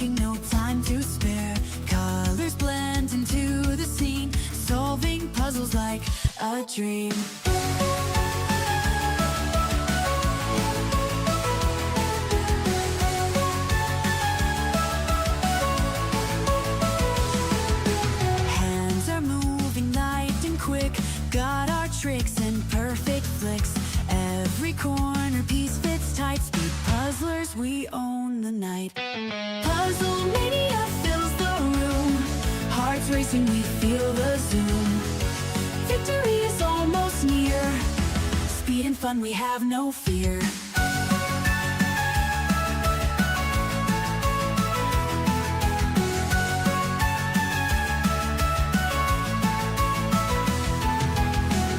ticking, no time to spare. Colors blend into the scene, solving puzzles like a dream. Hands are moving light and quick, got our tricks and perfect flicks. Every corner piece fits tight, speed puzzlers, we own the night. Puzzle mania fills the room, hearts racing, we feel the zoom. Victory is almost near, speed and fun, we have no fear.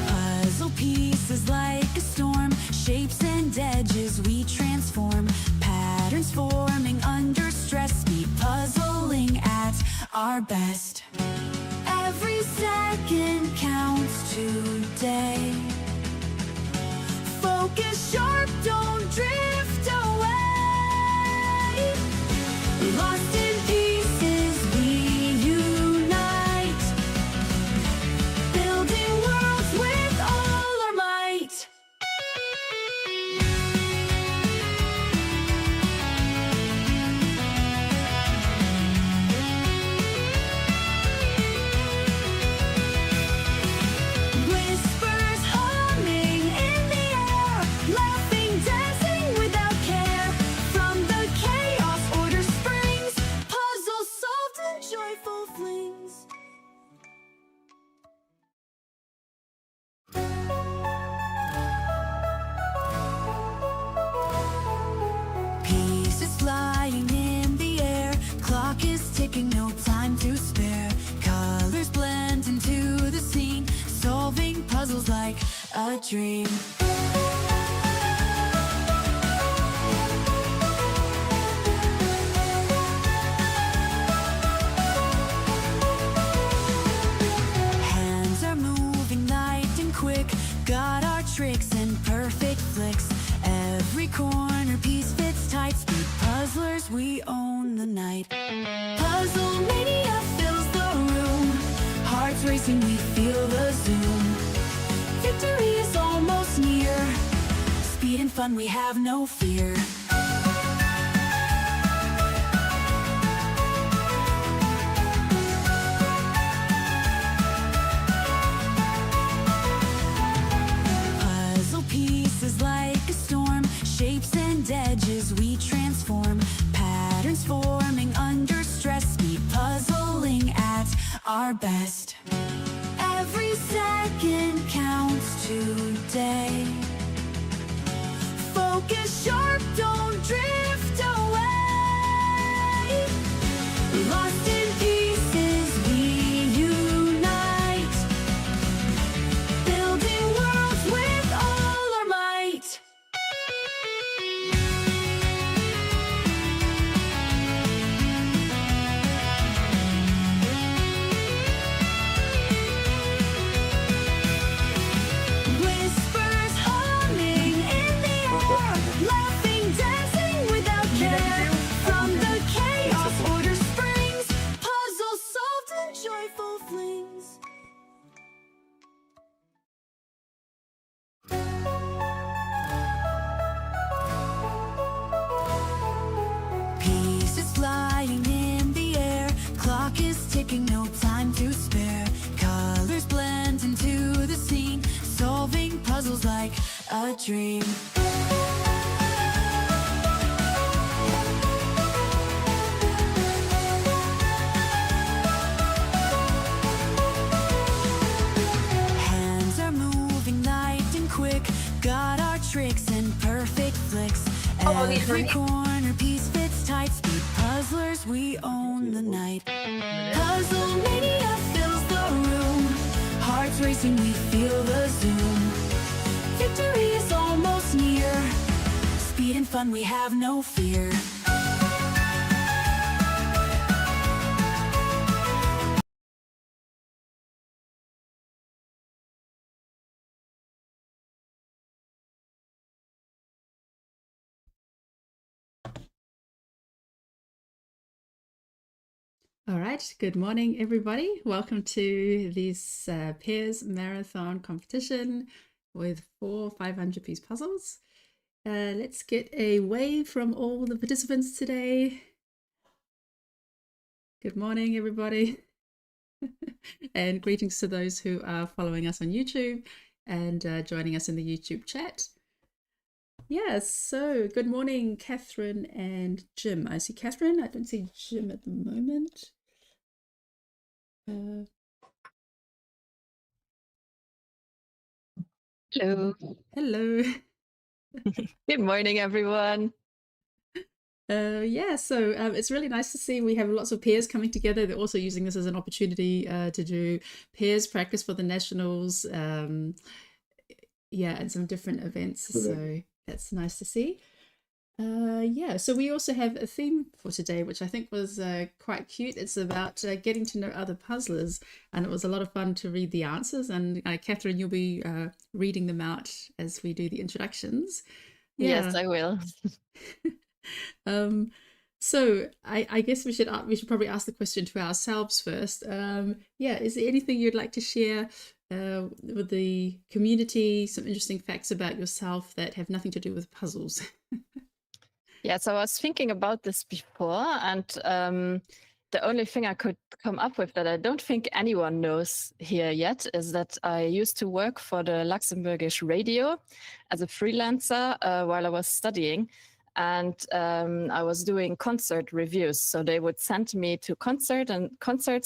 Puzzle pieces like a storm, shapes and edges we transform. Patterns forming under stress, speed puzzling at our best. Every second counts today. Focus sharp, don't drift away. Lost in pieces we unite, building worlds with all our might. Whispers humming in the air, laughing, dancing without care. From the chaos order springs, puzzles solved in joyful flings. Pieces flying in the air, clock is ticking, no time to spare. Colors blend into the scene, solving puzzles like a dream. Hands are moving light and quick, got our tricks and perfect flicks. Every corner piece fits tight, speed puzzlers, we own the night. Puzzle mania fills the room, hearts racing, we feel the zoom. Victory is almost near, speed and fun, we have no fear. Puzzle pieces like a storm, shapes and edges we transform. Patterns forming under stress, speed puzzling at our best. Every second counts today. Focus sharp, don't drift away. Lost in pieces we unite, building worlds with all our might. Whispers humming in the air, laughing, dancing without care. From the chaos order springs, puzzles solved in joyful flings. Pieces flying in the air, clock is ticking, no time to spare. Colors blend into the scene, solving puzzles like a dream. Hands are moving light and quick, got our tricks and perfect flicks. Every corner piece fits tight, speed puzzlers, we own the night. Puzzle mania fills the room, hearts racing, we feel the zoom. Victory is almost near, speed and fun, we have no fear. All right, good morning, everybody. Welcome to this pairs marathon competition with 500-piece puzzles. Let's get a wave from all the participants today. Good morning, everybody. And greetings to those who are following us on YouTube and joining us in the YouTube chat. Yeah, so good morning, Catherine and Jim. I see Catherine, I don't see Jim at the moment. Hello. Hello. Good morning, everyone. Yeah, so it's really nice to see we have lots of pairs coming together. They're also using this as an opportunity to do pairs practice for the nationals. Yeah, and some different events. So that's nice to see. Yeah, so we also have a theme for today, which I think was quite cute. It's about getting to know other puzzlers, and it was a lot of fun to read the answers. And Catherine, you'll be reading them out as we do the introductions. Yes, Yeah. I will. So I guess we should probably ask the question to ourselves first. Yeah, is there anything you'd like to share with the community? Some interesting facts about yourself that have nothing to do with puzzles. Yeah, so I was thinking about this before, and the only thing I could come up with that I don't think anyone knows here yet is that I used to work for the Luxembourgish radio as a freelancer while I was studying. And I was doing concert reviews. So they would send me to concerts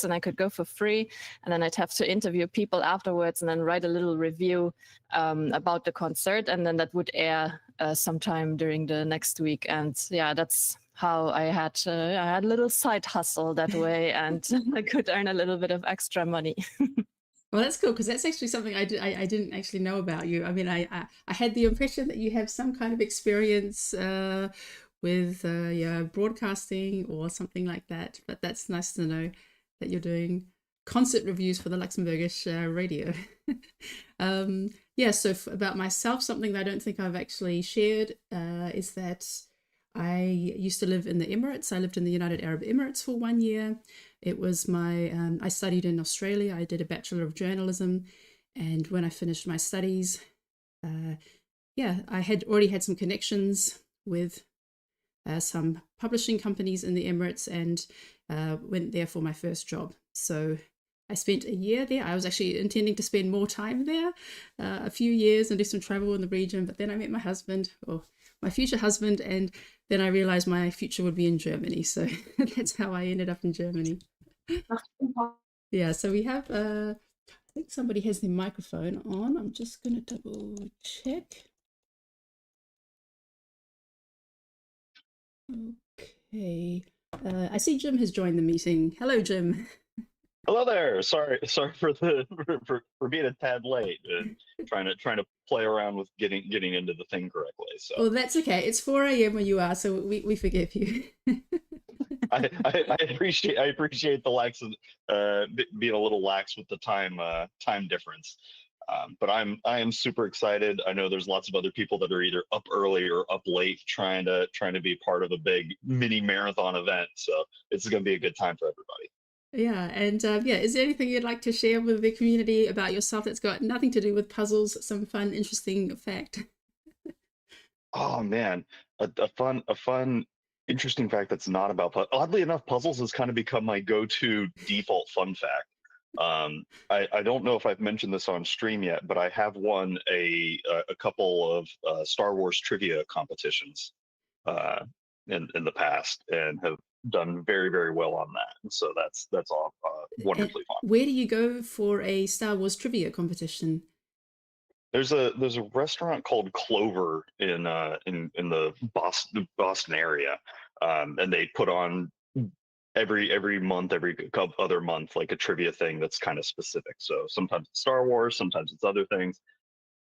and I could go for free. And then I'd have to interview people afterwards and then write a little review about the concert. And then that would air sometime during the next week. And yeah, that's how I had a little side hustle that way, and I could earn a little bit of extra money. Well, that's cool because that's actually something I didn't actually know about you. I mean, I had the impression that you have some kind of experience with yeah, broadcasting or something like that. But that's nice to know that you're doing concert reviews for the Luxembourgish radio. Yeah, so about myself, something that I don't think I've actually shared is that I used to live in the Emirates. I lived in the United Arab Emirates for 1 year. It was I studied in Australia. I did a Bachelor of Journalism. And when I finished my studies, yeah, I had already had some connections with some publishing companies in the Emirates and went there for my first job. So I spent a year there. I was actually intending to spend more time there, a few years, and do some travel in the region. But then I met my husband, or my future husband, and then I realized my future would be in Germany. So that's how I ended up in Germany. Yeah, so we have, I think somebody has their microphone on. I'm just going to double check. Okay. I see Jim has joined the meeting. Hello, Jim. Hello there. Sorry for the for being a tad late and trying to play around with getting into the thing correctly. So Well, that's okay. It's 4 a.m. where you are, so we forgive you. I appreciate the lax being a little lax with the time difference. But I am super excited. I know there's lots of other people that are either up early or up late trying to be part of a big mini marathon event. So it's going to be a good time for everybody. Yeah, and yeah, is there anything you'd like to share with the community about yourself that's got nothing to do with puzzles? Some fun, interesting fact. Oh man, a fun, interesting fact that's not about oddly enough, puzzles has kind of become my go-to default fun fact. I don't know if I've mentioned this on stream yet, but I have won a couple of Star Wars trivia competitions in the past and have done very well on that. And so that's all And wonderfully fun. where do you go for a Star Wars trivia competition? There's a restaurant called Clover in the Boston area, and they put on every month, every other month, like a trivia thing that's kind of specific. So sometimes it's Star Wars, sometimes it's other things.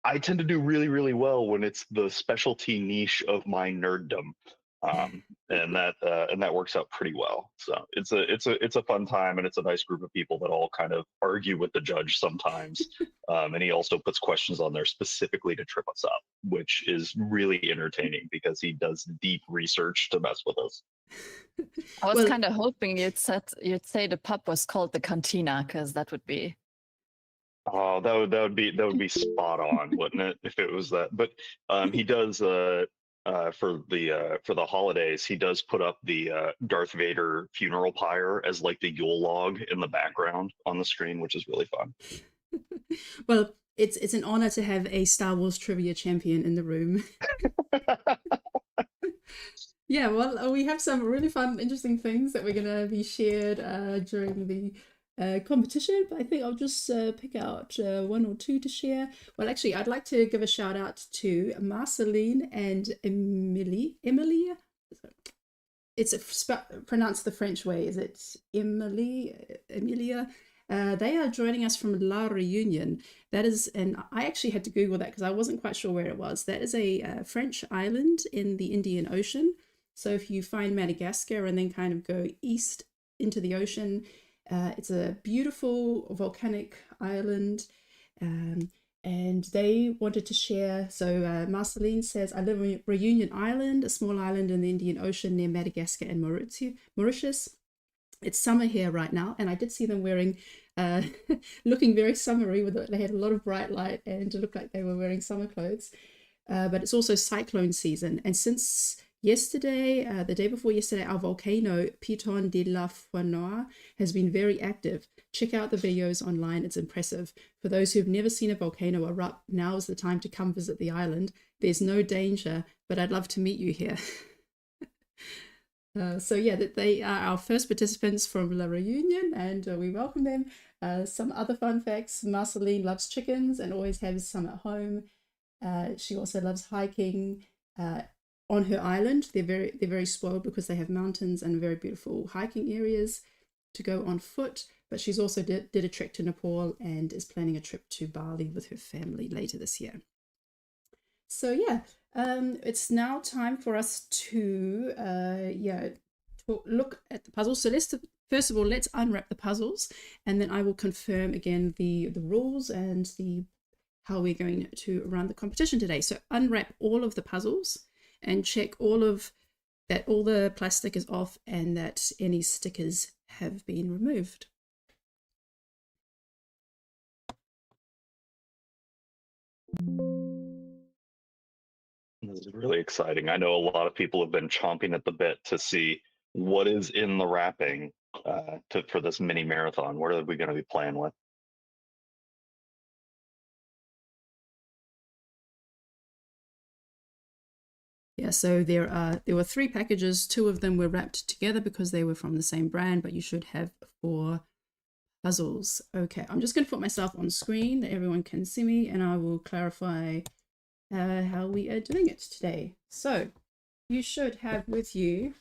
I tend to do really well when it's the specialty niche of my nerddom, and that works out pretty well. So it's a fun time, and it's a nice group of people that all kind of argue with the judge sometimes. And he also puts questions on there specifically to trip us up, which is really entertaining because he does deep research to mess with us. I was Well, kind of hoping you'd say the pub was called the Cantina, because that would be. Oh, that would be spot on, wouldn't it? If it was that. But he does for the holidays, he does put up the Darth Vader funeral pyre as like the Yule log in the background on the screen, which is really fun. well, it's an honor to have a Star Wars trivia champion in the room. Yeah, well, we have some really fun, interesting things that we're going to be shared during the competition, but I think I'll just pick out one or two to share. Well, actually, I'd like to give a shout out to Marceline and Emilia. It's pronounced the French way. Is it Emilia? They are joining us from La Réunion. That is, and I actually had to Google that because I wasn't quite sure where it was. That is a French island in the Indian Ocean. So if you find Madagascar and then kind of go east into the ocean, it's a beautiful volcanic island. And they wanted to share. So Marceline says, I live on Reunion Island, a small island in the Indian Ocean near Madagascar and Mauritius. It's summer here right now, and I did see them wearing, looking very summery. They had a lot of bright light and it looked like they were wearing summer clothes. But it's also cyclone season, and since yesterday, the day before yesterday, our volcano, Piton de la Fournois, has been very active. Check out the videos online, it's impressive. For those who've never seen a volcano erupt, now is the time to come visit the island. There's no danger, but I'd love to meet you here. So yeah, they are our first participants from La Réunion, and we welcome them. Some other fun facts: Marceline loves chickens and always has some at home. She also loves hiking on her island. They're very spoiled because they have mountains and very beautiful hiking areas to go on foot. But she's also did a trek to Nepal and is planning a trip to Bali with her family later this year. So yeah, it's now time for us to look at the puzzles. So first of all, let's unwrap the puzzles, and then I will confirm again the rules and how we're going to run the competition today. So unwrap all of the puzzles and check all the plastic is off and that any stickers have been removed. This is really exciting. I know a lot of people have been chomping at the bit to see what is in the wrapping for this mini marathon. What are we going to be playing with? Yeah, so there were 3 packages. 2 of them were wrapped together because they were from the same brand, but you should have 4 puzzles. Okay, I'm just going to put myself on screen that everyone can see me, and I will clarify how we are doing it today. So you should have with you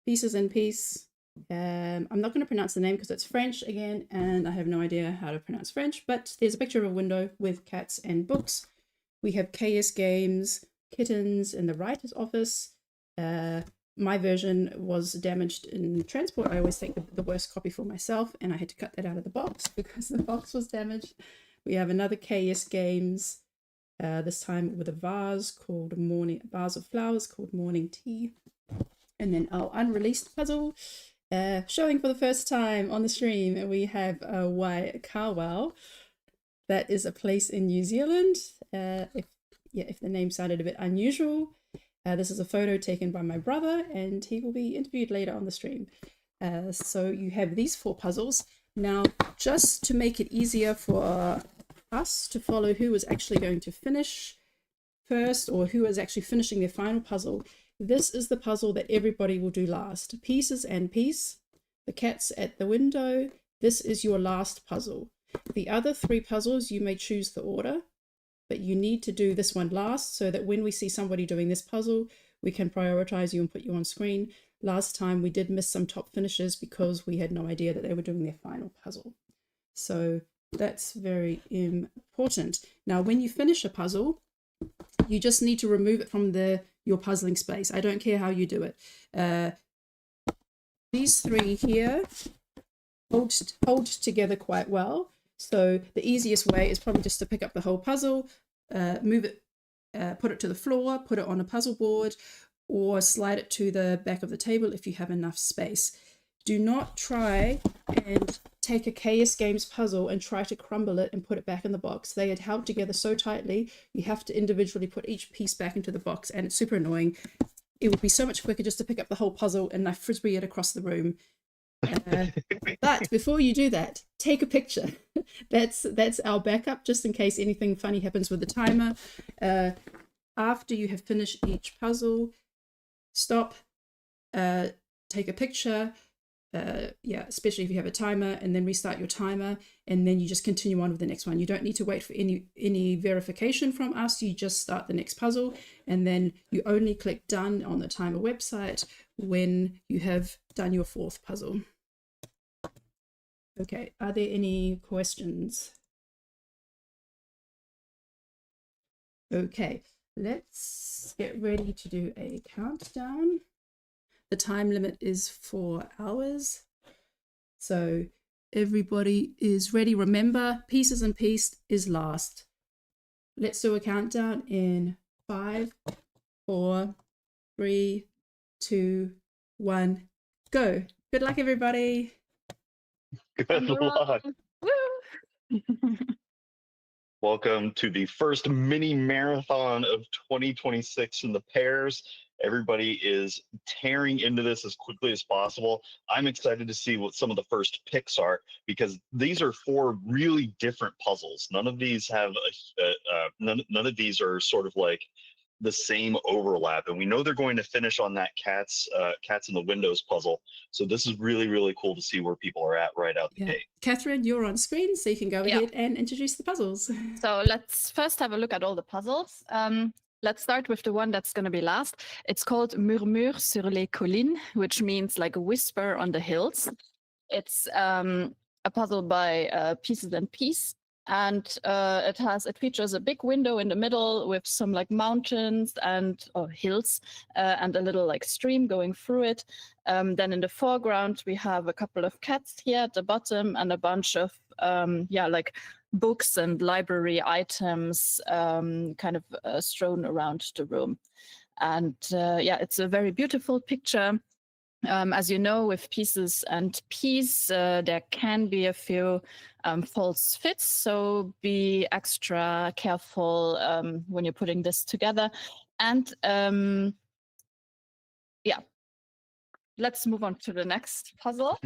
Pieces and Peace. I'm not going to pronounce the name because it's French again, and I have no idea how to pronounce French, but there's a picture of a window with cats and books. We have KS Games, Kittens in the writer's office. My version was damaged in transport. I always take the worst copy for myself, and I had to cut that out of the box because the box was damaged. We have another KS Games, this time with a vase of flowers called Morning Tea. And then our unreleased puzzle, showing for the first time on the stream, we have Waikawau. That is a place in New Zealand. If the name sounded a bit unusual. This is a photo taken by my brother, and he will be interviewed later on the stream. So you have these 4 puzzles. Now, just to make it easier for us to follow who is actually going to finish first, or who is actually finishing their final puzzle, this is the puzzle that everybody will do last. Pieces and Peace, the cats at the window. This is your last puzzle. The other 3 puzzles, you may choose the order, but you need to do this one last so that when we see somebody doing this puzzle, we can prioritize you and put you on screen. Last time we did miss some top finishes because we had no idea that they were doing their final puzzle. So that's very important. Now, when you finish a puzzle, you just need to remove it from your puzzling space. I don't care how you do it. These 3 here hold together quite well. So the easiest way is probably just to pick up the whole puzzle, move it, put it to the floor, put it on a puzzle board, or slide it to the back of the table if you have enough space. Do not try and take a KS Games puzzle and try to crumble it and put it back in the box. They are held together so tightly, you have to individually put each piece back into the box, and it's super annoying. It would be so much quicker just to pick up the whole puzzle and knife frisbee it across the room. But before you do that, take a picture. That's our backup, just in case anything funny happens with the timer. After you have finished each puzzle, stop, take a picture, especially if you have a timer, and then restart your timer, and then you just continue on with the next one. You don't need to wait for any verification from us. You just start the next puzzle, and then you only click done on the timer website when you have done your 4th puzzle. Okay, are there any questions? Okay, let's get ready to do a countdown. The time limit is 4 hours. So everybody is ready. Remember, pieces and piece is last. Let's do a countdown in 5, 4, 3, 2, 1, go. Good luck, everybody. Good luck. Woo! Welcome to the first mini marathon of 2026 in the pairs. Everybody is tearing into this as quickly as possible. I'm excited to see what some of the first picks are, because these are 4 really different puzzles. None of these have none of these are sort of like the same overlap, and we know they're going to finish on that cats in the windows puzzle. So this is really, really cool to see where people are at right out the gate. Catherine, you're on screen, so you can go ahead and introduce the puzzles. So let's first have a look at all the puzzles. Let's start with the one that's going to be last. It's called Murmure sur les collines, which means like a whisper on the hills. It's a puzzle by Pieces and Piece, and it features a big window in the middle with some like mountains or hills and a little like stream going through it. Then in the foreground we have a couple of cats here at the bottom, and a bunch of like books and library items kind of strewn around the room. And it's a very beautiful picture. As you know, with Pieces and Piece, there can be a few false fits, so be extra careful when you're putting this together. And let's move on to the next puzzle.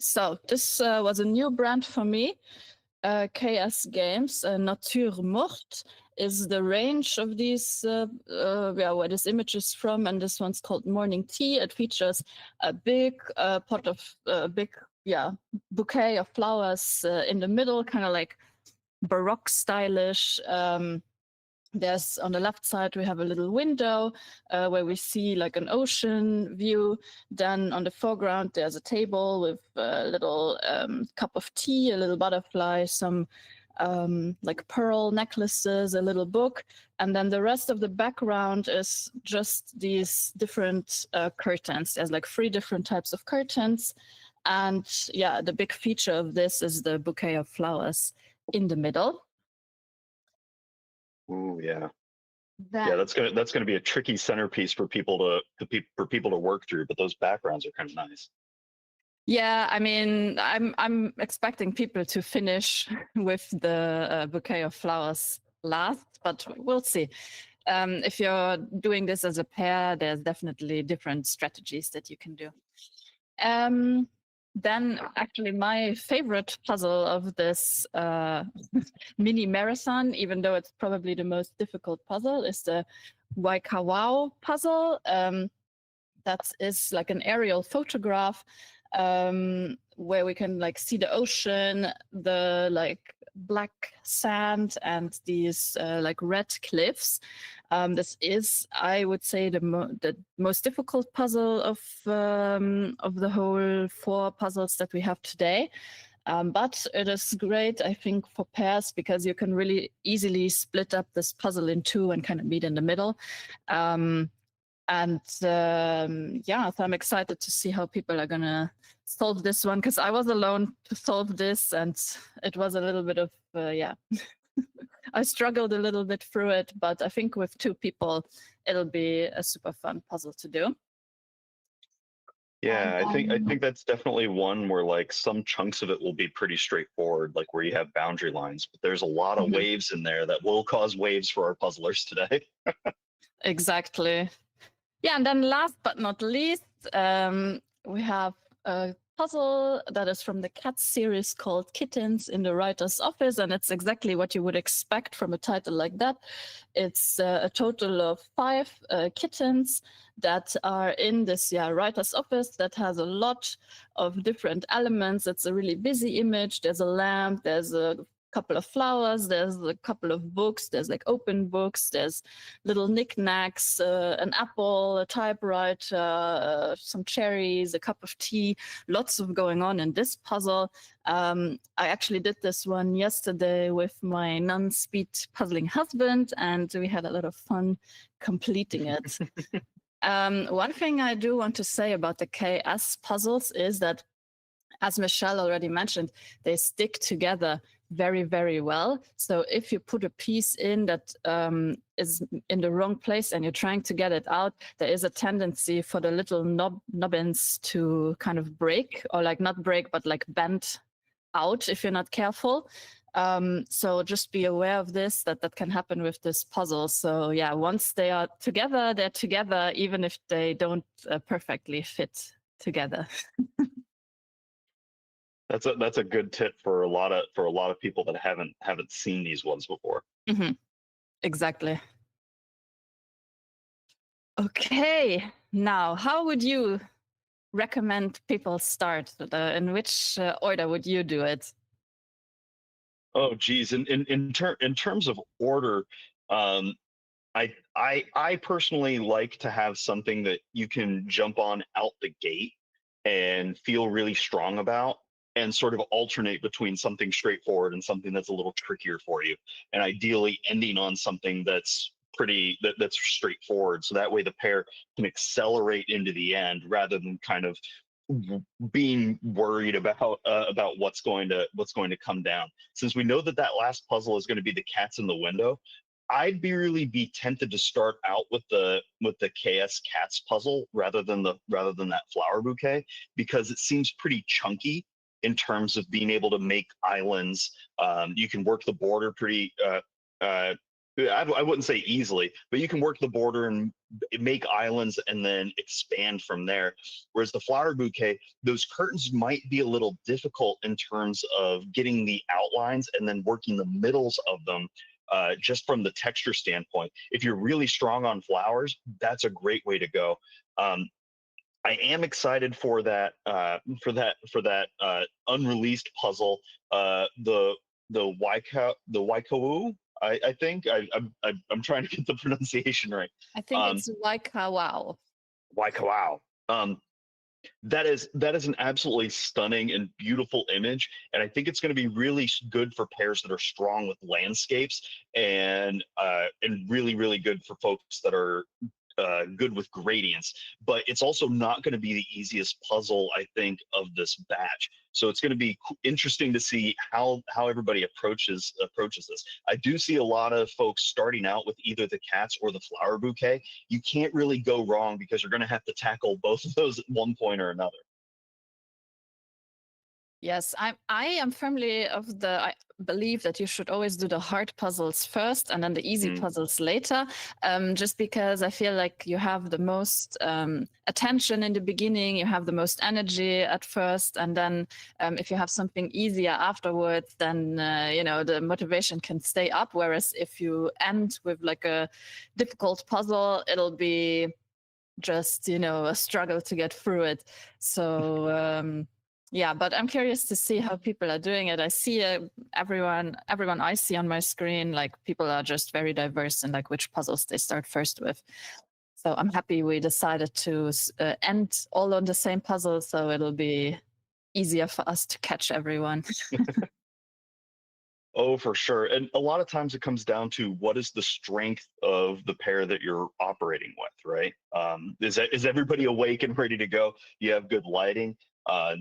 So this was a new brand for me. KS Games, Nature Morte is the range of these, where this image is from, and this one's called Morning Tea. It features a big pot of bouquet of flowers in the middle, kind of like Baroque stylish. There's on the left side, we have a little window where we see like an ocean view. Then on the foreground, there's a table with a little cup of tea, a little butterfly, some like pearl necklaces, a little book. And then the rest of the background is just these different curtains. There's like 3 different types of curtains. And the big feature of this is the bouquet of flowers in the middle. Ooh, yeah. That's gonna be a tricky centerpiece for people to work through, but those backgrounds are kind of nice. Yeah, I mean, I'm expecting people to finish with the bouquet of flowers last, but we'll see. If you're doing this as a pair, there's definitely different strategies that you can do. Then actually my favorite puzzle of this mini marathon, even though it's probably the most difficult puzzle, is the Waikawau puzzle. That is like an aerial photograph where we can like see the ocean, the like black sand, and these like red cliffs. This is, I would say, the most difficult puzzle of the whole 4 puzzles that we have today. But it is great, I think, for pairs, because you can really easily split up this puzzle in 2 and kind of meet in the middle. So I'm excited to see how people are gonna solve this one, because I was alone to solve this, and it was a little bit of I struggled a little bit through it, but I think with 2 people, it'll be a super fun puzzle to do. Yeah, I think And that's definitely one where like some chunks of it will be pretty straightforward, like where you have boundary lines, but there's a lot of Mhm. waves in there that will cause waves for our puzzlers today. Exactly. Yeah, and then last but not least, we have a puzzle that is from the Cats series called Kittens in the Writer's Office, and it's exactly what you would expect from a title like that. It's a total of 5 kittens that are in this writer's office that has a lot of different elements. It's a really busy image. There's a lamp, there's a couple of flowers, there's a couple of books, there's like open books, there's little knickknacks, an apple, a typewriter, some cherries, a cup of tea, lots of going on in this puzzle. I actually did this one yesterday with my non-speed puzzling husband, and we had a lot of fun completing it. One thing I do want to say about the KS puzzles is that, as Michelle already mentioned, they stick together very, very well. So if you put a piece in that is in the wrong place and you're trying to get it out, there is a tendency for the little nubbins to kind of break, or like not break, but like bend out if you're not careful. So just be aware of this, that can happen with this puzzle. So yeah, once they are together, they're together, even if they don't perfectly fit together. That's a good tip for a lot of people that haven't seen these ones before. Mm-hmm. Exactly. Okay, now how would you recommend people start? In which order would you do it? Oh, geez, in terms of order, um, I personally like to have something that you can jump on out the gate and feel really strong about, and sort of alternate between something straightforward and something that's a little trickier for you, and ideally ending on something that's that's straightforward, so that way the pair can accelerate into the end rather than kind of being worried about what's going to come down. Since we know that last puzzle is going to be the cats in the window, I'd be tempted to start out with the KS cats puzzle rather than that flower bouquet, because it seems pretty chunky in terms of being able to make islands. You can work the border pretty. I wouldn't say easily, but you can work the border and make islands and then expand from there. Whereas the flower bouquet, those curtains might be a little difficult in terms of getting the outlines and then working the middles of them. Just from the texture standpoint, if you're really strong on flowers, that's a great way to go. I am excited for that unreleased puzzle, the Waikawau. I think I'm trying to get the pronunciation right. I think it's Waikawau. Waikawau. That is an absolutely stunning and beautiful image, and I think it's going to be really good for pairs that are strong with landscapes, and really good for folks that are good with gradients. But it's also not going to be the easiest puzzle, I think, of this batch. So it's going to be interesting to see how everybody approaches this. I do see a lot of folks starting out with either the cats or the flower bouquet. You can't really go wrong because you're going to have to tackle both of those at one point or another. Yes, I am firmly of I believe that you should always do the hard puzzles first and then the easy puzzles later, just because I feel like you have the most attention in the beginning, you have the most energy at first, and then if you have something easier afterwards, then the motivation can stay up. Whereas if you end with like a difficult puzzle, it'll be just a struggle to get through it. So yeah, but I'm curious to see how people are doing it. I see everyone I see on my screen, like people are just very diverse in like which puzzles they start first with. So I'm happy we decided to end all on the same puzzle, so it'll be easier for us to catch everyone. Oh, for sure. And a lot of times it comes down to what is the strength of the pair that you're operating with, right? Is everybody awake and ready to go? You have good lighting.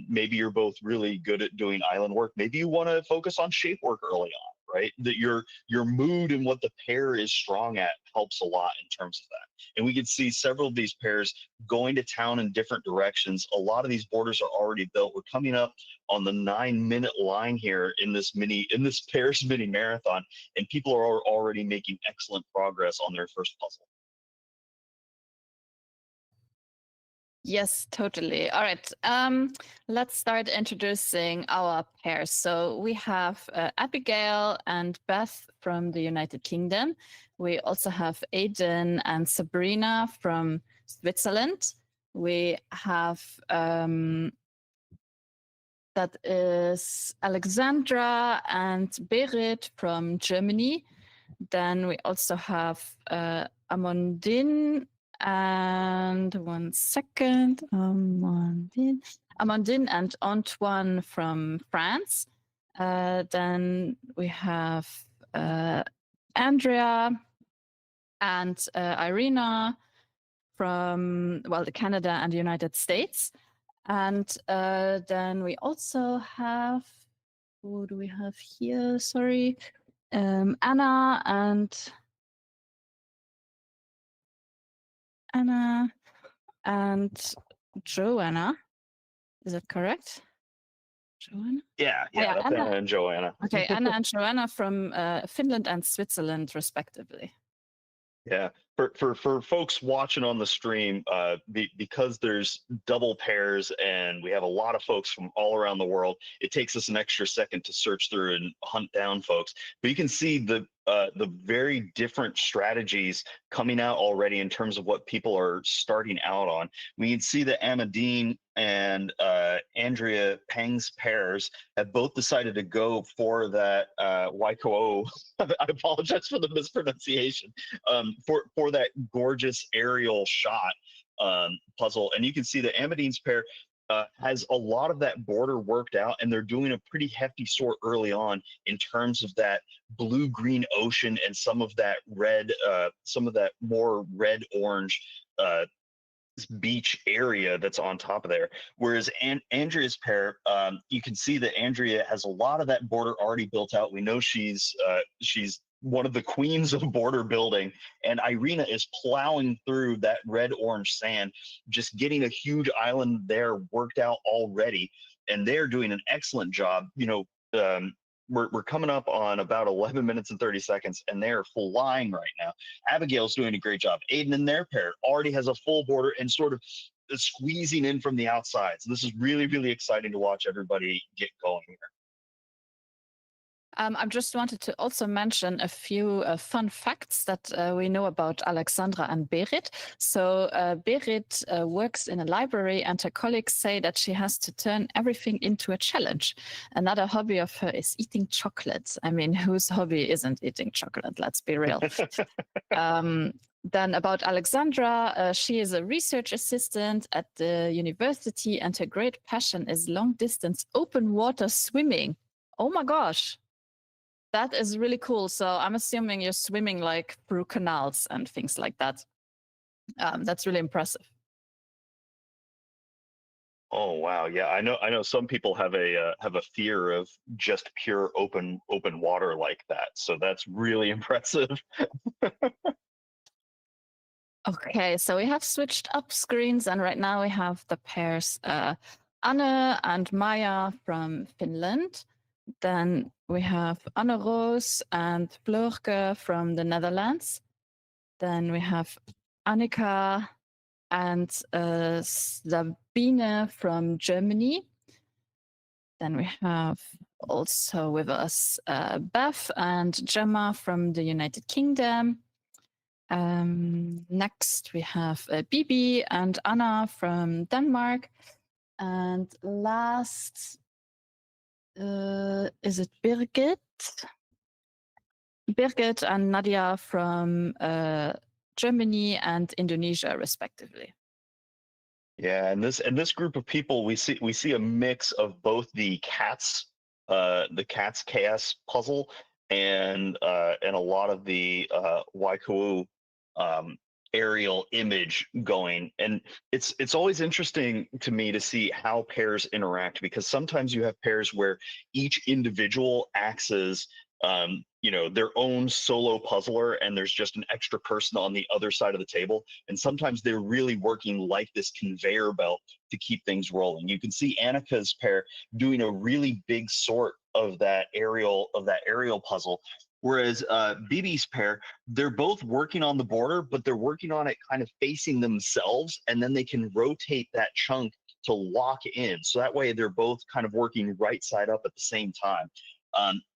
Maybe you're both really good at doing island work. Maybe you want to focus on shape work early on, right? That your mood and what the pair is strong at helps a lot in terms of that. And we can see several of these pairs going to town in different directions. A lot of these borders are already built. We're coming up on the 9-minute line here in this pairs mini marathon, and people are already making excellent progress on their first puzzle. Yes, totally. All right. Let's start introducing our pairs. So we have Abigail and Beth from the United Kingdom. We also have Aiden and Sabrina from Switzerland. We have that is Alexandra and Berit from Germany. Then we also have Amandine and Amandine and Antoine from France. Then we have Andrea and Irina from Canada and the United States. And then we also have, who do we have here? Sorry, Anna and Joanna. Is that correct? Joanna? Yeah, that's Anna. Anna and Joanna. Okay, Anna and Joanna from Finland and Switzerland, respectively. Yeah, for folks watching on the stream, because there's double pairs and we have a lot of folks from all around the world, it takes us an extra second to search through and hunt down folks. But you can see the very different strategies coming out already in terms of what people are starting out on. We can see that Amadine and Andrea Peng's pairs have both decided to go for that Waikawau. I apologize for the mispronunciation. For that gorgeous aerial shot puzzle, and you can see that Amadine's pair has a lot of that border worked out, and they're doing a pretty hefty sort early on in terms of that blue-green ocean and some of that red, some of that more red-orange beach area that's on top of there. Whereas Andrea's pair, you can see that Andrea has a lot of that border already built out. We know she's one of the queens of border building, and Irina is plowing through that red-orange sand, just getting a huge island there worked out already, and they're doing an excellent job. We're coming up on about 11 minutes and 30 seconds, and they're flying right now. Abigail's doing a great job. Aiden and their pair already has a full border and sort of squeezing in from the outside. So this is really, really exciting to watch everybody get going here. I just wanted to also mention a few fun facts that we know about Alexandra and Berit. So Berit works in a library, and her colleagues say that she has to turn everything into a challenge. Another hobby of her is eating chocolate. I mean, whose hobby isn't eating chocolate? Let's be real. Then about Alexandra, she is a research assistant at the university, and her great passion is long-distance open water swimming. Oh my gosh. That is really cool. So I'm assuming you're swimming like through canals and things like that. That's really impressive. Oh wow, yeah, I know some people have a fear of just pure open water like that. So that's really impressive. Okay, so we have switched up screens, and right now we have the pairs Anne and Maya from Finland. Then we have Anne Roos and Floorke from the Netherlands. Then we have Annika and Sabine from Germany. Then we have also with us Beth and Gemma from the United Kingdom. Next we have Bibi and Anna from Denmark. And last, is it Birgit? Birgit and Nadia from Germany and Indonesia, respectively. Yeah, and this group of people, we see a mix of both the cat's chaos puzzle and a lot of the Waikawau aerial image going. And it's always interesting to me to see how pairs interact, because sometimes you have pairs where each individual acts as their own solo puzzler, and there's just an extra person on the other side of the table. And sometimes they're really working like this conveyor belt to keep things rolling. You can see Annika's pair doing a really big sort of that aerial puzzle. Whereas BB's pair, they're both working on the border, but they're working on it kind of facing themselves, and then they can rotate that chunk to lock in. So that way they're both kind of working right side up at the same time.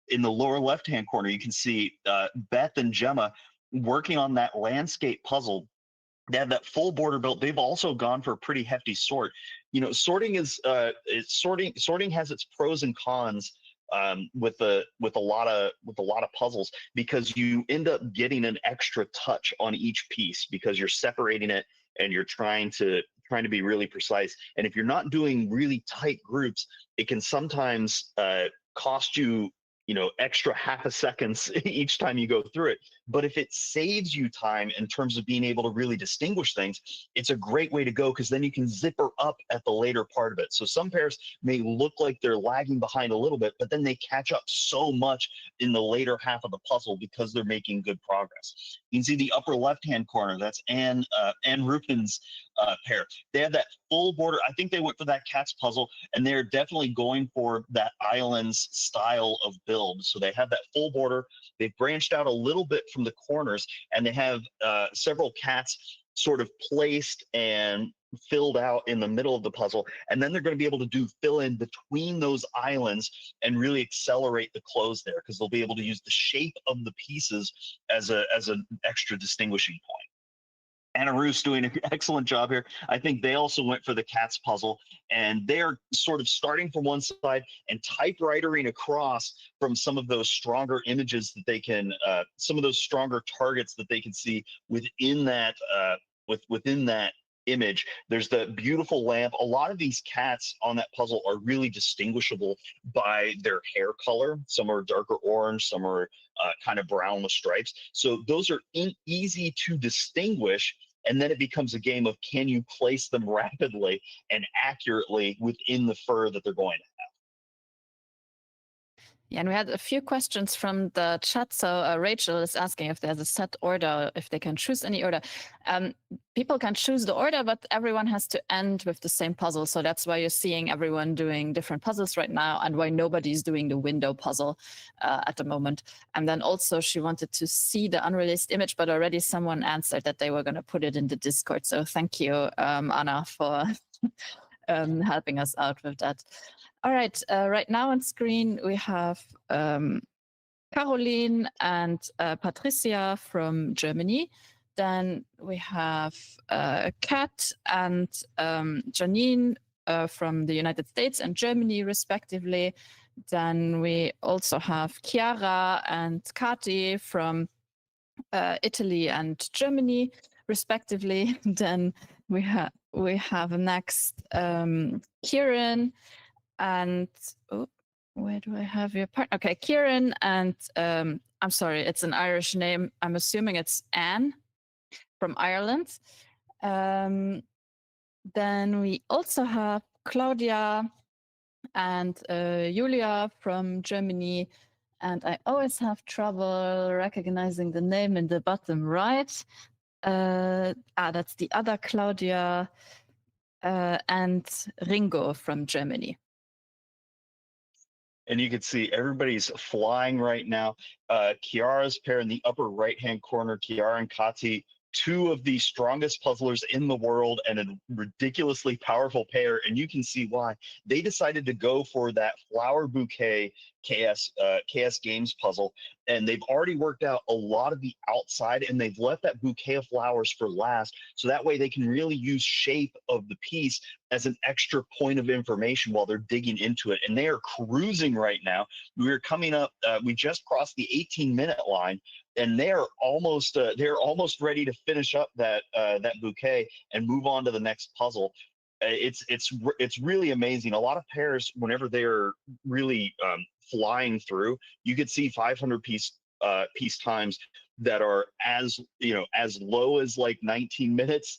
In the lower left-hand corner, you can see Beth and Gemma working on that landscape puzzle. They have that full border built. They've also gone for a pretty hefty sort. Sorting sorting has its pros and cons with a lot of puzzles, because you end up getting an extra touch on each piece because you're separating it and you're trying to be really precise. And if you're not doing really tight groups, it can sometimes cost you extra half a second each time you go through it. But if it saves you time in terms of being able to really distinguish things, it's a great way to go, because then you can zipper up at the later part of it. So some pairs may look like they're lagging behind a little bit, but then they catch up so much in the later half of the puzzle because they're making good progress. You can see the upper left-hand corner, that's Anne Rufin's pair. They have that full border. I think they went for that cat's puzzle, and they're definitely going for that islands style of build. So they have that full border. They've branched out a little bit from the corners, and they have several cats sort of placed and filled out in the middle of the puzzle. And then they're going to be able to do fill in between those islands and really accelerate the close there, because they'll be able to use the shape of the pieces as an extra distinguishing point. Anna Roos doing an excellent job here. I think they also went for the cat's puzzle, and they're sort of starting from one side and typewritering across from some of those stronger images that they can, some of those stronger targets that they can see within that, within that image. There's the beautiful lamp. A lot of these cats on that puzzle are really distinguishable by their hair color. Some are darker orange, some are kind of brown with stripes. So those are easy to distinguish. And then it becomes a game of, can you place them rapidly and accurately within the fur that they're going to have. Yeah, and we had a few questions from the chat. So Rachel is asking if there's a set order, if they can choose any order. People can choose the order, but everyone has to end with the same puzzle. So that's why you're seeing everyone doing different puzzles right now, and why nobody's doing the window puzzle at the moment. And then also she wanted to see the unreleased image, but already someone answered that they were going to put it in the Discord. So thank you, Anna, for helping us out with that. All right, right now on screen we have Caroline and Patricia from Germany. Then we have Kat and Janine from the United States and Germany, respectively. Then we also have Chiara and Kati from Italy and Germany, respectively. Then we have next Kieran and where do I have your part? Okay, Kieran and I'm sorry, it's an Irish name. I'm assuming it's Anne from Ireland. Then we also have Claudia and Julia from Germany. And I always have trouble recognizing the name in the bottom right. That's the other Claudia and Ringo from Germany. And you can see everybody's flying right now. Chiara's pair in the upper right-hand corner, Chiara and Kati, two of the strongest puzzlers in the world and a ridiculously powerful pair. And you can see why. They decided to go for that flower bouquet KS Games puzzle. And they've already worked out a lot of the outside, and they've left that bouquet of flowers for last. So that way they can really use shape of the piece as an extra point of information while they're digging into it. And they are cruising right now. We're coming up, we just crossed the 18-minute line, and they're almost ready to finish up that bouquet and move on to the next puzzle. It's really amazing. A lot of pairs, whenever they're really flying through, you could see 500 piece times that are as low as like 19 minutes.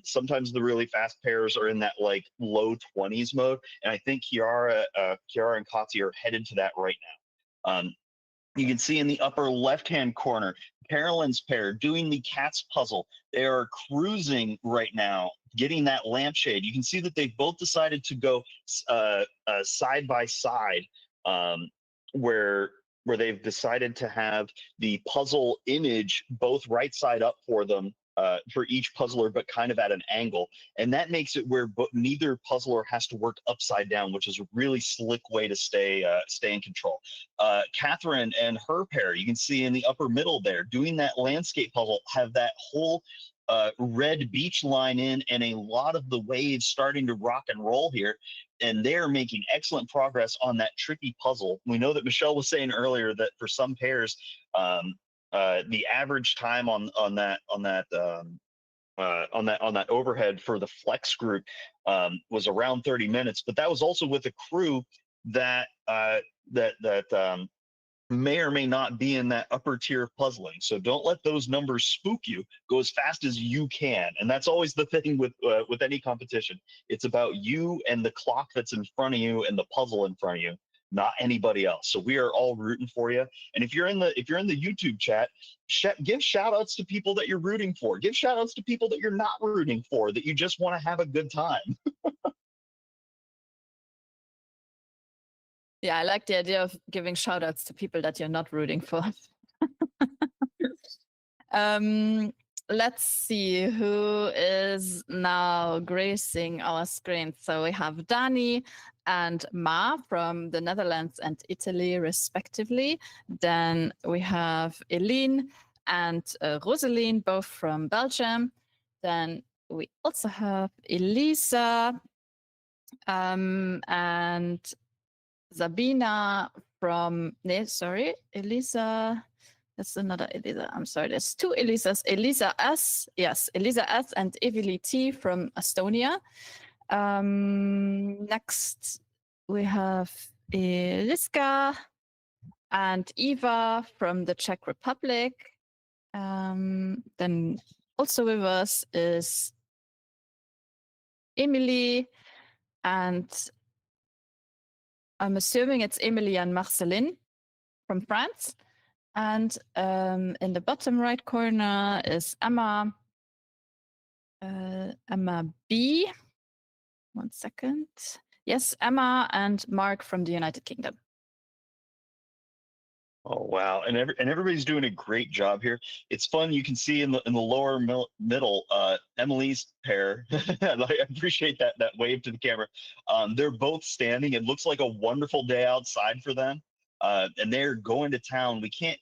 Sometimes the really fast pairs are in that like low 20s mode, and I think Chiara and Kati are headed to that right now. You can see in the upper left-hand corner, Carolyn's pair doing the cat's puzzle. They are cruising right now, getting that lampshade. You can see that they've both decided to go side by side, where they've decided to have the puzzle image both right side up for them, for each puzzler, but kind of at an angle. And that makes it where neither puzzler has to work upside down, which is a really slick way to stay in control. Catherine and her pair, you can see in the upper middle there, doing that landscape puzzle, have that whole red beach line in and a lot of the waves starting to rock and roll here. And they're making excellent progress on that tricky puzzle. We know that Michelle was saying earlier that for some pairs, the average time on that overhead for the flex group was around 30 minutes, but that was also with a crew that may or may not be in that upper tier of puzzling. So don't let those numbers spook you. Go as fast as you can, and that's always the thing with any competition. It's about you and the clock that's in front of you and the puzzle in front of you, not anybody else. So we are all rooting for you. And if you're in the YouTube chat, give shout outs to people that you're rooting for. Give shout outs to people that you're not rooting for, that you just want to have a good time. Yeah, I like the idea of giving shout outs to people that you're not rooting for. Let's see who is now gracing our screen. So we have Dani and Ma from the Netherlands and Italy, respectively. Then we have Eline and Rosaline, both from Belgium. Then we also have Elisa and Sabina from, Elisa. That's another Elisa. I'm sorry, there's two Elisas. Elisa S. Yes, Elisa S. and Evili T. from Estonia. Next, we have Eliska and Eva from the Czech Republic. Then also with us is Emily, and I'm assuming it's Emily and Marceline from France. And in the bottom right corner is Emma B. One second. Yes, Emma and Mark from the United Kingdom. Oh wow! And everybody's doing a great job here. It's fun. You can see in the lower middle, Emily's pair. I appreciate that wave to the camera. They're both standing. It looks like a wonderful day outside for them, and they're going to town. We can't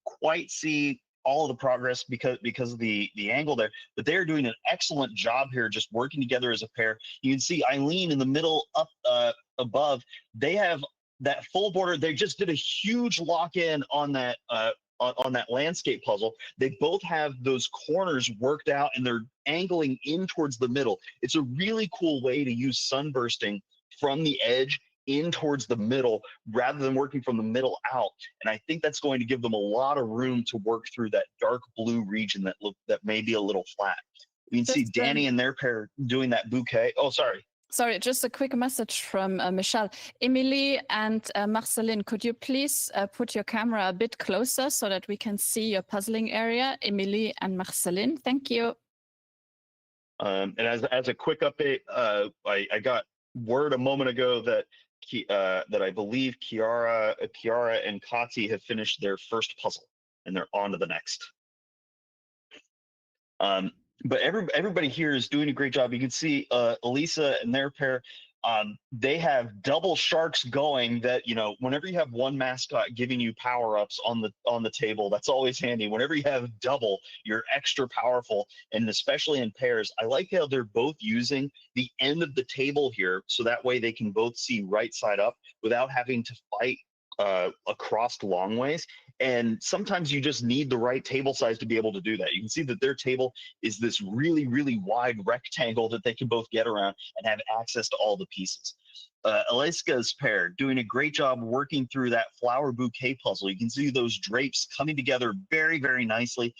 quite see all of the progress because of the angle there, but they're doing an excellent job here, just working together as a pair. You can see Eileen in the middle up above. They have that full border. They just did a huge lock-in on that on that landscape puzzle. They both have those corners worked out and they're angling in towards the middle. It's a really cool way to use sunbursting from the edge in towards the middle rather than working from the middle out. And I think that's going to give them a lot of room to work through that dark blue region that may be a little flat. You can see Dani and their pair doing that bouquet. Oh, sorry. Sorry, just a quick message from Michelle. Emily and Marceline, could you please put your camera a bit closer so that we can see your puzzling area? Emily and Marceline, thank you. And as a quick update, I got word a moment ago that I believe Kiara and Kati have finished their first puzzle and they're on to the next. But everybody here is doing a great job. You can see Elisa and their pair, they have double sharks going that, you know, whenever you have one mascot giving you power-ups on the table, that's always handy. Whenever you have double, you're extra powerful, and especially in pairs. I like how they're both using the end of the table here, so that way they can both see right side up without having to fight across long ways. And sometimes you just need the right table size to be able to do that. You can see that their table is this really, really wide rectangle that they can both get around and have access to all the pieces. Eliska's pair doing a great job working through that flower bouquet puzzle. You can see those drapes coming together very, very nicely.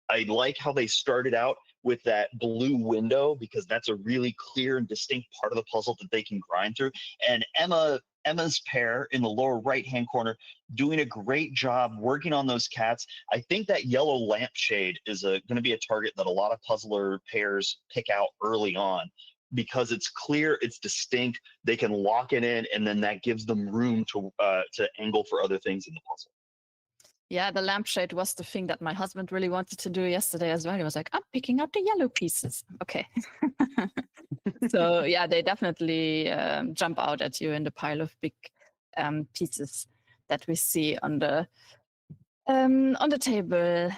I like how they started out with that blue window because that's a really clear and distinct part of the puzzle that they can grind through. And Emma Emma's pair in the lower right-hand corner, doing a great job working on those cats. I think that yellow lampshade is going to be a target that a lot of puzzler pairs pick out early on because it's clear, it's distinct, they can lock it in, and then that gives them room to angle for other things in the puzzle. Yeah, the lampshade was the thing that my husband really wanted to do yesterday as well. He was like, I'm picking out the yellow pieces. Okay. So yeah, they definitely jump out at you in the pile of big pieces that we see on the table.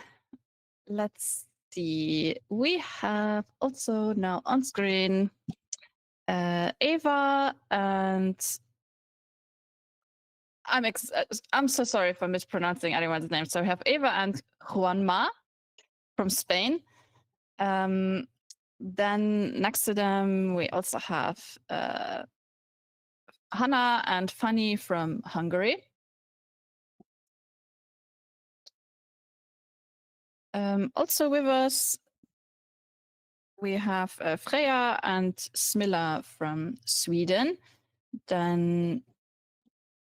Let's see. We have also now on screen Eva, and I'm so sorry for mispronouncing anyone's name. So we have Eva and Juanma from Spain. Then next to them, we also have Hannah and Fanny from Hungary. Also with us, we have Freya and Smilla from Sweden. Then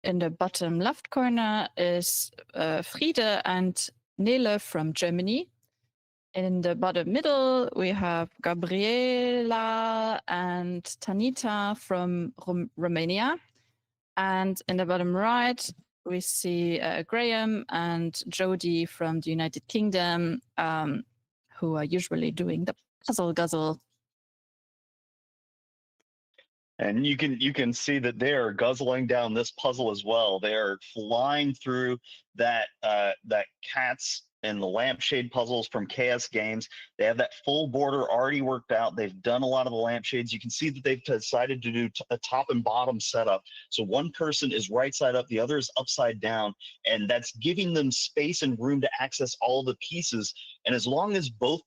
in the bottom left corner is Friede and Nele from Germany. In the bottom middle, we have Gabriela and Tanita from Romania. And in the bottom right, we see Graham and Jody from the United Kingdom, who are usually doing the puzzle guzzle. And you can see that they are guzzling down this puzzle as well. They are flying through that cats and the lampshade puzzles from KS Games. They have that full border already worked out. They've done a lot of the lampshades. You can see that they've decided to do a top and bottom setup. So one person is right side up, the other is upside down, and that's giving them space and room to access all the pieces. And as long as both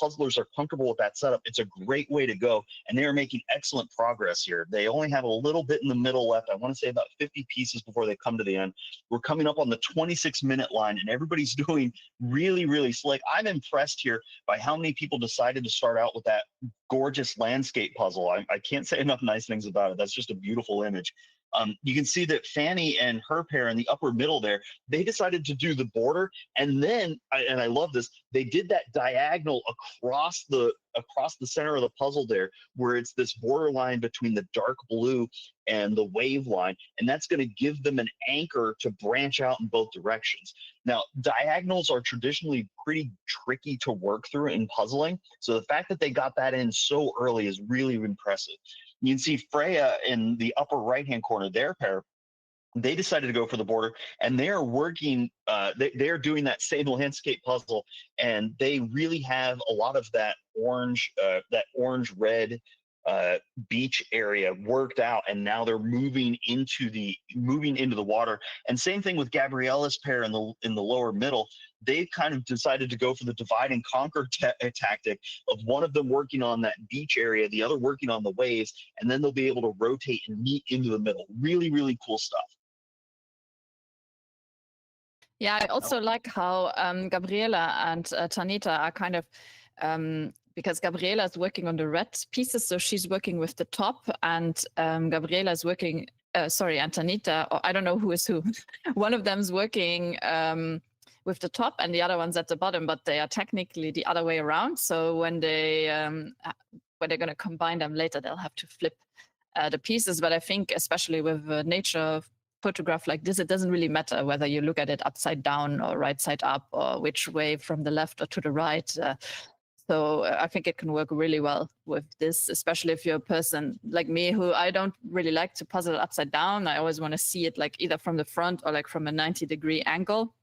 puzzlers are comfortable with that setup, it's a great way to go. And they are making excellent progress here. They only have a little bit in the middle left. I want to say about 50 pieces before they come to the end. We're coming up on the 26-minute line, and everybody's doing really, really slick. I'm impressed here by how many people decided to start out with that gorgeous landscape puzzle. I can't say enough nice things about it. That's just a beautiful image. You can see that Fanny and her pair in the upper middle there, they decided to do the border, and then, and I love this, they did that diagonal across the center of the puzzle there, where it's this borderline between the dark blue and the wave line, and that's going to give them an anchor to branch out in both directions. Now, diagonals are traditionally pretty tricky to work through in puzzling, so the fact that they got that in so early is really impressive. You can see Freya in the upper right-hand corner, their pair, they decided to go for the border, and they're working, they're doing that same landscape puzzle, and they really have a lot of that orange-red beach area worked out, and now they're moving into the water. And same thing with Gabriella's pair in the lower middle. They've kind of decided to go for the divide and conquer tactic of one of them working on that beach area, the other working on the waves, and then they'll be able to rotate and meet into the middle. Really, really cool stuff. Yeah, I also like how Gabriela and Tanita are kind of, because Gabriela is working on the red pieces, so she's working with the top, and Gabriela is working, and Tanita, or I don't know who is who. One of them is working with the top and the other one's at the bottom, but they are technically the other way around. So when they're going to combine them later, they'll have to flip the pieces. But I think especially with nature photograph like this, it doesn't really matter whether you look at it upside down or right side up, or which way from the left or to the right. So I think it can work really well with this, especially if you're a person like me who I don't really like to puzzle upside down. I always want to see it like either from the front or like from a 90-degree angle.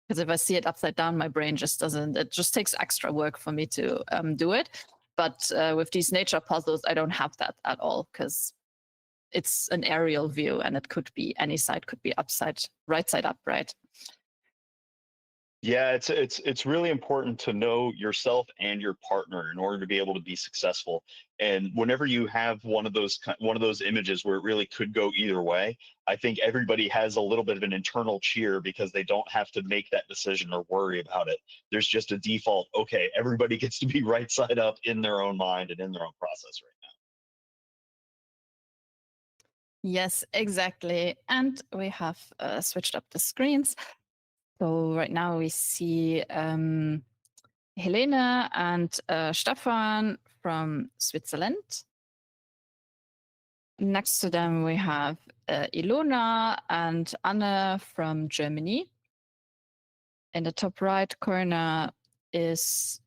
Because if I see it upside down, my brain just doesn't, it just takes extra work for me to do it. But with these nature puzzles, I don't have that at all, because it's an aerial view and it could be any side, could be right side up, right? Yeah, it's really important to know yourself and your partner in order to be able to be successful. And whenever you have one of those images where it really could go either way, I think everybody has a little bit of an internal cheer because they don't have to make that decision or worry about it. There's just a default, okay, everybody gets to be right side up in their own mind and in their own process right now. Yes, exactly. And we have switched up the screens. So right now we see Helene and Stefan from Switzerland. Next to them, we have Ilona and Anne from Germany. In the top right corner is,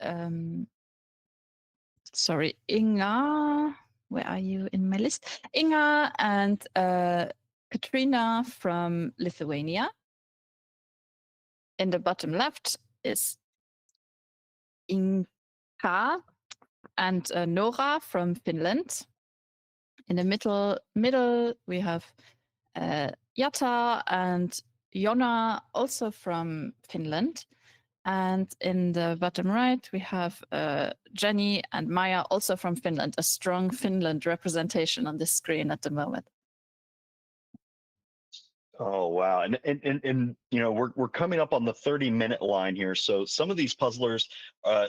sorry, Inga. Where are you in my list? Inga and Katrina from Lithuania. In the bottom left is Inka and Nora from Finland. In the middle we have Jata and Jonna, also from Finland. And in the bottom right, we have Jenny and Maya, also from Finland, a strong Finland representation on this screen at the moment. Oh wow. And you know, we're coming up on the 30-minute line here. So some of these puzzlers,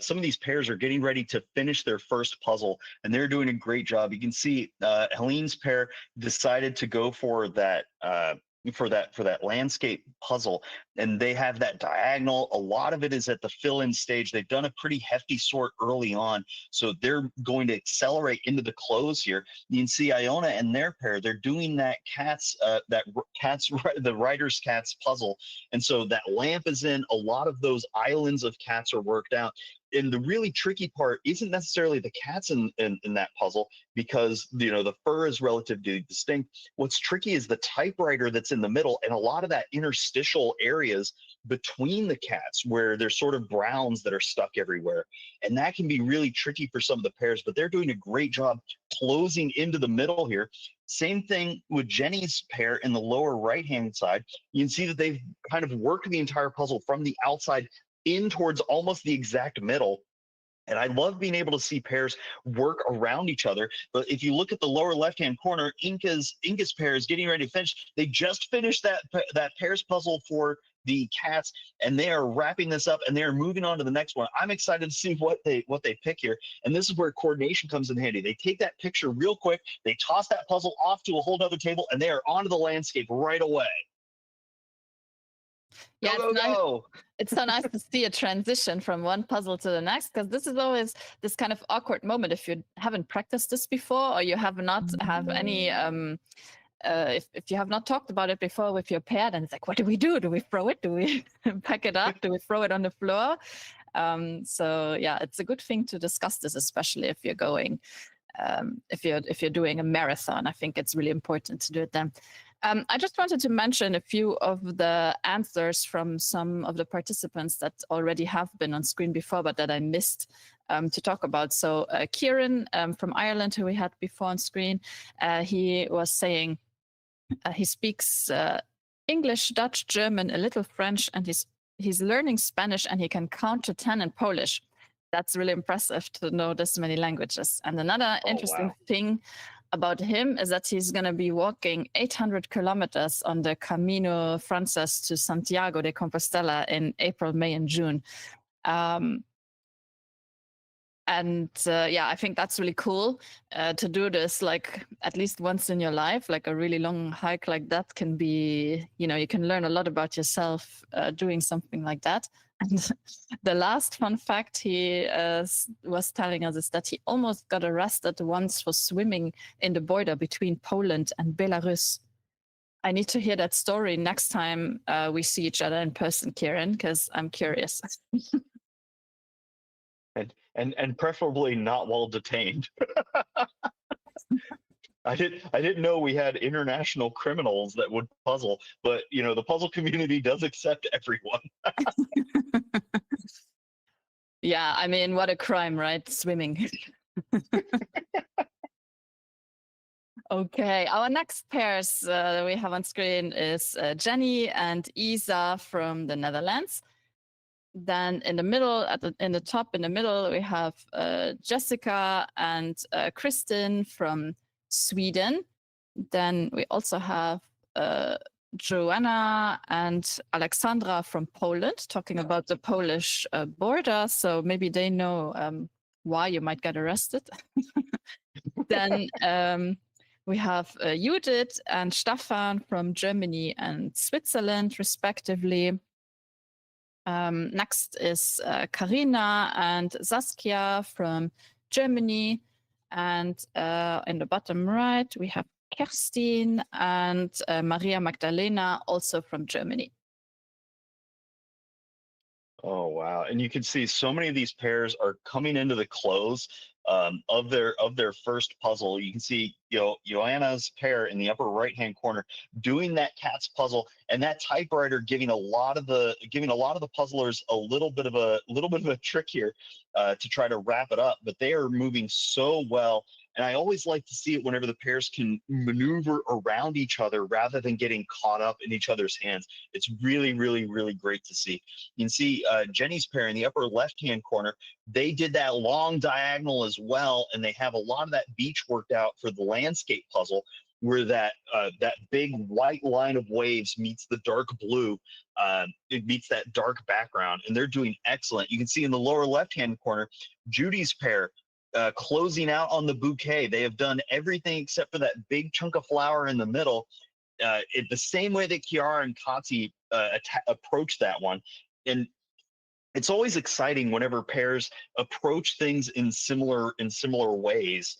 some of these pairs are getting ready to finish their first puzzle, and they're doing a great job. You can see Helene's pair decided to go for that for that landscape puzzle, and they have that diagonal. A lot of it is at the fill-in stage. They've done a pretty hefty sort early on, so they're going to accelerate into the close here. You can see Iona and their pair, they're doing that the writer's cats puzzle, and so that lamp is in. A lot of those islands of cats are worked out, and the really tricky part isn't necessarily the cats in that puzzle, because you know the fur is relatively distinct. What's tricky is the typewriter that's in the middle, and a lot of that interstitial areas between the cats where there's sort of browns that are stuck everywhere, and that can be really tricky for some of the pairs, but they're doing a great job closing into the middle here. Same thing with Jenny's pair in the lower right hand side. You can see that they've kind of worked the entire puzzle from the outside in towards almost the exact middle. And I love being able to see pairs work around each other. But if you look at the lower left-hand corner, Inca's pair is getting ready to finish. They just finished that pairs puzzle for the cats, and they are wrapping this up, and they are moving on to the next one. I'm excited to see what they pick here. And this is where coordination comes in handy. They take that picture real quick, they toss that puzzle off to a whole other table, and they are onto the landscape right away. Yeah, Go, go. It's so nice to see a transition from one puzzle to the next, because this is always this kind of awkward moment if you haven't practiced this before, or you have not have any if you have not talked about it before with your pair, then it's like, what do we do? Do we throw it? Do we pack it up? Do we throw it on the floor? So yeah, it's a good thing to discuss this, especially if you're going if you're doing a marathon. I think it's really important to do it then. I just wanted to mention a few of the answers from some of the participants that already have been on screen before, but that I missed to talk about. So Kieran from Ireland, who we had before on screen, he was saying he speaks English, Dutch, German, a little French, and he's learning Spanish, and he can count to 10 in Polish. That's really impressive to know this many languages. And another interesting thing about him is that he's going to be walking 800 kilometers on the Camino Frances to Santiago de Compostela in April, May, and June. Yeah, I think that's really cool to do this, like at least once in your life. Like a really long hike like that can be, you know, you can learn a lot about yourself doing something like that. And the last fun fact he was telling us is that he almost got arrested once for swimming in the border between Poland and Belarus. I need to hear that story next time we see each other in person, Kieran, because I'm curious. And preferably not while detained. I didn't know we had international criminals that would puzzle, but you know, the puzzle community does accept everyone. Yeah, I mean, what a crime, right? Swimming. Okay, our next pairs that we have on screen is Jenny and Isa from the Netherlands. Then in the middle, in the top in the middle, we have Jessica and Kristen from Sweden. Then we also have Joanna and Alexandra from Poland, talking about the Polish border. So maybe they know why you might get arrested. Then We have Judith and Staffan from Germany and Switzerland, respectively. Next is Karina and Saskia from Germany. And in the bottom right, we have Kerstin and Maria Magdalena, also from Germany. Oh wow! And you can see so many of these pairs are coming into the close of their first puzzle. You can see Joanna's pair in the upper right hand corner doing that cat's puzzle, and that typewriter giving a lot of the puzzlers a little bit of a trick here to try to wrap it up. But they are moving so well. And I always like to see it whenever the pairs can maneuver around each other rather than getting caught up in each other's hands. It's really, really, really great to see. You can see Jenny's pair in the upper left-hand corner. They did that long diagonal as well, and they have a lot of that beach worked out for the landscape puzzle, where that big white line of waves meets the dark blue. It meets that dark background, and they're doing excellent. You can see in the lower left-hand corner, Judy's pair closing out on the bouquet. They have done everything except for that big chunk of flower in the middle, the same way that Kiara and Kati approach that one. And it's always exciting whenever pairs approach things in similar ways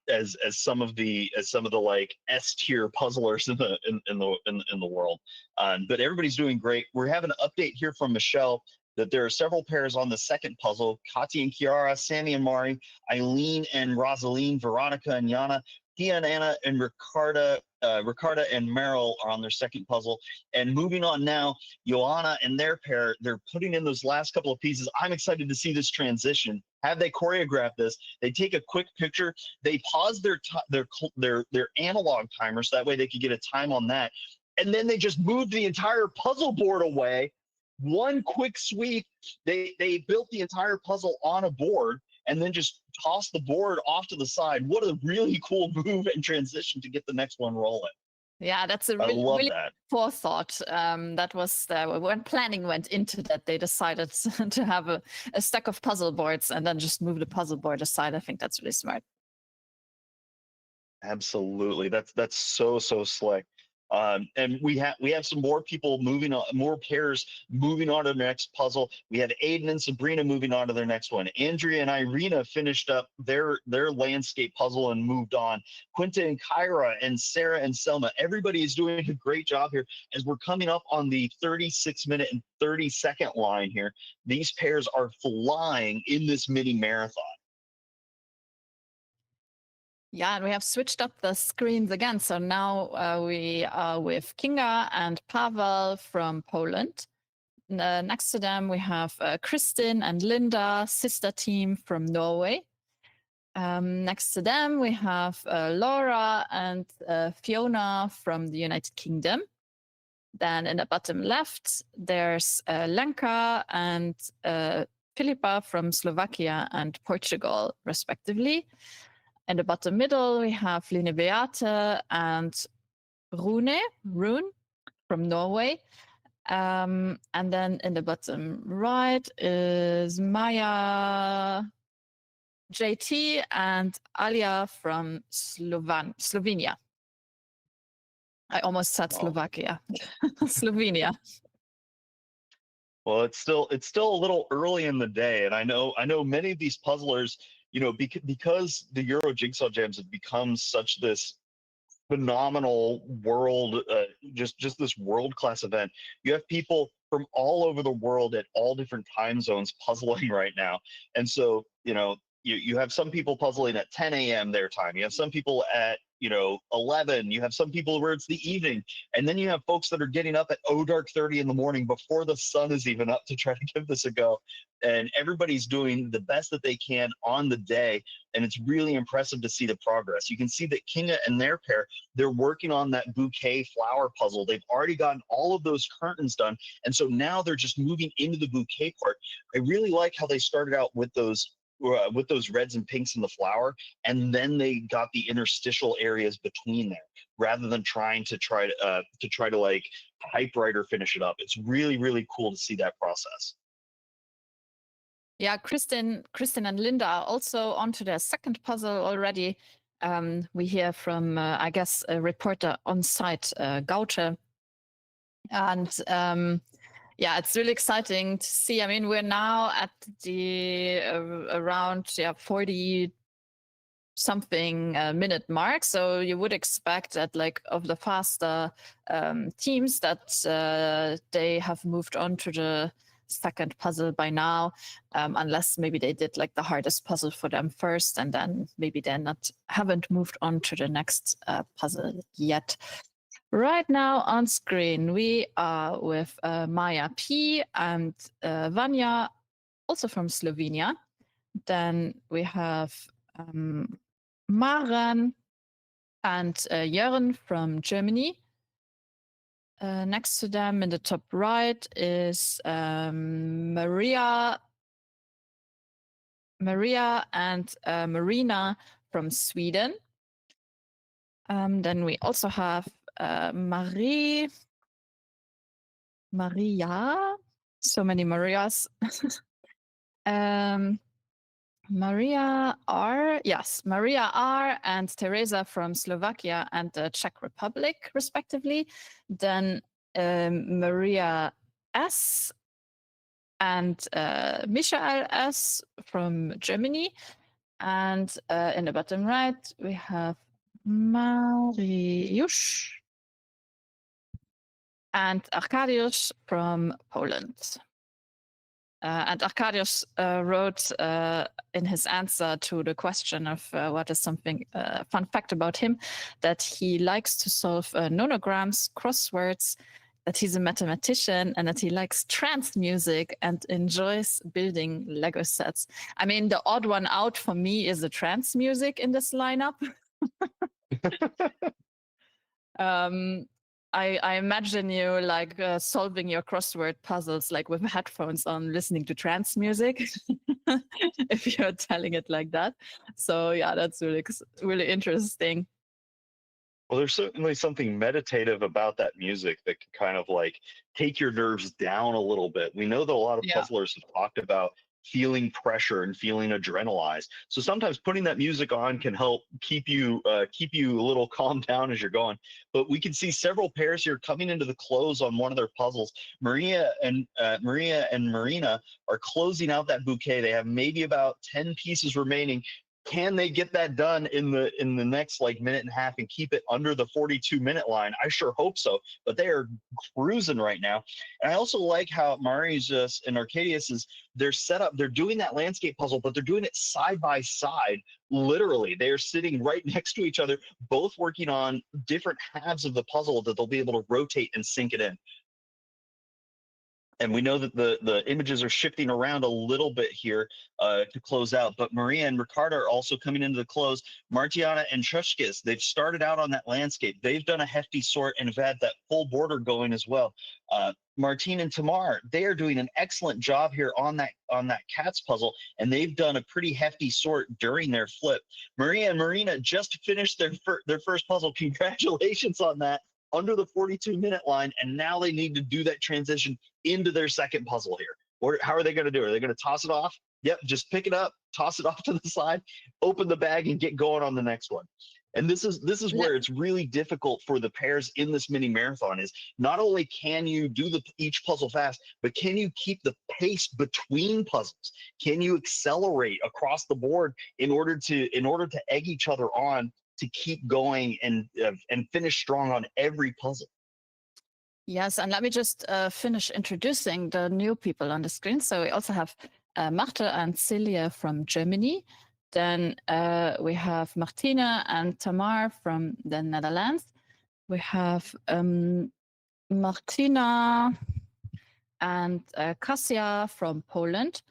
as some of the like S tier puzzlers in the world. But everybody's doing great. We're having an update here from Michelle that there are several pairs on the second puzzle: Kati and Kiara, Sammy and Mari, Eileen and Rosaline, Veronica and Yana, Tia and Anna, and Ricarda and Meryl are on their second puzzle. And moving on now, Joanna and their pair, they're putting in those last couple of pieces. I'm excited to see this transition. Have they choreographed this? They take a quick picture. They pause their analog timer so that way they could get a time on that. And then they just move the entire puzzle board away. One quick sweep, they built the entire puzzle on a board and then just toss the board off to the side. What a really cool move and transition to get the next one rolling. Yeah, that's a I love really that. forethought. That was when planning went into that, they decided to have a stack of puzzle boards and then just move the puzzle board aside. I think that's really smart. Absolutely, that's so slick. And we have some more people moving on, more pairs moving on to the next puzzle. We have Aiden and Sabrina moving on to their next one. Andrea and Irina finished up their landscape puzzle and moved on. Quinta and Kyra and Sarah and Selma, everybody is doing a great job here as we're coming up on the 36-minute and 30-second line here. These pairs are flying in this mini marathon. Yeah, and we have switched up the screens again. So now we are with Kinga and Pavel from Poland. Next to them, we have Kristin and Linda, sister team from Norway. Next to them, we have Laura and Fiona from the United Kingdom. Then in the bottom left, there's Lenka and Filipa from Slovakia and Portugal, respectively. In the bottom middle, we have Line Beate and Rune from Norway. And then in the bottom right is Maya, JT, and Alia from Slovenia. I almost said Slovakia. Slovenia. Well, it's still a little early in the day, and I know many of these puzzlers, because the Euro Jigsaw Jams have become such this phenomenal world, just this world-class event. You have people from all over the world at all different time zones puzzling right now, and so you have some people puzzling at 10 a.m. their time. You have some people at 11. You have some people where it's the evening, and then you have folks that are getting up at dark 30 in the morning before the sun is even up to try to give this a go. And everybody's doing the best that they can on the day, and it's really impressive to see the progress. You can see that Kinga and their pair, they're working on that bouquet flower puzzle. They've already gotten all of those curtains done, and so now they're just moving into the bouquet part. I really like how they started out with those reds and pinks in the flower, and then they got the interstitial areas between there, rather than trying to like typewriter finish it up. It's really, really cool to see that process. Yeah, Kristin and Linda are also onto their second puzzle already. we hear from, I guess, a reporter on site, Gaute. And yeah, it's really exciting to see. I mean, we're now at the around 40 something minute mark, so you would expect that, like, of the faster teams, that they have moved on to the second puzzle by now, unless maybe they did like the hardest puzzle for them first, and then maybe they're haven't moved on to the next puzzle yet. Right now on screen, we are with Maya P and Vanya, also from Slovenia. Then we have Maren and Jörn from Germany. Next to them in the top right is Maria and Marina from Sweden. Then we also have Maria, so many Marias. Maria R, and Teresa from Slovakia and the Czech Republic, respectively. Then Maria S and Michael S from Germany. And in the bottom right, we have Mariusz and Arkadiusz from Poland. And Arkadiusz wrote in his answer to the question of what is something fun fact about him, that he likes to solve nonograms, crosswords, that he's a mathematician, and that he likes trance music and enjoys building Lego sets. I mean, the odd one out for me is the trance music in this lineup. I imagine you like solving your crossword puzzles like with headphones on, listening to trance music, if you're telling it like that. So yeah, that's really interesting. Well, there's certainly something meditative about that music that can kind of like take your nerves down a little bit. We know that a lot of puzzlers have talked about feeling pressure and feeling adrenalized. So sometimes putting that music on can help keep you a little calmed down as you're going. But we can see several pairs here coming into the close on one of their puzzles. Maria and Marina are closing out that bouquet. They have maybe about 10 pieces remaining. Can they get that done in the next like minute and a half and keep it under the 42-minute line? I sure hope so, but they are cruising right now. And I also like how Marius and Arcadius is, they're set up, they're doing that landscape puzzle, but they're doing it side by side. Literally, they are sitting right next to each other, both working on different halves of the puzzle that they'll be able to rotate and sink it in. And we know that the images are shifting around a little bit here to close out. But Maria and Ricardo are also coming into the close. Martiana and Shushkis, they've started out on that landscape. They've done a hefty sort and have had that full border going as well. Martine and Tamar, they are doing an excellent job here on that cats puzzle, and they've done a pretty hefty sort during their flip. Maria and Marina just finished their first puzzle. Congratulations on that. Under the 42-minute line, and now they need to do that transition into their second puzzle here. How are they going to do it? Are they going to toss it off? Yep, just pick it up, toss it off to the side, open the bag, and get going on the next one. And this is where it's really difficult for the pairs in this mini marathon. Is not only can you do each puzzle fast, but can you keep the pace between puzzles? Can you accelerate across the board in order to egg each other on to keep going and finish strong on every puzzle? Yes, and let me just finish introducing the new people on the screen. So we also have Marta and Celia from Germany. Then we have Martina and Tamar from the Netherlands. We have Martina and Kasia from Poland.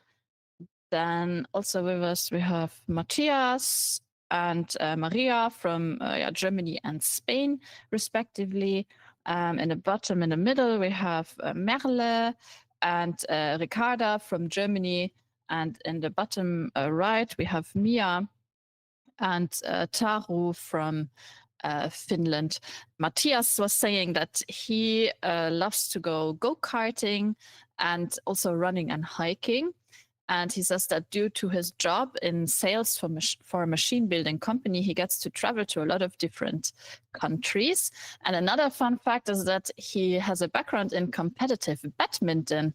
Then also with us we have Matthias and Maria from Germany and Spain, respectively. In the bottom, in the middle, we have Merle and Ricarda from Germany. And in the bottom right, we have Mia and Taru from Finland. Matthias was saying that he loves to go go-karting and also running and hiking. And he says that due to his job in sales for a machine building company, he gets to travel to a lot of different countries. And another fun fact is that he has a background in competitive badminton.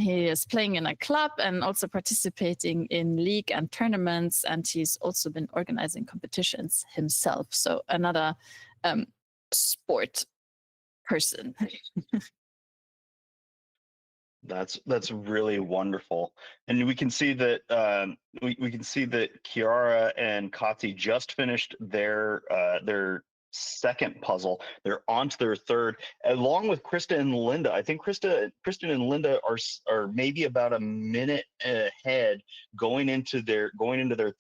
He is playing in a club and also participating in league and tournaments. And he's also been organizing competitions himself. So another sport person. That's really wonderful, and we can see that we can see that Kiara and Kati just finished their second puzzle. They're on to their third, along with Krista and Linda. I think Kristen and Linda are maybe about a minute ahead going into their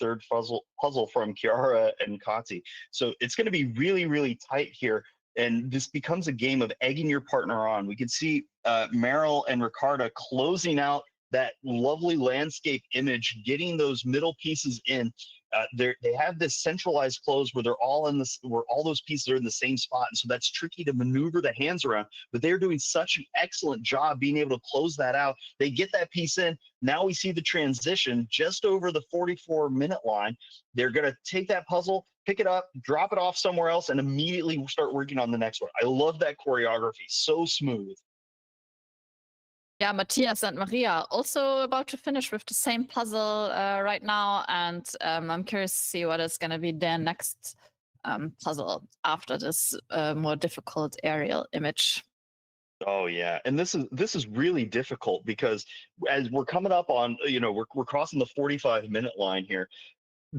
third puzzle from Kiara and Kati. So it's going to be really tight here. And this becomes a game of egging your partner on. We can see Meryl and Ricarda closing out that lovely landscape image, getting those middle pieces in. They have this centralized close where they're all in this, where all those pieces are in the same spot, and so that's tricky to maneuver the hands around. But they're doing such an excellent job being able to close that out. They get that piece in. Now we see the transition just over the 44-minute line. They're going to take that puzzle, pick it up, drop it off somewhere else, and immediately start working on the next one. I love that choreography. So smooth. Yeah, Matthias and Maria are also about to finish with the same puzzle right now. And I'm curious to see what is going to be their next puzzle after this more difficult aerial image. Oh yeah, and this is really difficult because as we're coming up on, we're crossing the 45-minute line here.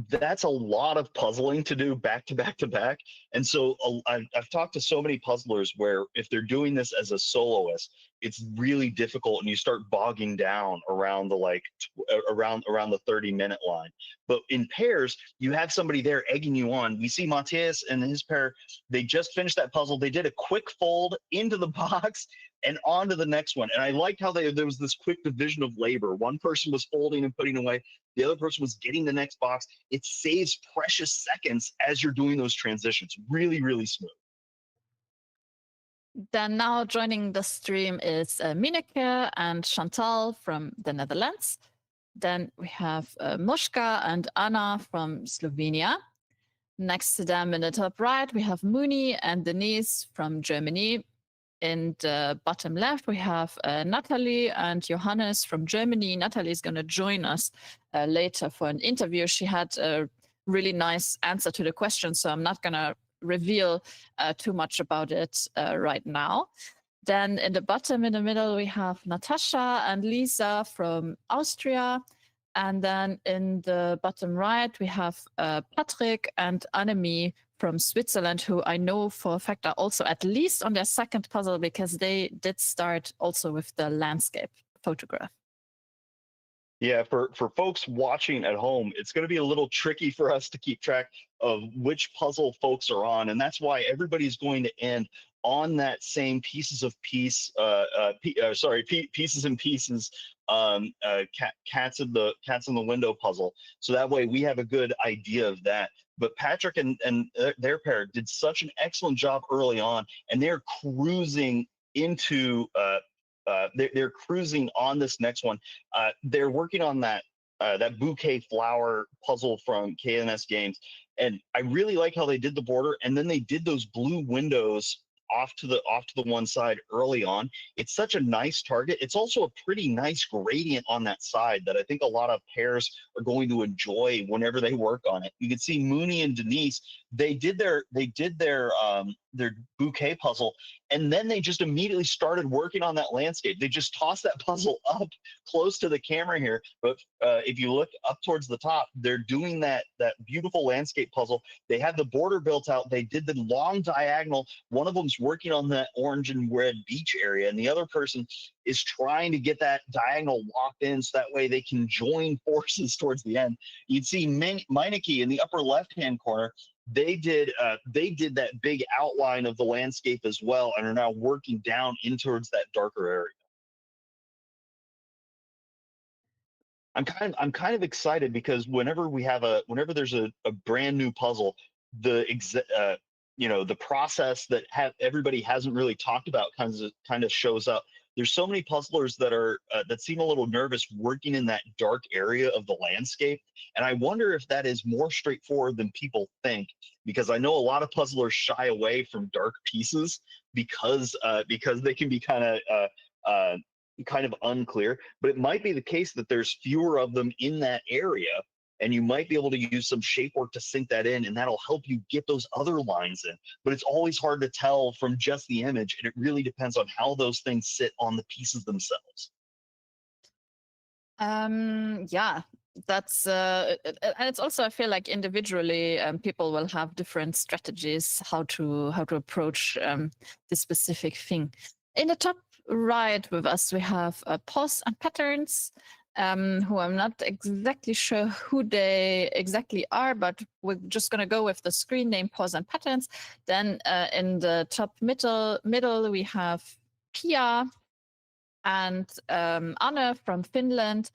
That's a lot of puzzling to do back to back to back. And so I've talked to so many puzzlers where if they're doing this as a soloist, it's really difficult and you start bogging down around the around the 30-minute line. But in pairs, you have somebody there egging you on. We see Matthias and his pair, they just finished that puzzle. They did a quick fold into the box and on to the next one. And I liked how there was this quick division of labor. One person was folding and putting away. The other person was getting the next box. It saves precious seconds as you're doing those transitions. Really smooth. Then now joining the stream is Mineke and Chantal from the Netherlands. Then we have Moshka and Anna from Slovenia. Next to them in the top right, we have Muni and Denise from Germany. In the bottom left, we have Natalie and Johannes from Germany. Natalie is going to join us later for an interview. She had a really nice answer to the question, so I'm not going to reveal too much about it right now. Then in the bottom in the middle, we have Natasha and Lisa from Austria. And then in the bottom right, we have Patrick and Annemie from Switzerland, who I know for a fact are also at least on their second puzzle because they did start also with the landscape photograph. Yeah, for folks watching at home, it's going to be a little tricky for us to keep track of which puzzle folks are on, and that's why everybody's going to end on that same pieces and pieces cats in the window puzzle. So that way we have a good idea of that. But Patrick and their pair did such an excellent job early on, and they're cruising into they're cruising on this next one. They're working on that bouquet flower puzzle from KNS Games, and I really like how they did the border, and then they did those blue windows off to the one side early on. It's such a nice target. It's also a pretty nice gradient on that side that I think a lot of pairs are going to enjoy whenever they work on it. You can see Mooney and Denise, they did their bouquet puzzle, and then they just immediately started working on that landscape. They just tossed that puzzle up close to the camera here, but if you look up towards the top, they're doing that beautiful landscape puzzle. They have the border built out. They did the long diagonal. One of them's working on that orange and red beach area, and the other person is trying to get that diagonal locked in so that way they can join forces towards the end. You'd see Meineke in the upper left-hand corner. They did that big outline of the landscape as well, and are now working down in towards that darker area. I'm kind of excited because whenever there's a brand new puzzle, the process that everybody hasn't really talked about kind of shows up. there's so many puzzlers that are that seem a little nervous working in that dark area of the landscape. And I wonder if that is more straightforward than people think, because I know a lot of puzzlers shy away from dark pieces because they can be kind of unclear. But it might be the case that there's fewer of them in that area, and you might be able to use some shape work to sink that in, and that'll help you get those other lines in. But it's always hard to tell from just the image, and it really depends on how those things sit on the pieces themselves. Yeah, that's and it's also, I feel like individually people will have different strategies how to approach this specific thing. In the top right with us, we have Pause and Patterns, who I'm not exactly sure who they exactly are, but we're just going to go with the screen name Pause and Patterns. Then in the top middle, we have Pia and Anna from Finland.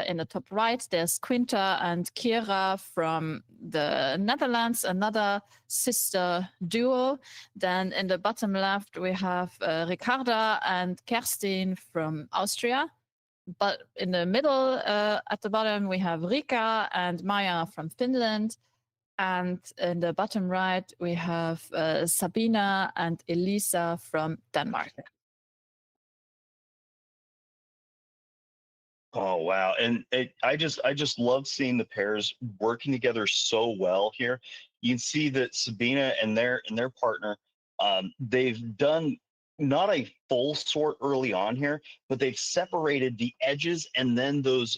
In the top right, there's Quinta and Kira from the Netherlands, another sister duo. Then in the bottom left, we have Ricarda and Kerstin from Austria. But in the middle, at the bottom, we have Rika and Maya from Finland. And in the bottom right, we have Sabina and Elisa from Denmark. Oh wow! And I just love seeing the pairs working together so well here. You can see that Sabina and their partner, they've done not a full sort early on here, but they've separated the edges and then those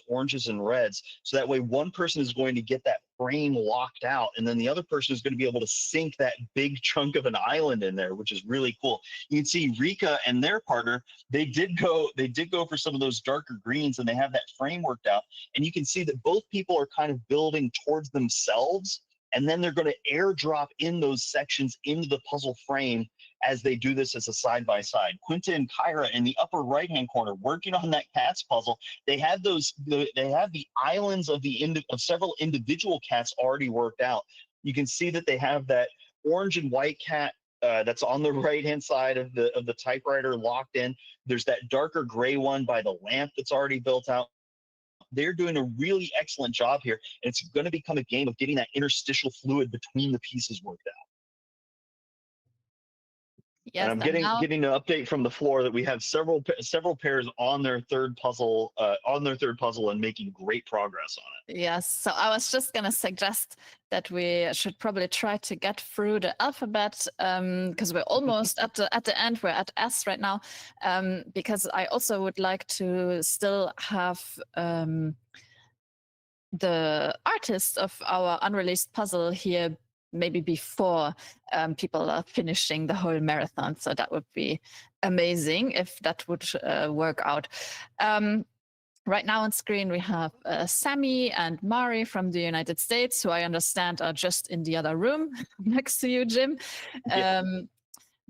oranges and reds, so that way one person is going to get that frame locked out, and then the other person is going to be able to sink that big chunk of an island in there, which is really cool. You can see Rika and their partner, they did go for some of those darker greens, and they have that frame worked out, and you can see that both people are kind of building towards themselves, and then they're going to airdrop in those sections into the puzzle frame as they do this as a side-by-side. Quinta and Kyra in the upper right-hand corner working on that cats puzzle. They have the islands of several individual cats already worked out. You can see that they have that orange and white cat that's on the right-hand side of the typewriter locked in. There's that darker gray one by the lamp that's already built out. They're doing a really excellent job here, and it's going to become a game of getting that interstitial fluid between the pieces worked out. Yes, and I'm getting an update from the floor that we have several pairs on their third puzzle and making great progress on it. Yes, so I was just going to suggest that we should probably try to get through the alphabet, because we're almost at the end. We're at S right now, because I also would like to still have the artist of our unreleased puzzle here maybe before people are finishing the whole marathon. So that would be amazing if that would work out. Right now on screen, we have Sammy and Mari from the United States, who I understand are just in the other room next to you, Jim. Yeah.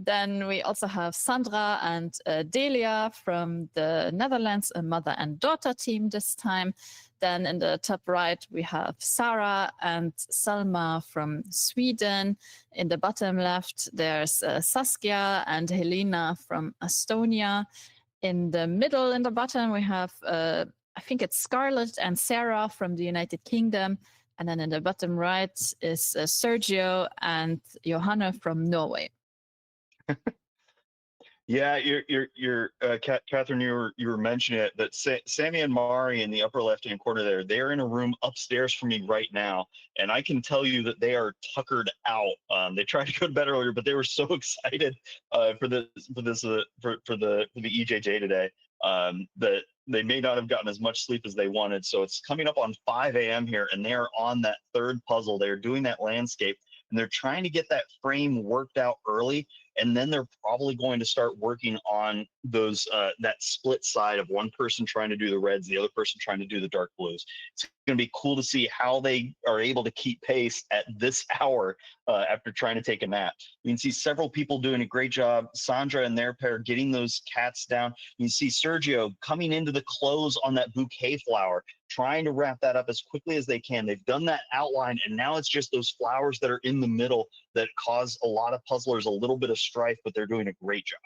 Then we also have Sandra and Delia from the Netherlands, a mother and daughter team this time. Then in the top right, we have Sarah and Salma from Sweden. In the bottom left, there's Saskia and Helena from Estonia. In the middle, in the bottom, we have, I think it's Scarlett and Sarah from the United Kingdom. And then in the bottom right is Sergio and Johanna from Norway. Yeah, Catherine, you were mentioning it, that Sammy and Mari in the upper left-hand corner there, they're in a room upstairs from me right now, and I can tell you that they are tuckered out. They tried to go to bed earlier, but they were so excited for the EJJ today that they may not have gotten as much sleep as they wanted. So it's coming up on 5 a.m. here, and they are on that third puzzle. They're doing that landscape, and they're trying to get that frame worked out early. And then they're probably going to start working on those that split side of one person trying to do the reds, the other person trying to do the dark blues. It's going to be cool to see how they are able to keep pace at this hour after trying to take a nap. You can see several people doing a great job. Sandra and their pair getting those cats down. You can see Sergio coming into the close on that bouquet flower, trying to wrap that up as quickly as they can. They've done that outline, and now it's just those flowers that are in the middle that cause a lot of puzzlers a little bit of strife, but they're doing a great job.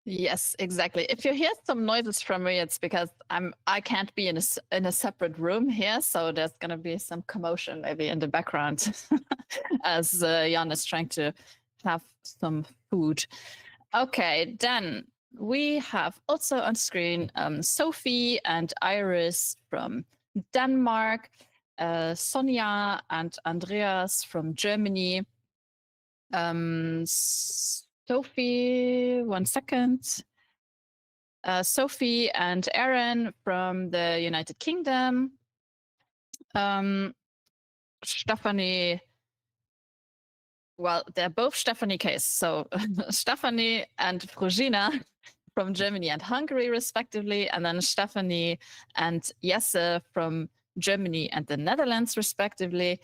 Yes, exactly. If you hear some noises from me, it's because I can't be in a separate room here, so there's gonna be some commotion maybe in the background as Jan is trying to have some food. Okay, then we have also on screen Sophie and Iris from Denmark, Sonja and Andreas from Germany. Sophie, 1 second. Sophie and Aaron from the United Kingdom. Stephanie, well, they're both Stephanie case. So Stephanie and Frugina from Germany and Hungary, respectively. And then Stephanie and Jesse from Germany and the Netherlands, respectively.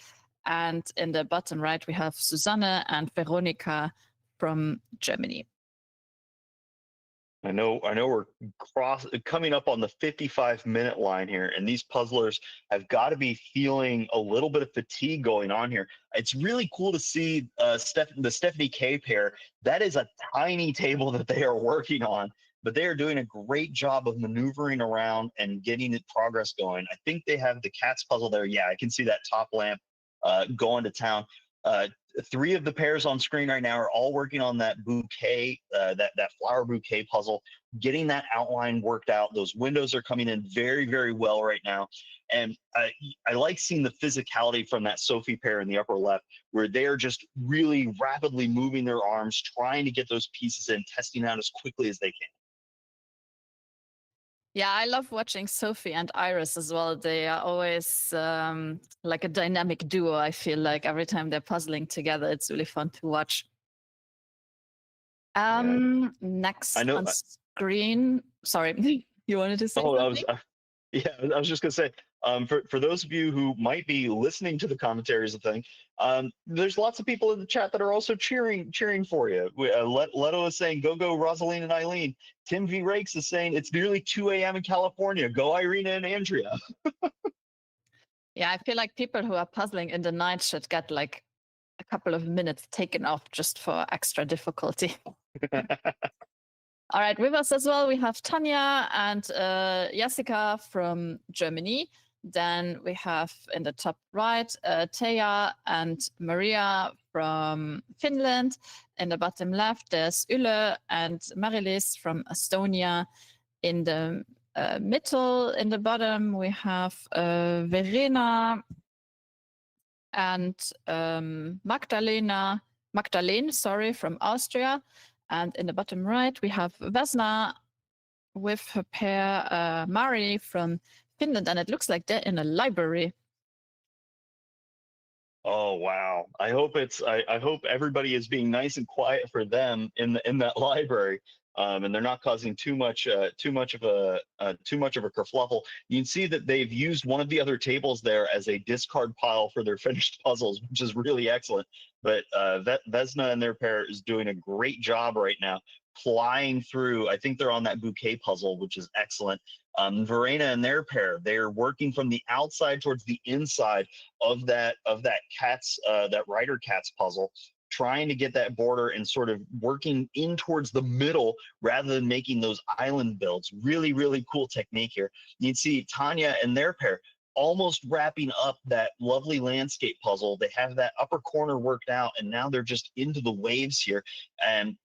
And in the bottom right, we have Susanne and Veronica from Germany. I know we're coming up on the 55-minute line here, and these puzzlers have got to be feeling a little bit of fatigue going on here. It's really cool to see the Stephanie K pair. That is a tiny table that they are working on, but they are doing a great job of maneuvering around and getting progress going. I think they have the cats puzzle there. Yeah, I can see that top lamp going to town. 3 of the pairs on screen right now are all working on that bouquet, that flower bouquet puzzle, getting that outline worked out. Those windows are coming in very, very well right now. And I like seeing the physicality from that Sophie pair in the upper left, where they are just really rapidly moving their arms, trying to get those pieces in, testing out as quickly as they can. Yeah, I love watching Sophie and Iris as well. They are always like a dynamic duo. I feel like every time they're puzzling together, it's really fun to watch. Next on screen. Sorry, you wanted to say something? I was just gonna say, for those of you who might be listening to the commentaries and thing, there's lots of people in the chat that are also cheering for you. Leto is saying, "Go Rosaline and Eileen." Tim V Rakes is saying, "It's nearly 2 a.m. in California. Go Irina and Andrea." Yeah, I feel like people who are puzzling in the night should get like a couple of minutes taken off just for extra difficulty. All right, with us as well, we have Tanya and Jessica from Germany. Then we have in the top right, Teja and Maria from Finland. In the bottom left, there's Yle and Marilis from Estonia. In the middle, in the bottom, we have Verena and Magdalene, from Austria. And in the bottom right, we have Vesna with her pair, Mari from Finland. And it looks like they're in a library. Oh, wow. I hope everybody is being nice and quiet for them in that library. And they're not causing too much of a kerfluffle. You can see that they've used one of the other tables there as a discard pile for their finished puzzles, which is really excellent. But Vesna and their pair is doing a great job right now, flying through. I think they're on that bouquet puzzle, which is excellent. Verena and their pair, they're working from the outside towards the inside of that cats, that rider cats puzzle, trying to get that border and sort of working in towards the middle rather than making those island builds. Really, really cool technique here. You can see Tanya and their pair almost wrapping up that lovely landscape puzzle. They have that upper corner worked out, and now they're just into the waves here. And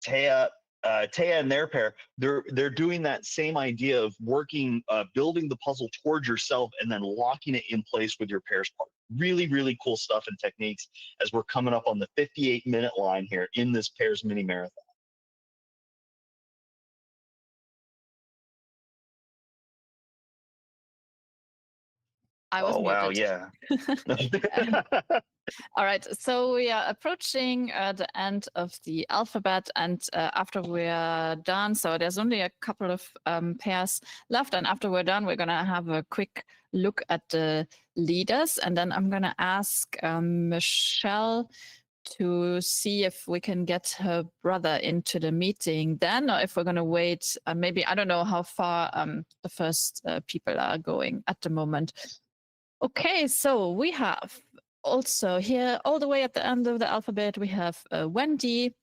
Teja and their pair, they're doing that same idea of working, building the puzzle towards yourself and then locking it in place with your pair's partner. Really, really cool stuff and techniques as we're coming up on the 58-minute line here in this pairs mini marathon. I was muted. Wow, yeah. All right, so we are approaching the end of the alphabet, and after we're done, so there's only a couple of pairs left, and after we're done, we're gonna have a quick look at the leaders, and then I'm gonna ask Michelle to see if we can get her brother into the meeting then, or if we're gonna wait, maybe, I don't know how far the first people are going at the moment. Okay, so we have also here, all the way at the end of the alphabet, we have Wendy,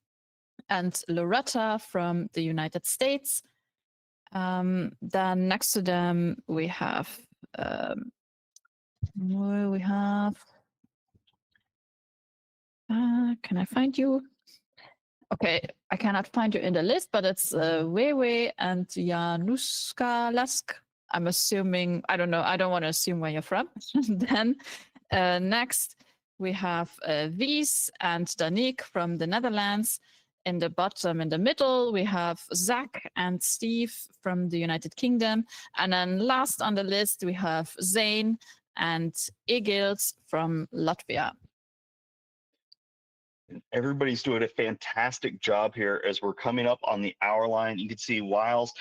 and Loretta from the United States. Then next to them we have can I find you? Okay, I cannot find you in the list, but it's Wewe and Januska Lask. I'm assuming, I don't know, I don't want to assume where you're from. Then next we have Wies and Danique from the Netherlands. In the bottom, in the middle, we have Zach and Steve from the United Kingdom. And then last on the list, we have Zane and Egils from Latvia. Everybody's doing a fantastic job here as we're coming up on the hour line. You can see Wiles,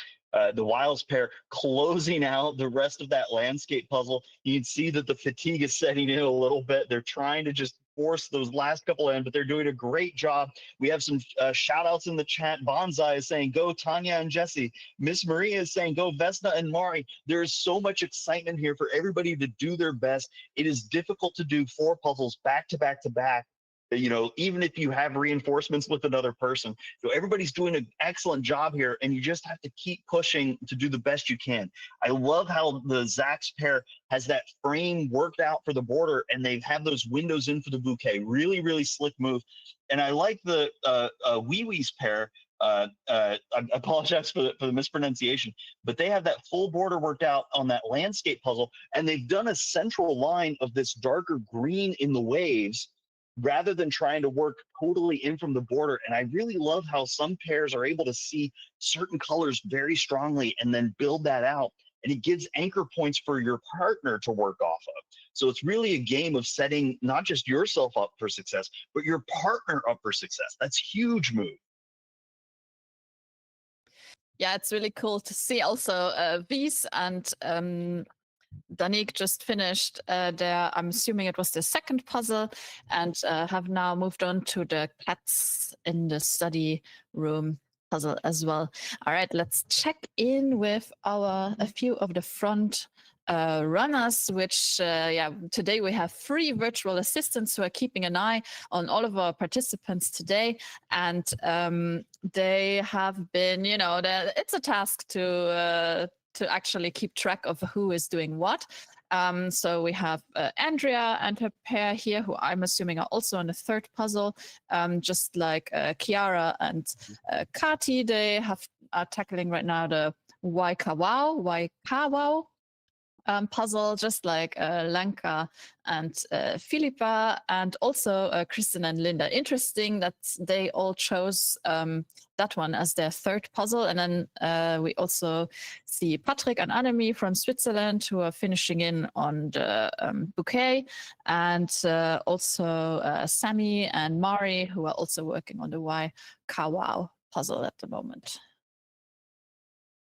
the Wiles pair closing out the rest of that landscape puzzle. You can see that the fatigue is setting in a little bit. They're trying to just force those last couple in, but they're doing a great job. We have some shout outs in the chat. Bonsai is saying, go Tanya and Jesse. Miss Maria is saying, go Vesna and Mari. There is so much excitement here for everybody to do their best. It is difficult to do 4 puzzles back to back to back. You know, even if you have reinforcements with another person, so everybody's doing an excellent job here, and you just have to keep pushing to do the best you can. I love how the Zach's pair has that frame worked out for the border, and they have those windows in for the bouquet. Really, really slick move. And I like the Wee Wee's pair. I apologize for the mispronunciation, but they have that full border worked out on that landscape puzzle, and they've done a central line of this darker green in the waves, rather than trying to work totally in from the border. And I really love how some pairs are able to see certain colors very strongly and then build that out. And it gives anchor points for your partner to work off of. So it's really a game of setting not just yourself up for success, but your partner up for success. That's huge move. Yeah, it's really cool to see also Wies and Danique just finished I'm assuming it was the second puzzle, and have now moved on to the cats in the study room puzzle as well. All right, let's check in with a few of the front runners, which today we have 3 virtual assistants who are keeping an eye on all of our participants today, and they have been, you know, it's a task to actually keep track of who is doing what. So we have Andrea and her pair here, who I'm assuming are also on the 3rd puzzle, just like Chiara and Kati. They are tackling right now the Waikawau puzzle, just like Lanka and Philippa, and also Kristen and Linda. Interesting that they all chose that one as their 3rd puzzle. And then we also see Patrick and Annemie from Switzerland, who are finishing in on the bouquet, and also Sammy and Mari, who are also working on the Waikawau puzzle at the moment.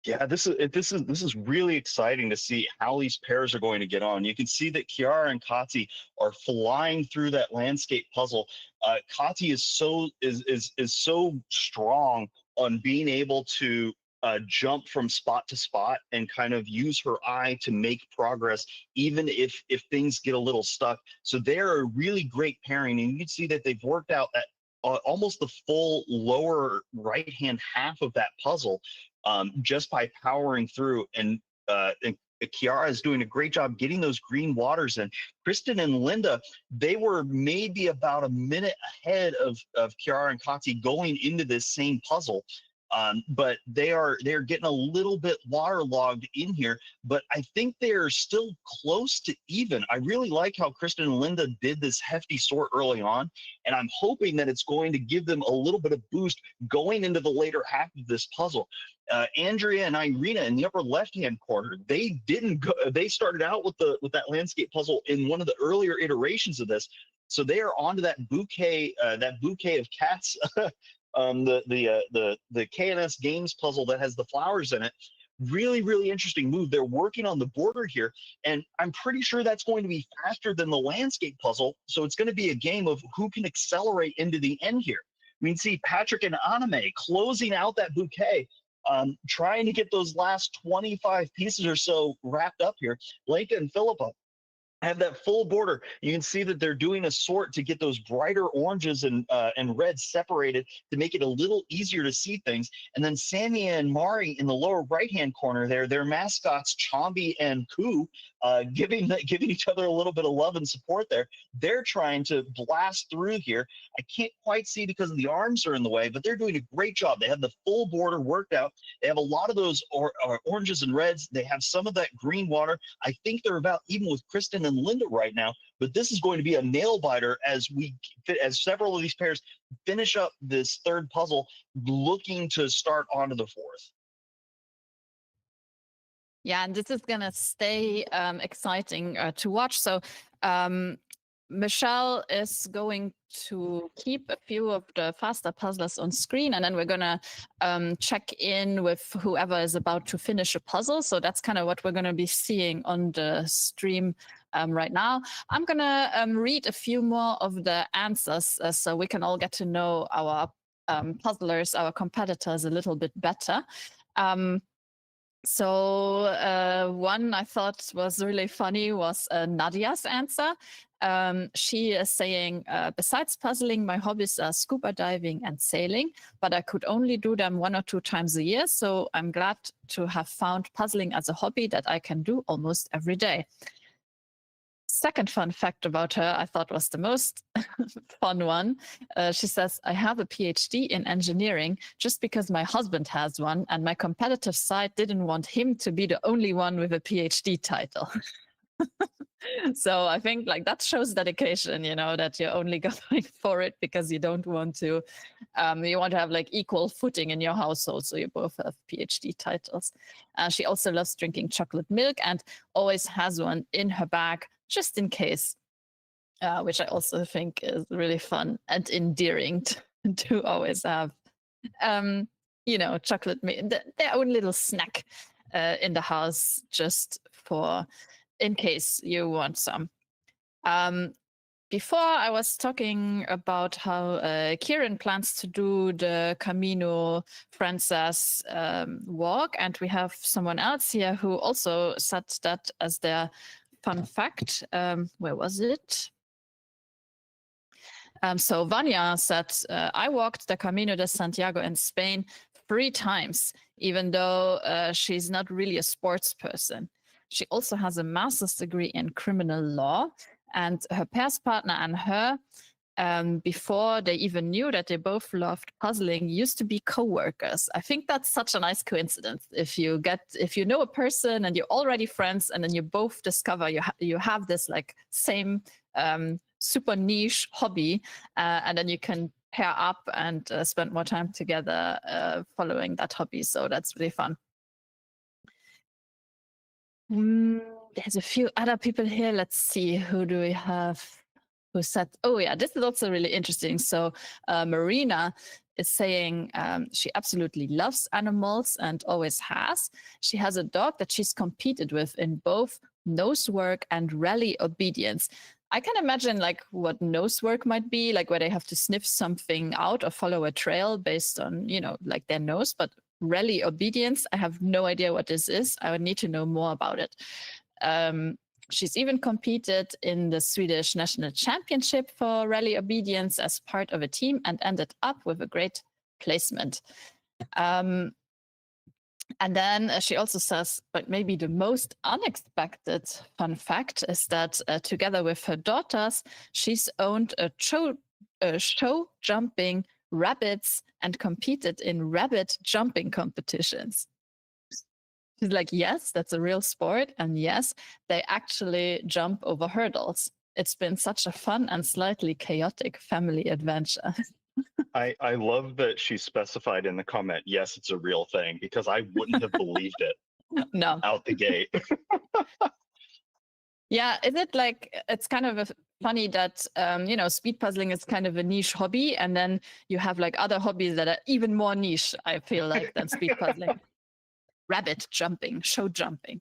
Yeah, this is really exciting to see how these pairs are going to get on. You can see that Chiara and Kati are flying through that landscape puzzle. Kati is so strong on being able to jump from spot to spot and kind of use her eye to make progress, even if things get a little stuck. So they're a really great pairing, and you can see that they've worked out that almost the full lower right-hand half of that puzzle. Just by powering through, and Chiara is doing a great job getting those green waters in. Kristen and Linda, they were maybe about a minute ahead of Chiara and Kati going into this same puzzle. But they're getting a little bit waterlogged in here, but I think they're still close to even. I really like how Kristen and Linda did this hefty sort early on, and I'm hoping that it's going to give them a little bit of boost going into the later half of this puzzle. Andrea and Irina in the upper left-hand corner, they didn't go. They started out with that landscape puzzle in one of the earlier iterations of this, so they are onto that bouquet of cats. The KNS Games puzzle that has the flowers in it. Really, really interesting move. They're working on the border here, and I'm pretty sure that's going to be faster than the landscape puzzle. So it's going to be a game of who can accelerate into the end here. We can see Patrick and Anime closing out that bouquet, trying to get those last 25 pieces or so wrapped up here. Leica and Philippa have that full border. You can see that they're doing a sort to get those brighter oranges and reds separated to make it a little easier to see things. And then Sammy and Mari in the lower right-hand corner there, their mascots Chombi and Koo, giving each other a little bit of love and support there. They're trying to blast through here. I can't quite see because the arms are in the way, but they're doing a great job. They have the full border worked out. They have a lot of those oranges and reds. They have some of that green water. I think they're about even with Kristen and Linda right now, but this is going to be a nail biter as several of these pairs finish up this third puzzle, looking to start onto the fourth. Yeah, and this is gonna stay exciting to watch. So Michelle is going to keep a few of the faster puzzlers on screen, and then we're gonna check in with whoever is about to finish a puzzle. So that's kind of what we're gonna be seeing on the stream right now. I'm gonna read a few more of the answers so we can all get to know our puzzlers, our competitors a little bit better. So one I thought was really funny was Nadia's answer. She is saying, besides puzzling, my hobbies are scuba diving and sailing, but I could only do them 1 or 2 times a year. So I'm glad to have found puzzling as a hobby that I can do almost every day. Second fun fact about her, I thought was the most fun one. She says, I have a PhD in engineering just because my husband has one, and my competitive side didn't want him to be the only one with a PhD title. So I think like that shows dedication, you know, that you're only going for it because you don't want to, you want to have like equal footing in your household. So you both have PhD titles. She also loves drinking chocolate milk and always has one in her bag just in case, which I also think is really fun and endearing to always have, you know, chocolate milk, their own little snack in the house just for in case you want some. Before I was talking about how Kieran plans to do the Camino Frances walk, and we have someone else here who also said that as their fun fact. Where was it? So Vanya said, I walked the Camino de Santiago in Spain 3 times, even though she's not really a sports person. She also has a master's degree in criminal law, and her pairs partner and her, before they even knew that they both loved puzzling, used to be co-workers. I think that's such a nice coincidence. If you know a person and you're already friends, and then you both discover you have this like same super niche hobby, and then you can pair up and spend more time together following that hobby. So that's really fun. There's a few other people here. Let's see, who do we have who said, oh yeah, this is also really interesting. So Marina is saying she absolutely loves animals and always has. She has a dog that she's competed with in both nose work and rally obedience. I can imagine like what nose work might be, like where they have to sniff something out or follow a trail based on, you know, like their nose, but rally obedience, I have no idea what this is. I would need to know more about it. She's even competed in the Swedish National Championship for rally obedience as part of a team and ended up with a great placement. And then she also says, but maybe the most unexpected fun fact is that together with her daughters, she's owned a show jumping rabbits and competed in rabbit jumping competitions. She's like, yes, that's a real sport. And yes, they actually jump over hurdles. It's been such a fun and slightly chaotic family adventure. I love that she specified in the comment, yes, it's a real thing, because I wouldn't have believed it No. out the gate. Yeah, is it like, it's kind of funny that, you know, speed puzzling is kind of a niche hobby. And then you have like other hobbies that are even more niche, I feel like, than speed puzzling. Rabbit jumping, show jumping.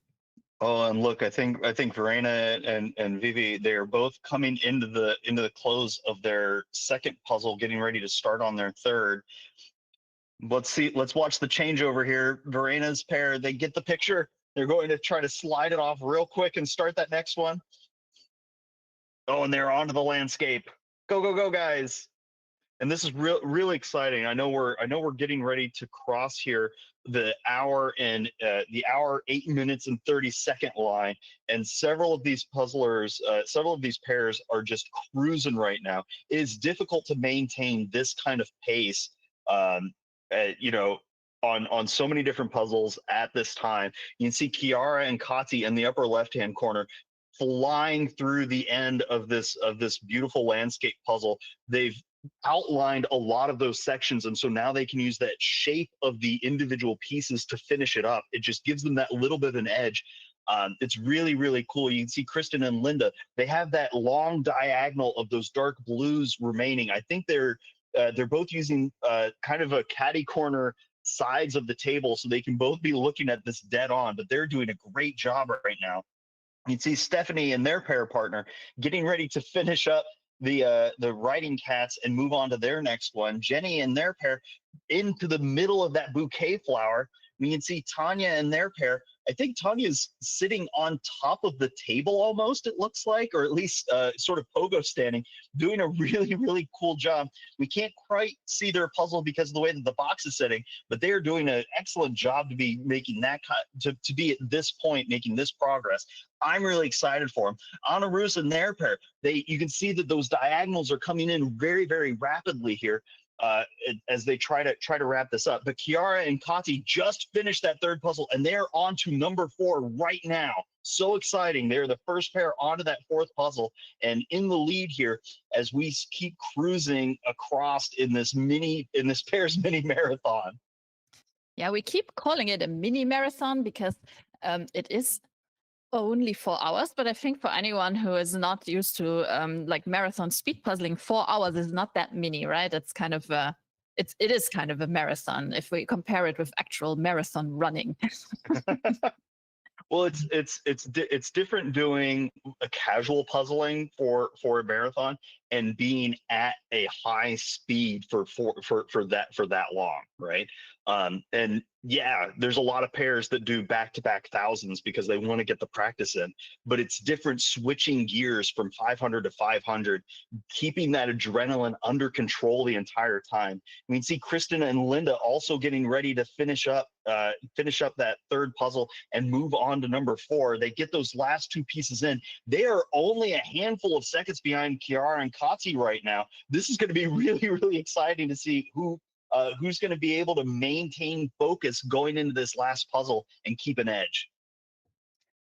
Oh, and look, I think Verena and Vivi, they are both coming into the close of their second puzzle, getting ready to start on their third. Let's watch the changeover here. Verena's pair, they get the picture. They're going to try to slide it off real quick and start that next one. Oh, and they're onto the landscape. Go, go, go, guys. And this is really exciting. I know we're getting ready to cross here the hour 8 minutes and 30-second line, and several of these pairs are just cruising right now. It is difficult to maintain this kind of pace, you know, on so many different puzzles at this time. You can see Kiara and Kati in the upper left-hand corner flying through the end of this beautiful landscape puzzle. They've outlined a lot of those sections, and so now they can use that shape of the individual pieces to finish it up. It just gives them that little bit of an edge. It's really cool. You can see Kristen and Linda, they have that long diagonal of those dark blues remaining. I think they're both using kind of a catty corner sides of the table, so they can both be looking at this dead on, but they're doing a great job right now. You can see Stephanie and their pair partner getting ready to finish up the writing cats and move on to their next one. Jenny and their pair into the middle of that bouquet flower. We can see Tanya and their pair. I think Tanya's sitting on top of the table almost, it looks like, or at least sort of pogo standing, doing a really cool job. We can't quite see their puzzle because of the way that the box is sitting, but they are doing an excellent job to be making that to be at this point, making this progress. I'm really excited for them. Anna Rus and their pair, you can see that those diagonals are coming in very rapidly here. As they try to wrap this up. But Kiara and Kati just finished that third puzzle, and they're on to number 4 right now. So exciting. They're the first pair onto that fourth puzzle and in the lead here as we keep cruising across in this pair's mini marathon. Yeah, we keep calling it a mini marathon because it is only 4 hours, but I think for anyone who is not used to like marathon speed puzzling, 4 hours is not that mini, right? It's kind of it is kind of a marathon if we compare it with actual marathon running. Well, it's different doing a casual puzzling for a marathon and being at a high speed for that long, right? And yeah, there's a lot of pairs that do back-to-back thousands because they want to get the practice in, but it's different switching gears from 500 to 500, keeping that adrenaline under control the entire time. We can see Kristen and Linda also getting ready to finish up that third puzzle and move on to number 4. They get those last 2 pieces in. They are only a handful of seconds behind Kiara and Kati right now. This is going to be really exciting to see who's going to be able to maintain focus going into this last puzzle and keep an edge.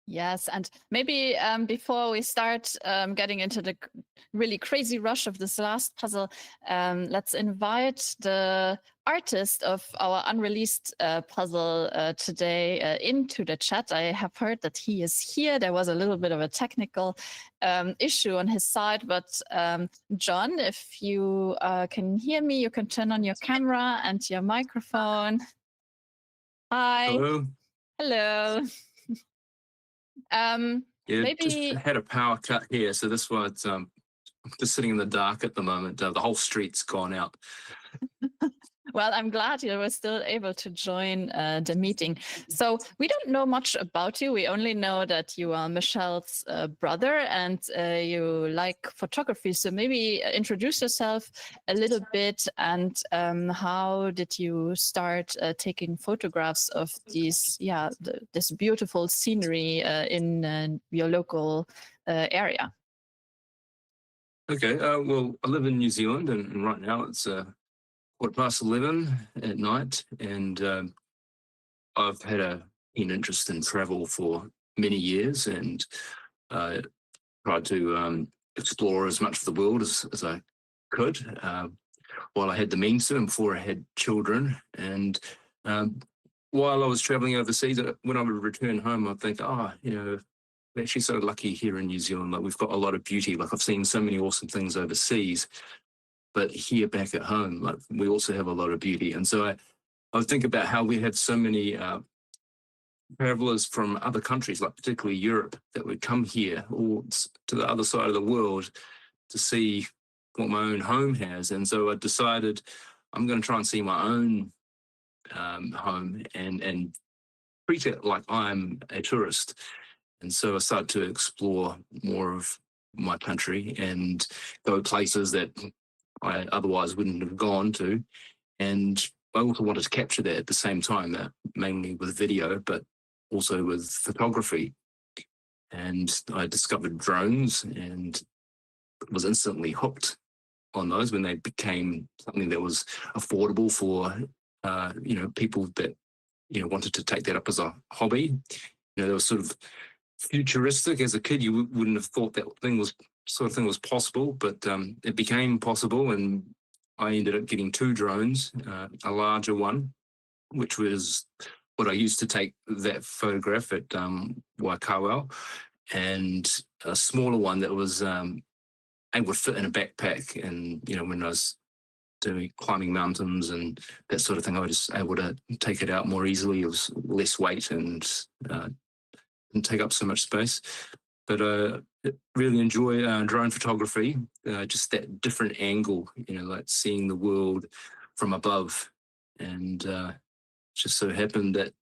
Yes, and maybe before we start getting into the really crazy rush of this last puzzle, let's invite the artist of our unreleased puzzle today into the chat. I have heard that he is here. There was a little bit of a technical issue on his side, but John, if you can hear me, you can turn on your camera and your microphone. Hi. Hello. Hello. Yeah, maybe just had a power cut here, so that's why it's I'm just sitting in the dark at the moment. The whole street's gone out. Well, I'm glad you were still able to join the meeting. So we don't know much about you. We only know that you are Michelle's brother and you like photography. So maybe introduce yourself a little bit and how did you start taking photographs of these, this beautiful scenery in your local area? Okay, well, I live in New Zealand, and right now it's 11:15 at night, and I've had an interest in travel for many years, and tried to explore as much of the world as I could while I had the means to, and before I had children. And while I was traveling overseas, when I would return home, I'd think, we're actually so lucky here in New Zealand. Like, we've got a lot of beauty. Like, I've seen so many awesome things overseas, but here back at home, like, we also have a lot of beauty. And so I would think about how we have so many travelers from other countries, like particularly Europe, that would come here or to the other side of the world to see what my own home has. And so I decided I'm going to try and see my own home and treat it like I'm a tourist. And so I started to explore more of my country and go places that I otherwise wouldn't have gone to. And I also wanted to capture that at the same time, mainly with video, but also with photography. And I discovered drones and was instantly hooked on those when they became something that was affordable for, people that, wanted to take that up as a hobby. They were sort of futuristic. As a kid, you wouldn't have thought that sort of thing was possible, but it became possible, and I ended up getting 2 drones, a larger one, which was what I used to take that photograph at Waikawau, and a smaller one that was able to fit in a backpack. And when I was doing climbing mountains and that sort of thing, I was able to take it out more easily. It was less weight and didn't take up so much space. But really enjoy drone photography, just that different angle, like seeing the world from above. And just so happened that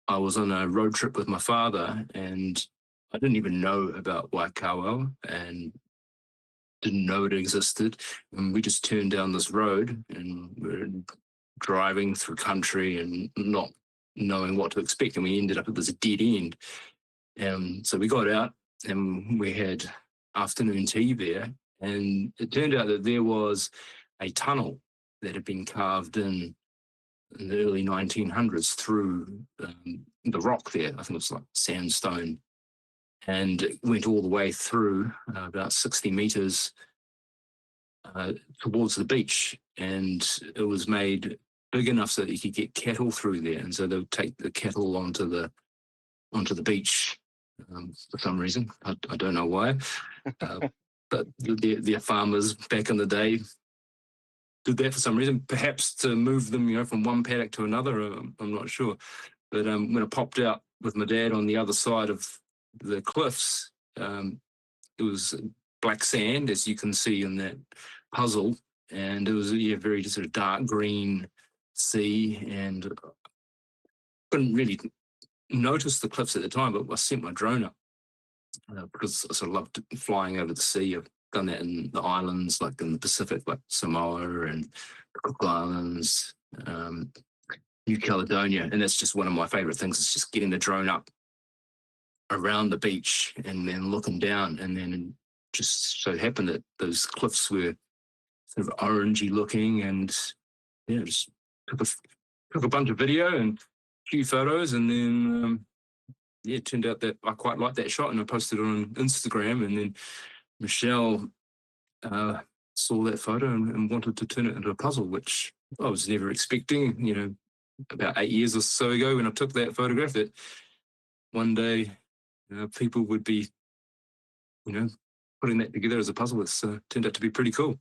I was on a road trip with my father, and I didn't even know about Waikawau and didn't know it existed. And we just turned down this road and we're driving through country and not knowing what to expect. And we ended up at this dead end. So we got out and we had afternoon tea there. And it turned out that there was a tunnel that had been carved in the early 1900s through the rock there. I think it was like sandstone. And it went all the way through about 60 meters towards the beach. And it was made big enough so that you could get cattle through there. And so they would take the cattle onto the beach for some reason. I don't know why. But the farmers back in the day did that for some reason, perhaps to move them, from one paddock to another. I'm not sure. But when I popped out with my dad on the other side of the cliffs, it was black sand, as you can see in that puzzle, and it was a very sort of dark green sea, and couldn't really notice the cliffs at the time, but I sent my drone up because I sort of loved flying over the sea. I've done that in the islands, like in the Pacific, like Samoa and Cook Islands, New Caledonia, and that's just one of my favorite things. Is just getting the drone up around the beach and then looking down, and then just so happened that those cliffs were sort of orangey looking, and just took a bunch of video and a few photos, and then it turned out that I quite liked that shot, and I posted it on Instagram, and then Michelle saw that photo and wanted to turn it into a puzzle, which I was never expecting. About 8 years or so ago, when I took that photograph, that one day people would be, putting that together as a puzzle. It's turned out to be pretty cool.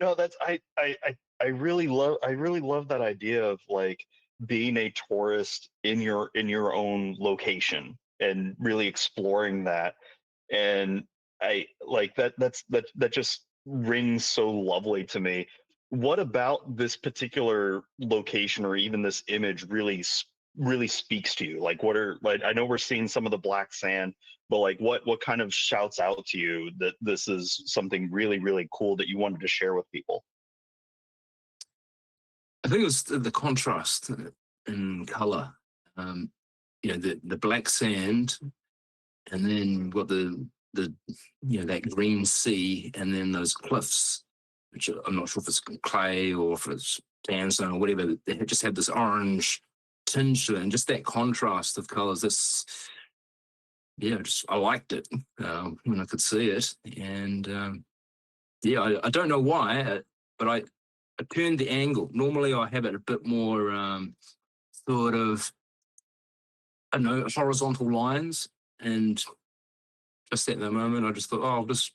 No, that's I really love that idea of like being a tourist in your own location and really exploring that. And I like that just rings so lovely to me. What about this particular location or even this image really speaks to you? Like, what are, like, I know we're seeing some of the black sand, but like what kind of shouts out to you that this is something really, really cool that you wanted to share with people? I think it was the contrast in color. The black sand, and then what the that green sea, and then those cliffs, which I'm not sure if it's clay or if it's sandstone or whatever. They just had this orange tinge to it, and just that contrast of colors. I liked it when I could see it, and I don't know why, but I turned the angle. Normally I have it a bit more sort of, I don't know, horizontal lines, and just at the moment I just thought, I'll just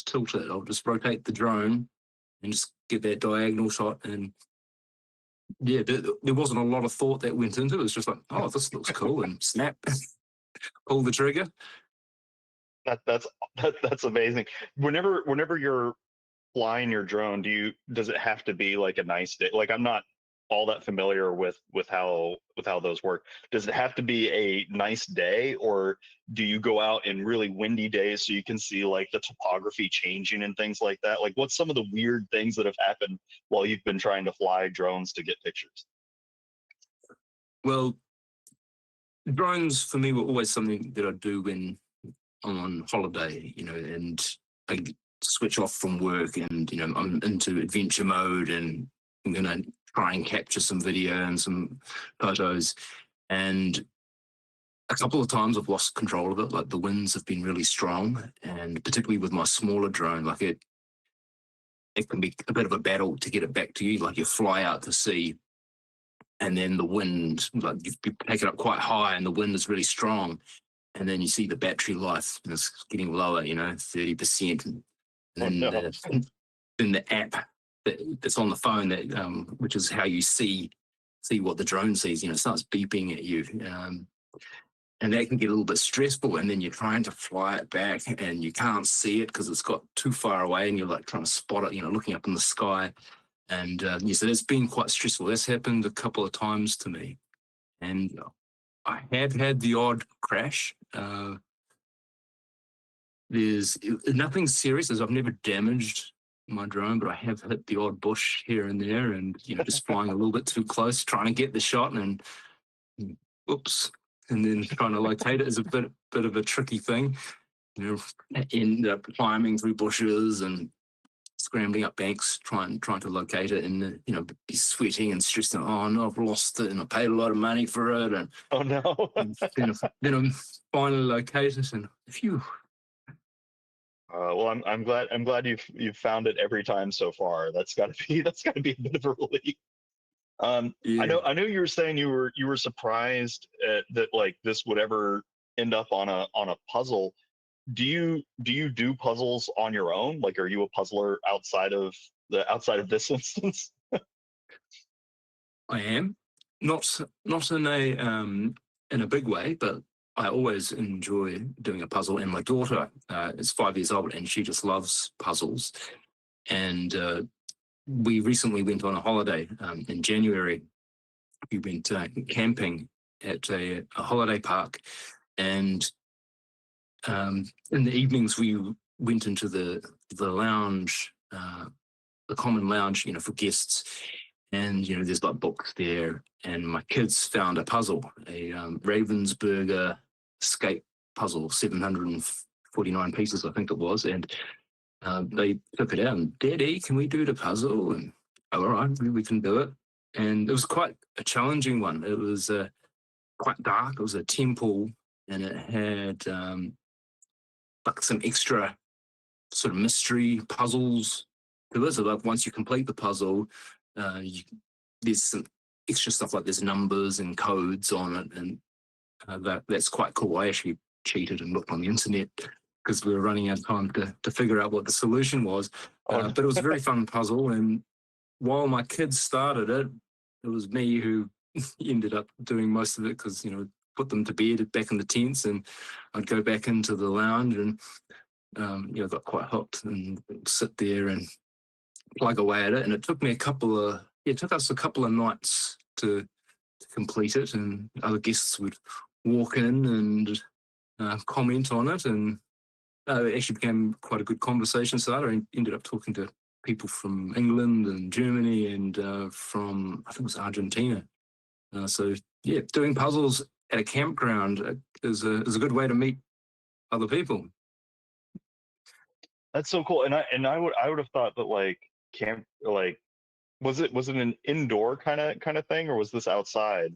tilt it. I'll just rotate the drone and just get that diagonal shot. And there wasn't a lot of thought that went into it. It was just like, oh, this looks cool, and snap, pull the trigger. That's amazing. Whenever you're flying your drone, does it have to be like a nice day? Like, I'm not all that familiar with how those work. Does it have to be a nice day, or do you go out in really windy days so you can see like the topography changing and things like that? Like, what's some of the weird things that have happened while you've been trying to fly drones to get pictures? Well, drones for me were always something that I do when I'm on holiday, and I switch off from work, and I'm into adventure mode, and I'm gonna try and capture some video and some photos. And a couple of times I've lost control of it, like the winds have been really strong, and particularly with my smaller drone, like it can be a bit of a battle to get it back to you. Like you fly out to sea, and then the wind, like you've taken up quite high, and the wind is really strong, and then you see the battery life and it's getting lower, 30%. And then, Oh, no. then the app that's on the phone, that which is how you see what the drone sees, starts beeping at you. And that can get a little bit stressful. And then you're trying to fly it back and you can't see it because it's got too far away, and you're like trying to spot it, looking up in the sky. And so that's been quite stressful. That's happened a couple of times to me. And I have had the odd crash. There's nothing serious, as I've never damaged my drone, but I have hit the odd bush here and there, and just flying a little bit too close, trying to get the shot, and oops, and then trying to locate it is a bit of a tricky thing. End up climbing through bushes and scrambling up banks, trying to locate it, and be sweating and stressing. Oh no, I've lost it, and I paid a lot of money for it, and Oh no. and then I'm finally located, and phew. Well, I'm glad you've found it every time so far. That's got to be a bit of a relief. Yeah. I know you were saying you were surprised that like this would ever end up on a puzzle. Do you do puzzles on your own? Like, are you a puzzler outside of this instance? I am not in a big way, but I always enjoy doing a puzzle. And my daughter is 5 years old, and she just loves puzzles. And we recently went on a holiday in January. We went camping at a holiday park, and in the evenings we went into the lounge, the common lounge, for guests. And there's like books there, and my kids found a puzzle, a Ravensburger escape puzzle, 749 pieces, I think it was. And they took it out, and Daddy, can we do the puzzle? And all right, we can do it. And it was quite a challenging one. It was quite dark. It was a temple, and it had like some extra sort of mystery puzzles to it. So like once you complete the puzzle, there's some extra stuff, like there's numbers and codes on it, and that's quite cool. I actually cheated and looked on the internet because we were running out of time to figure out what the solution was. But it was a very fun puzzle, and while my kids started it, it was me who ended up doing most of it, because put them to bed back in the tents, and I'd go back into the lounge and got quite hooked and sit there and plug away at it. And it took us a couple of nights to complete it, and other guests would walk in and comment on it, and it actually became quite a good conversation starter. I ended up talking to people from England and Germany, and from, I think it was Argentina. So yeah, doing puzzles at a campground is a good way to meet other people. That's so cool. And I would have thought that like camp, like was it an indoor kind of thing, or was this outside?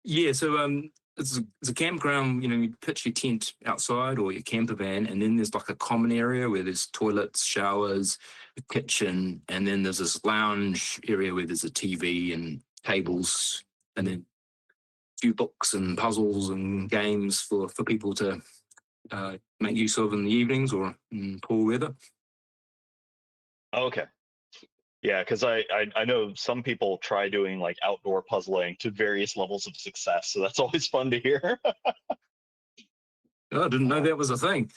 Yeah, so it's a campground. You pitch your tent outside or your camper van, and then there's like a common area where there's toilets, showers, a kitchen, and then there's this lounge area where there's a TV and tables, and then a few books and puzzles and games for people to make use of in the evenings or in poor weather. Okay. Yeah, because I know some people try doing like outdoor puzzling to various levels of success, so that's always fun to hear. Oh, I didn't know that was a thing.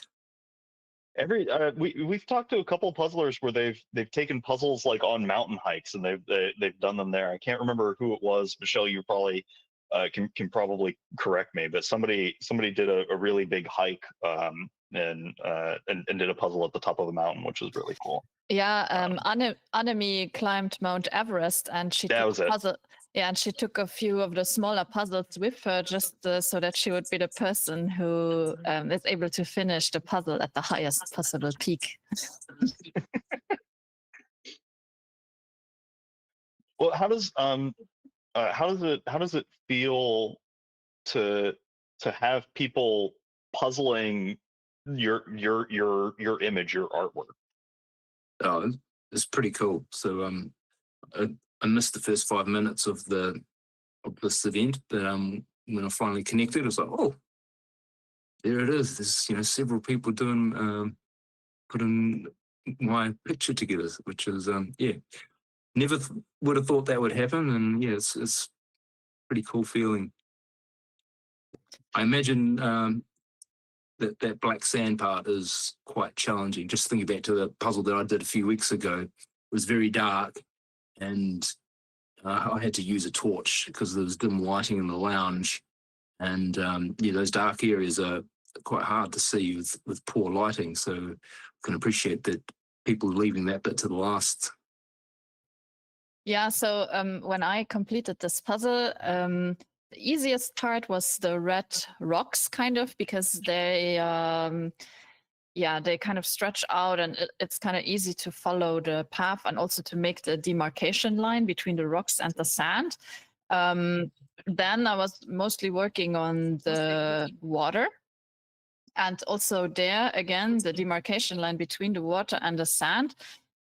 We've talked to a couple of puzzlers where they've taken puzzles like on mountain hikes and they've done them there. I can't remember who it was. Michelle, you probably can probably correct me, but somebody did a really big hike and did a puzzle at the top of the mountain, which was really cool. Yeah, Anemi climbed Mount Everest, and she took a puzzle. Yeah, and she took a few of the smaller puzzles with her, just so that she would be the person who is able to finish the puzzle at the highest possible peak. Well, how does it feel to have people puzzling your image, your artwork? Oh, it's pretty cool. So I missed the first 5 minutes of this event, but when I finally connected, I was like, oh, there it is. There's several people doing putting my picture together, which is never would have thought that would happen, and yeah, it's a pretty cool feeling. I imagine that black sand part is quite challenging. Just thinking back to the puzzle that I did a few weeks ago, it was very dark, and I had to use a torch because there was dim lighting in the lounge, and those dark areas are quite hard to see with poor lighting. So I can appreciate that people are leaving that bit to the last. Yeah, so when I completed this puzzle, the easiest part was the red rocks, kind of, because they kind of stretch out, and it's kind of easy to follow the path and also to make the demarcation line between the rocks and the sand. Then I was mostly working on the water. And also there, again, the demarcation line between the water and the sand.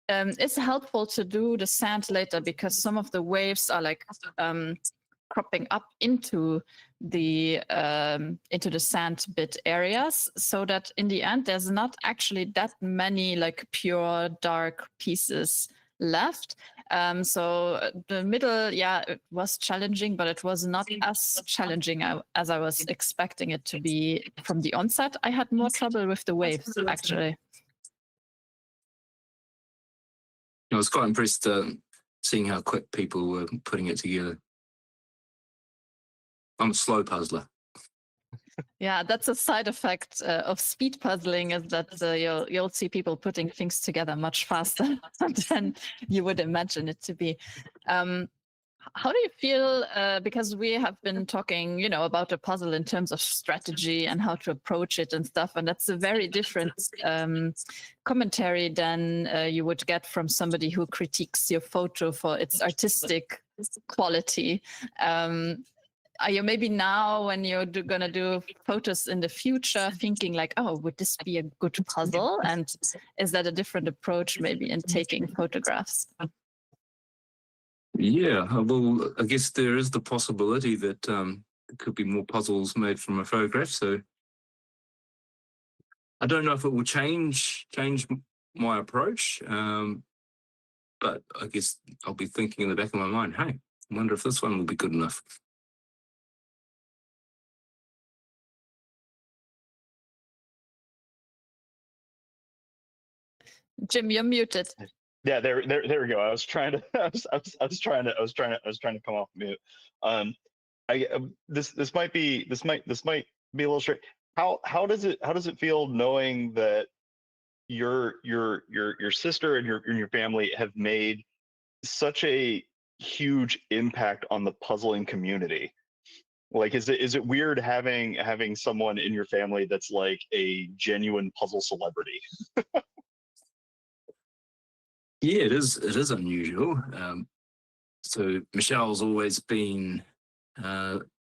It's helpful to do the sand later because some of the waves are like cropping up into the sand bit areas, so that in the end there's not actually that many like pure dark pieces left. So the middle, it was challenging, but it was not as challenging as I was expecting it to be from the onset. I had more trouble with the waves, actually. I was quite impressed seeing how quick people were putting it together. I'm a slow puzzler. Yeah, that's a side effect of speed puzzling, is that you'll see people putting things together much faster than you would imagine it to be. How do you feel, because we have been talking, about a puzzle in terms of strategy and how to approach it and stuff, and that's a very different commentary than you would get from somebody who critiques your photo for its artistic quality. Are you maybe now, when you're going to do photos in the future, thinking like, oh, would this be a good puzzle? And is that a different approach maybe in taking photographs? Yeah, well, I guess there is the possibility that there could be more puzzles made from a photograph. So I don't know if it will change my approach, but I guess I'll be thinking in the back of my mind, hey, I wonder if this one will be good enough. Jim, you're muted. Yeah, there we go. I was trying to come off mute. This might be a little straight. How does it feel knowing that your sister and your family have made such a huge impact on the puzzling community? Like, is it weird having someone in your family that's like a genuine puzzle celebrity? Yeah, it is unusual. So Michelle's always been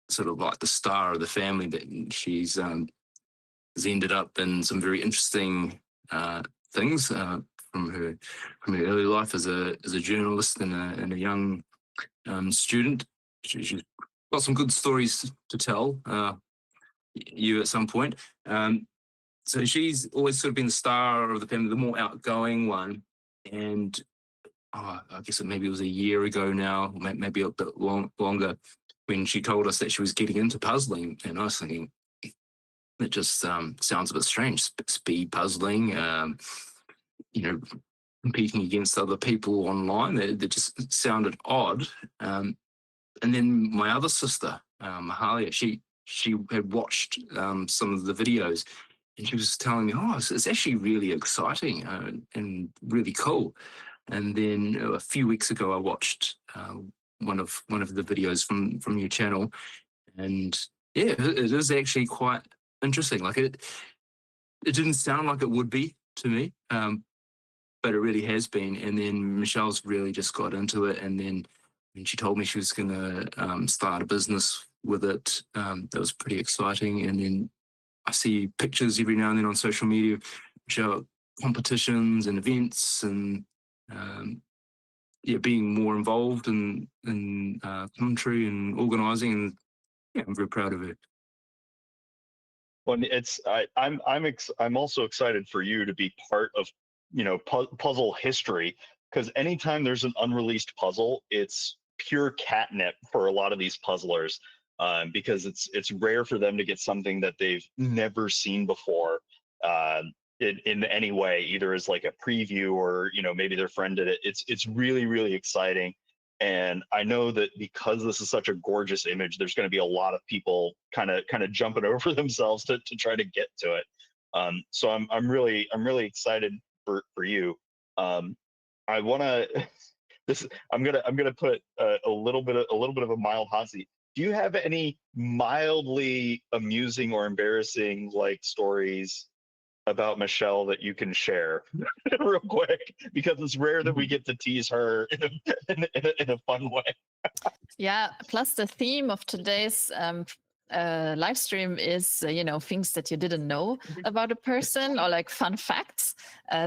sort of like the star of the family, but she's has ended up in some very interesting things from her early life as a journalist and a young student. She's got some good stories to tell you at some point. So she's always sort of been the star of the family, the more outgoing one. And I guess maybe it was a year ago now, maybe a bit longer, when she told us that she was getting into puzzling. And I was thinking, it just sounds a bit strange. Speed puzzling, competing against other people online. That just sounded odd. And then my other sister, Mahalia, she had watched some of the videos, and she was telling me, "Oh, it's actually really exciting and really cool." And then a few weeks ago, I watched one of the videos from your channel, and yeah, it is actually quite interesting. Like it didn't sound like it would be to me, but it really has been. And then Michelle's really just got into it, and then when she told me she was going to start a business with it, that was pretty exciting. And then I see pictures every now and then on social media, show competitions and events, and being more involved in commentary and organising, and yeah, I'm very proud of it. Well, I'm also excited for you to be part of, puzzle history, because anytime there's an unreleased puzzle, it's pure catnip for a lot of these puzzlers, because it's rare for them to get something that they've never seen before, in any way, either as like a preview or maybe their friend did it. It's really, really exciting. And I know that because this is such a gorgeous image, there's going to be a lot of people kind of jumping over themselves to try to get to it. So I'm really excited for you. I want to I'm gonna put a little bit of a mild hot seat. Do you have any mildly amusing or embarrassing like stories about Michelle that you can share real quick, because it's rare that we get to tease her in a fun way? Yeah, plus the theme of today's live stream is, things that you didn't know about a person, or like fun facts.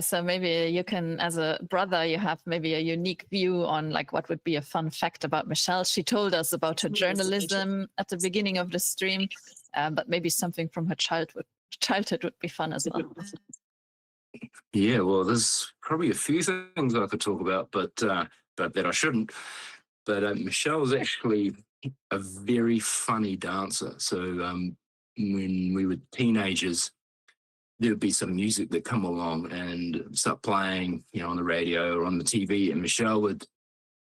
So maybe you can, as a brother, you have maybe a unique view on like what would be a fun fact about Michelle. She told us about her journalism at the beginning of the stream, but maybe something from her childhood would be fun as well. Yeah, well, there's probably a few things I could talk about, but that I shouldn't. But Michelle was actually a very funny dancer. So when we were teenagers, there would be some music that come along and start playing, on the radio or on the TV, and Michelle would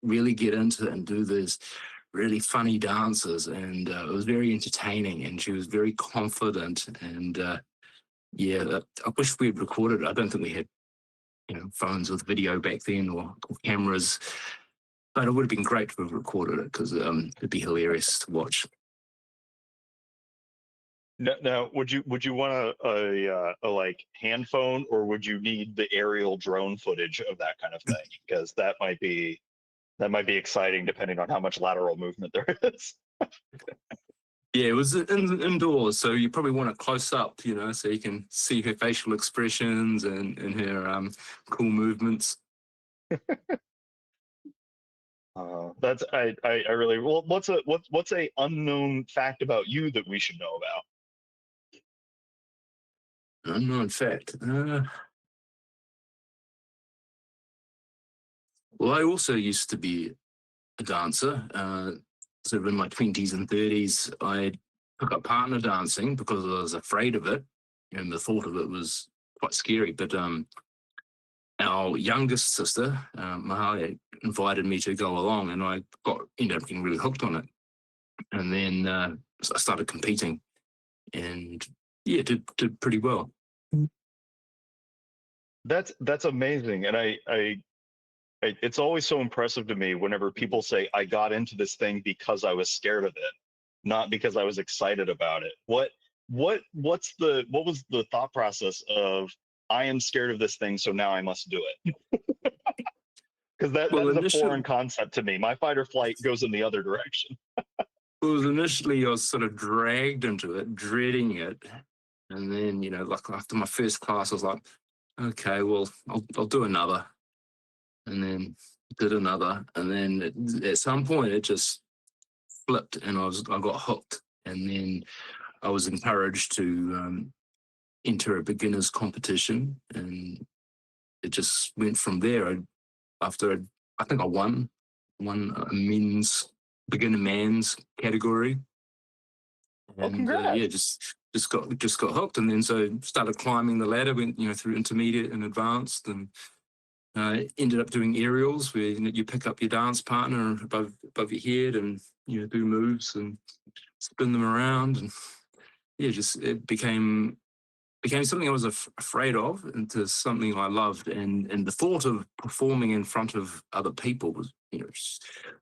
really get into it and do this really funny dances, and it was very entertaining, and she was very confident. And yeah, I wish we had recorded it. I don't think we had phones with video back then, or cameras, but it would have been great to have recorded it, because it'd be hilarious to watch. Now, would you want a like hand phone, or would you need the aerial drone footage of that kind of thing? Because that might be exciting depending on how much lateral movement there is. Yeah, it was indoors, so you probably want it close up, so you can see her facial expressions and her cool movements. That's I really well. What's a unknown fact about you that we should know about? Unknown fact. Well, I also used to be a dancer. Sort of in my 20s and 30s, I took up partner dancing because I was afraid of it, and the thought of it was quite scary. But our youngest sister, Mahalia, invited me to go along, and I ended up getting really hooked on it. And then I started competing, and yeah, did pretty well. That's amazing, and it's always so impressive to me whenever people say I got into this thing because I was scared of it, not because I was excited about it. What was the thought process of I am scared of this thing, so now I must do it? Because that is a foreign concept to me. My fight or flight goes in the other direction. Well, initially I was sort of dragged into it, dreading it, and then like after my first class, I was like, okay, well, I'll do another. And then did another, and then at some point it just flipped, and I got hooked. And then I was encouraged to enter a beginners competition, and it just went from there. I think I won a beginner man's category, Well, And congrats. yeah, just got hooked, and then so started climbing the ladder, went through intermediate and advanced, and ended up doing aerials where you pick up your dance partner above your head and do moves and spin them around, and yeah, just it became something I was afraid of into something I loved, and the thought of performing in front of other people was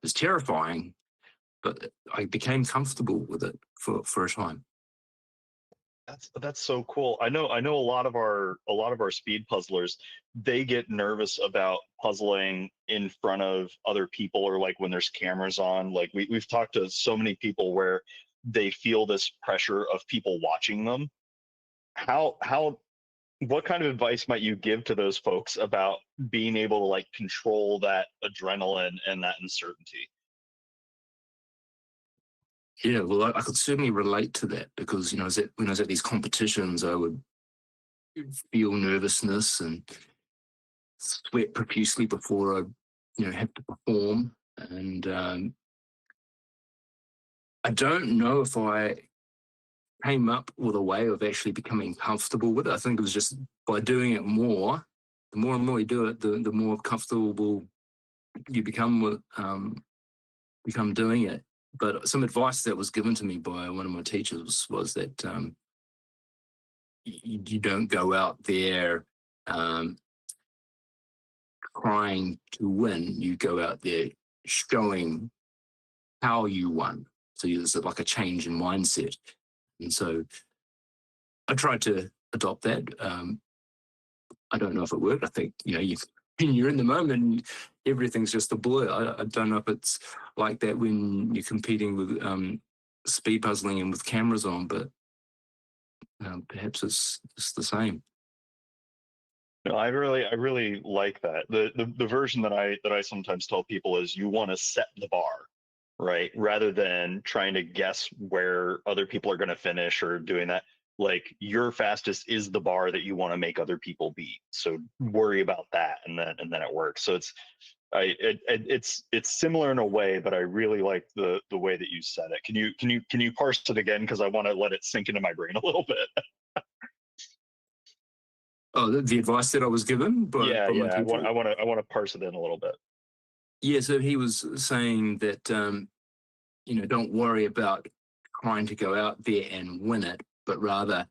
was terrifying, but I became comfortable with it for a time. That's so cool. I know a lot of our speed puzzlers, they get nervous about puzzling in front of other people, or like when there's cameras on. Like we've talked to so many people where they feel this pressure of people watching them. How what kind of advice might you give to those folks about being able to like control that adrenaline and that uncertainty? Yeah, well, I could certainly relate to that because when I was at these competitions, I would feel nervousness and sweat profusely before I have to perform, and I don't know if I came up with a way of actually becoming comfortable with it. I think it was just by doing it more. The more and more you do it, the more comfortable you become with become doing it. But some advice that was given to me by one of my teachers was that you don't go out there trying to win. You go out there showing how you won. So there's like a change in mindset. And so I tried to adopt that. I don't know if it worked. I think, you're in the moment, everything's just a blur. I don't know if it's like that when you're competing with speed puzzling and with cameras on, but perhaps it's the same. No, I really like that. The version that I sometimes tell people is you want to set the bar, right? Rather than trying to guess where other people are going to finish or doing that. Like your fastest is the bar that you want to make other people beat. So worry about that, and then it works. So it's similar in a way, but I really like the way that you said it. Can you parse it again, because I want to let it sink into my brain a little bit. Oh, the advice that I was given by Yeah, my I teacher? want to parse it in a little bit. Yeah, so he was saying that don't worry about trying to go out there and win it, but rather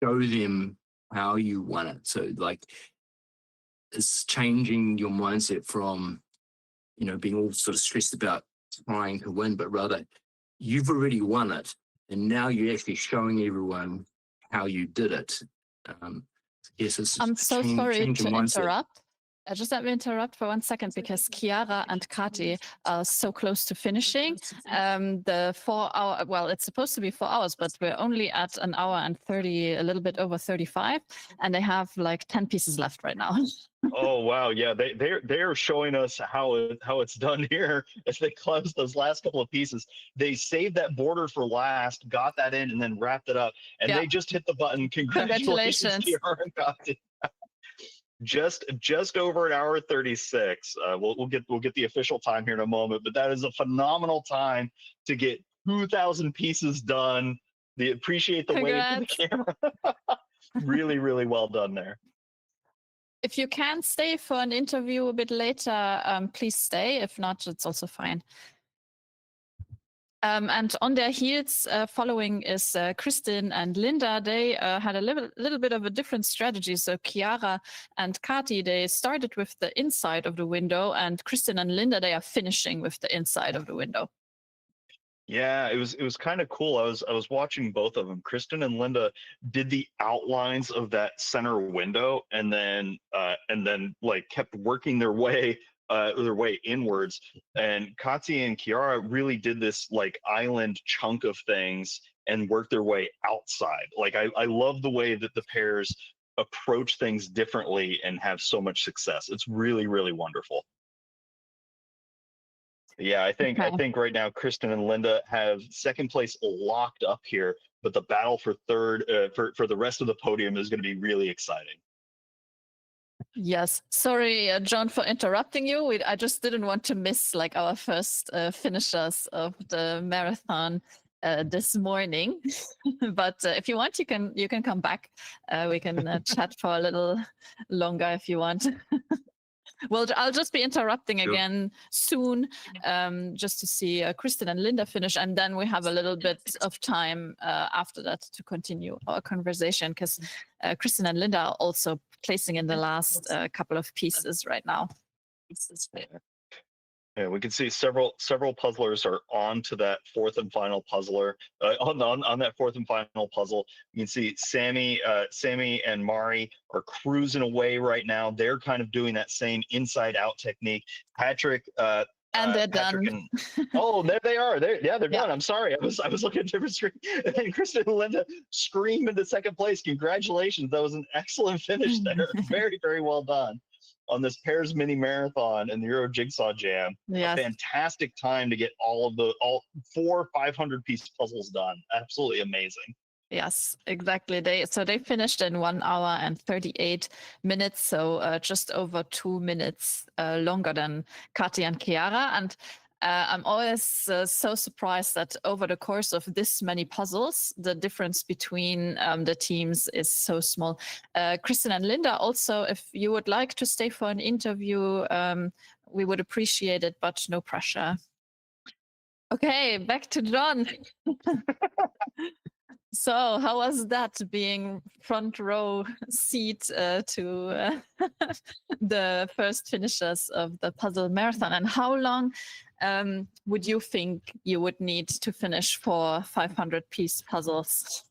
show them how you won it. So like it's changing your mindset from being all sort of stressed about trying to win, but rather you've already won it, and now you're actually showing everyone how you did it. Yes, it's I'm so sorry change to your mindset. interrupt. Just let me interrupt for 1 second because Chiara and Kati are so close to finishing. The 4 hour, well, it's supposed to be 4 hours, but we're only at 1 hour and 30, a little bit over 35, and they have like 10 pieces left right now. Oh wow, yeah, they're showing us how it's done here as they close those last couple of pieces. They saved that border for last, got that in, and then wrapped it up. And Yeah. they just hit the button. Congratulations, Kiara and Kati. Just over 1 hour 36. We'll get the official time here in a moment, but that is a phenomenal time to get 2,000 pieces done. Appreciate the wave to the camera. Really well done there. If you can stay for an interview a bit later, please stay. If not, it's also fine. And on their heels, following is Kristin and Linda. They had a little bit of a different strategy. So Chiara and Kati, they started with the inside of the window, and Kristin and Linda, they are finishing with the inside of the window. Yeah, it was kind of cool. I was watching both of them. Kristin and Linda did the outlines of that center window, and then like kept working their way inwards. And Katsi and Kiara really did this like island chunk of things and worked their way outside. Like I love the way that the pairs approach things differently and have so much success. It's really wonderful. Yeah, I think right now Kristin and Linda have second place locked up here, but the battle for third for the rest of the podium is going to be really exciting. Yes, sorry, John, for interrupting you. I just didn't want to miss like our first finishers of the marathon. this morning. But if you want, you can come back. We can chat for a little longer if you want. Well, I'll just be interrupting Sure. again soon, just to see Kristen and Linda finish, and then we have a little bit of time after that to continue our conversation, because Kristen and Linda are also placing in the last couple of pieces right now. Yeah, we can see several puzzlers are on to that fourth and final puzzler. On that fourth and final puzzle, you can see Sammy and Mari are cruising away right now. They're kind of doing that same inside out technique. Patrick and they're Patrick done. oh, there they are. They're Yeah. done. I'm sorry. I was looking at a different screen. And then Kristen and Linda scream into second place. Congratulations. That was an excellent finish there. Very, very well done on this pairs mini marathon and the Euro Jigsaw Jam. Yes. A fantastic time to get all 4 500-piece puzzles done. Absolutely amazing. Yes, exactly. They finished in 1 hour and 38 minutes, so just over 2 minutes longer than Kati and Chiara. And I'm always so surprised that over the course of this many puzzles, the difference between the teams is so small. Kristen and Linda, also, if you would like to stay for an interview, we would appreciate it, but no pressure. Okay, back to John. So how was that, being front row seat to the first finishers of the puzzle marathon? And how long would you think you would need to finish 4 500-piece puzzles?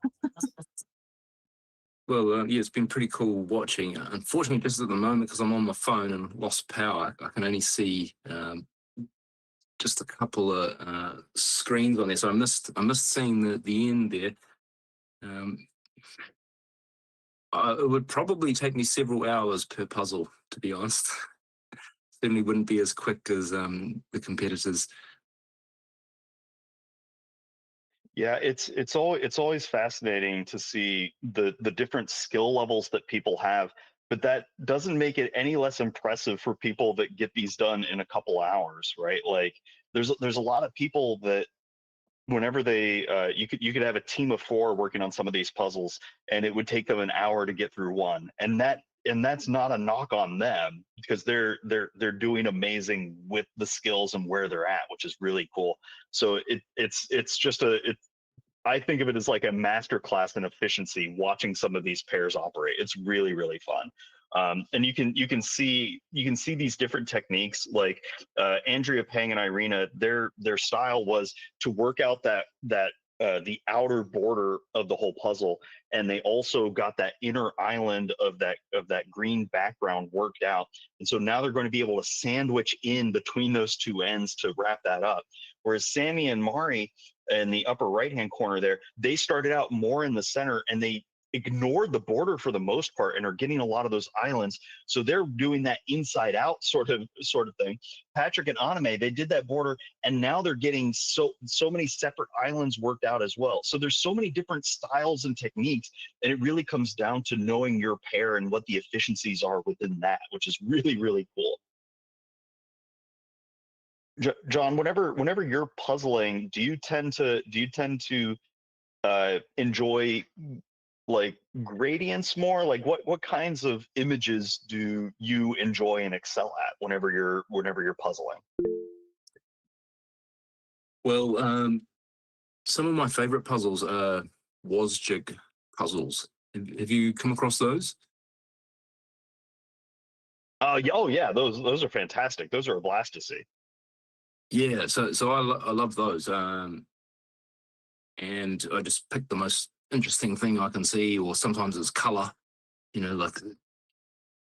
Well, yeah, it's been pretty cool watching. Unfortunately, just at the moment, because I'm on my phone and lost power, I can only see just a couple of screens on there. So I missed seeing the end there. It would probably take me several hours per puzzle, to be honest. Certainly wouldn't be as quick as the competitors. Yeah, it's always fascinating to see the different skill levels that people have, but that doesn't make it any less impressive for people that get these done in a couple hours, right? Like there's a lot of people that whenever they you could have a team of 4 working on some of these puzzles, and it would take them an hour to get through one, and that's not a knock on them, because they're doing amazing with the skills and where they're at, which is really cool. So it's just I think of it as like a master class in efficiency watching some of these pairs operate. It's really, really fun. And you can see these different techniques, like Andrea Pang and Irina, their style was to work out that the outer border of the whole puzzle, and they also got that inner island of that green background worked out. And so now they're going to be able to sandwich in between those two ends to wrap that up. Whereas Sammy and Mari in the upper right hand corner there, they started out more in the center, and they ignored the border for the most part and are getting a lot of those islands. So they're doing that inside out sort of thing. Patrick and Anime, they did that border, and now they're getting so many separate islands worked out as well. So there's so many different styles and techniques, and it really comes down to knowing your pair and what the efficiencies are within that, which is really, really cool. John, whenever you're puzzling, do you tend to enjoy like gradients more? Like what kinds of images do you enjoy and excel at whenever you're puzzling? Well, some of my favorite puzzles are was-jig puzzles. Have you come across those? Oh yeah, those are fantastic. Those are a blast to see. Yeah, so I love those, and I just pick the most interesting thing I can see, or sometimes it's color. You know, like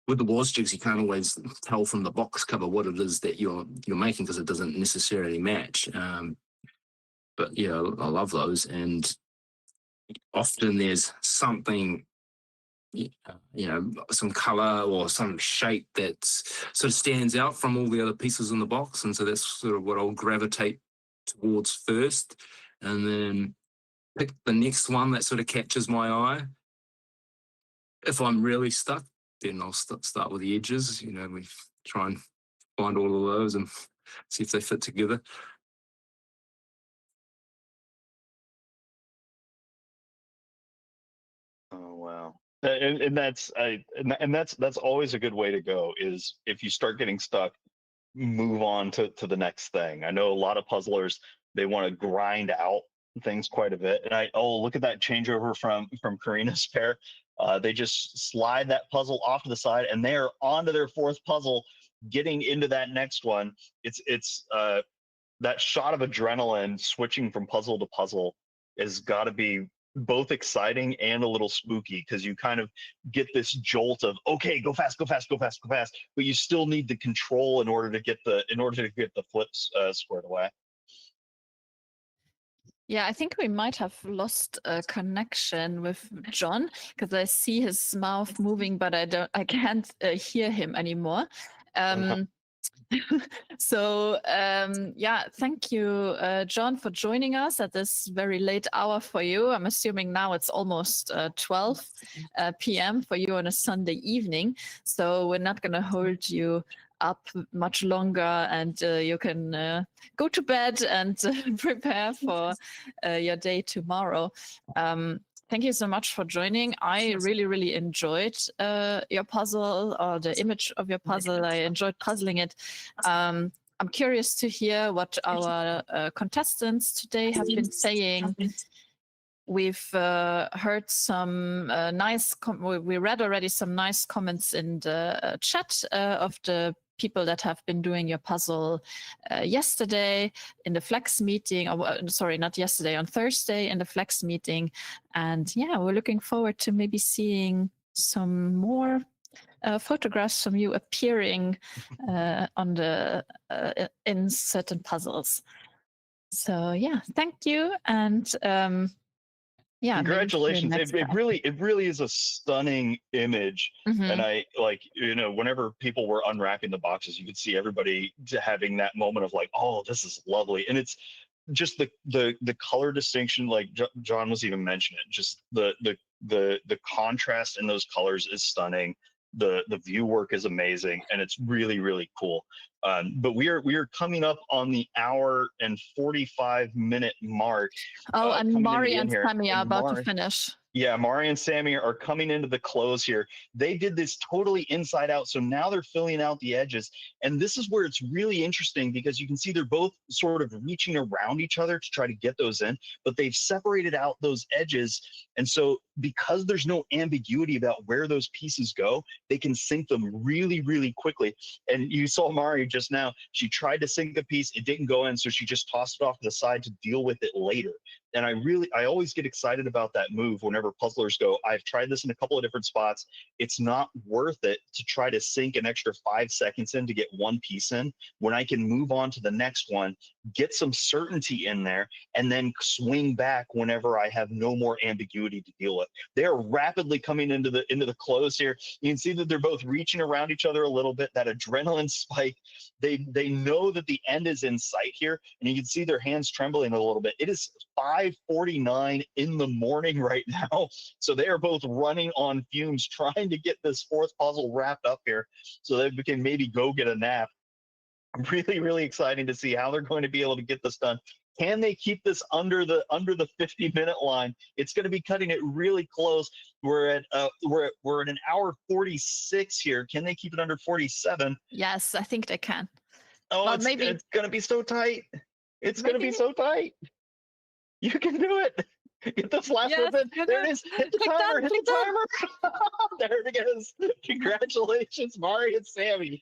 with the was jigs, you can't always tell from the box cover what it is that you're making, because it doesn't necessarily match. But yeah, I love those, and often there's something, some color or some shape that sort of stands out from all the other pieces in the box, and so that's sort of what I'll gravitate towards first, and then pick the next one that sort of catches my eye. If I'm really stuck, then I'll start with the edges. We try and find all of those and see if they fit together. Wow. And that's always a good way to go, is if you start getting stuck, move on to the next thing. I know a lot of puzzlers, they want to grind out things quite a bit. And look at that changeover from Karina's pair. They just slide that puzzle off to the side and they're on to their fourth puzzle, getting into that next one. It's that shot of adrenaline switching from puzzle to puzzle has got to be both exciting and a little spooky, because you kind of get this jolt of, okay, go fast, go fast, go fast, go fast, but you still need the control in order to get the flips squared away. Yeah, I think we might have lost a connection with John, because I see his mouth moving, but I can't hear him anymore. So yeah, thank you, John, for joining us at this very late hour for you. I'm assuming now it's almost 12 p.m. for you on a Sunday evening. So we're not going to hold you up much longer, and you can go to bed and prepare for your day tomorrow. Thank you so much for joining. I really, really enjoyed your puzzle, or the image of your puzzle. I enjoyed puzzling it. I'm curious to hear what our contestants today have been saying. We've heard some we read already some nice comments in the chat of the people that have been doing your puzzle yesterday in the Flex meeting, or sorry, not yesterday, on Thursday in the Flex meeting. And yeah, we're looking forward to maybe seeing some more photographs from you appearing on the in certain puzzles. So yeah, thank you. And yeah, congratulations. It really is a stunning image. And I whenever people were unwrapping the boxes, you could see everybody having that moment of like, oh, this is lovely. And it's just the color distinction, like John was even mentioning it, just the contrast in those colors is stunning. The view work is amazing, and it's really, really cool. But we are coming up on the hour and 45-minute mark. Oh, and Mari and Sammy are about to finish. Yeah, Mari and Sammy are coming into the close here. They did this totally inside out, so now they're filling out the edges. And this is where it's really interesting, because you can see they're both sort of reaching around each other to try to get those in, but they've separated out those edges. And so because there's no ambiguity about where those pieces go, they can sink them really, really quickly. And you saw Mari just now, she tried to sink a piece, it didn't go in, so she just tossed it off to the side to deal with it later. And I always get excited about that move whenever puzzlers go, I've tried this in a couple of different spots. It's not worth it to try to sink an extra 5 seconds in to get one piece in, when I can move on to the next one, get some certainty in there, and then swing back whenever I have no more ambiguity to deal with. They're rapidly coming into the close here. You can see that they're both reaching around each other a little bit, that adrenaline spike. They know that the end is in sight here, and you can see their hands trembling a little bit. It is 5:49 in the morning right now, so they are both running on fumes trying to get this fourth puzzle wrapped up here so they can maybe go get a nap. Really, really exciting to see how they're going to be able to get this done. Can they keep this under the 50-minute line? It's going to be cutting it really close. We're at an hour 46 here. Can they keep it under 47? Yes, I think they can. Oh, well, it's going to be so tight. It's going to be so tight. You can do it. Get this last one in. There it is. Hit the timer. Hit the timer. There it is. Congratulations, Mari and Sammy.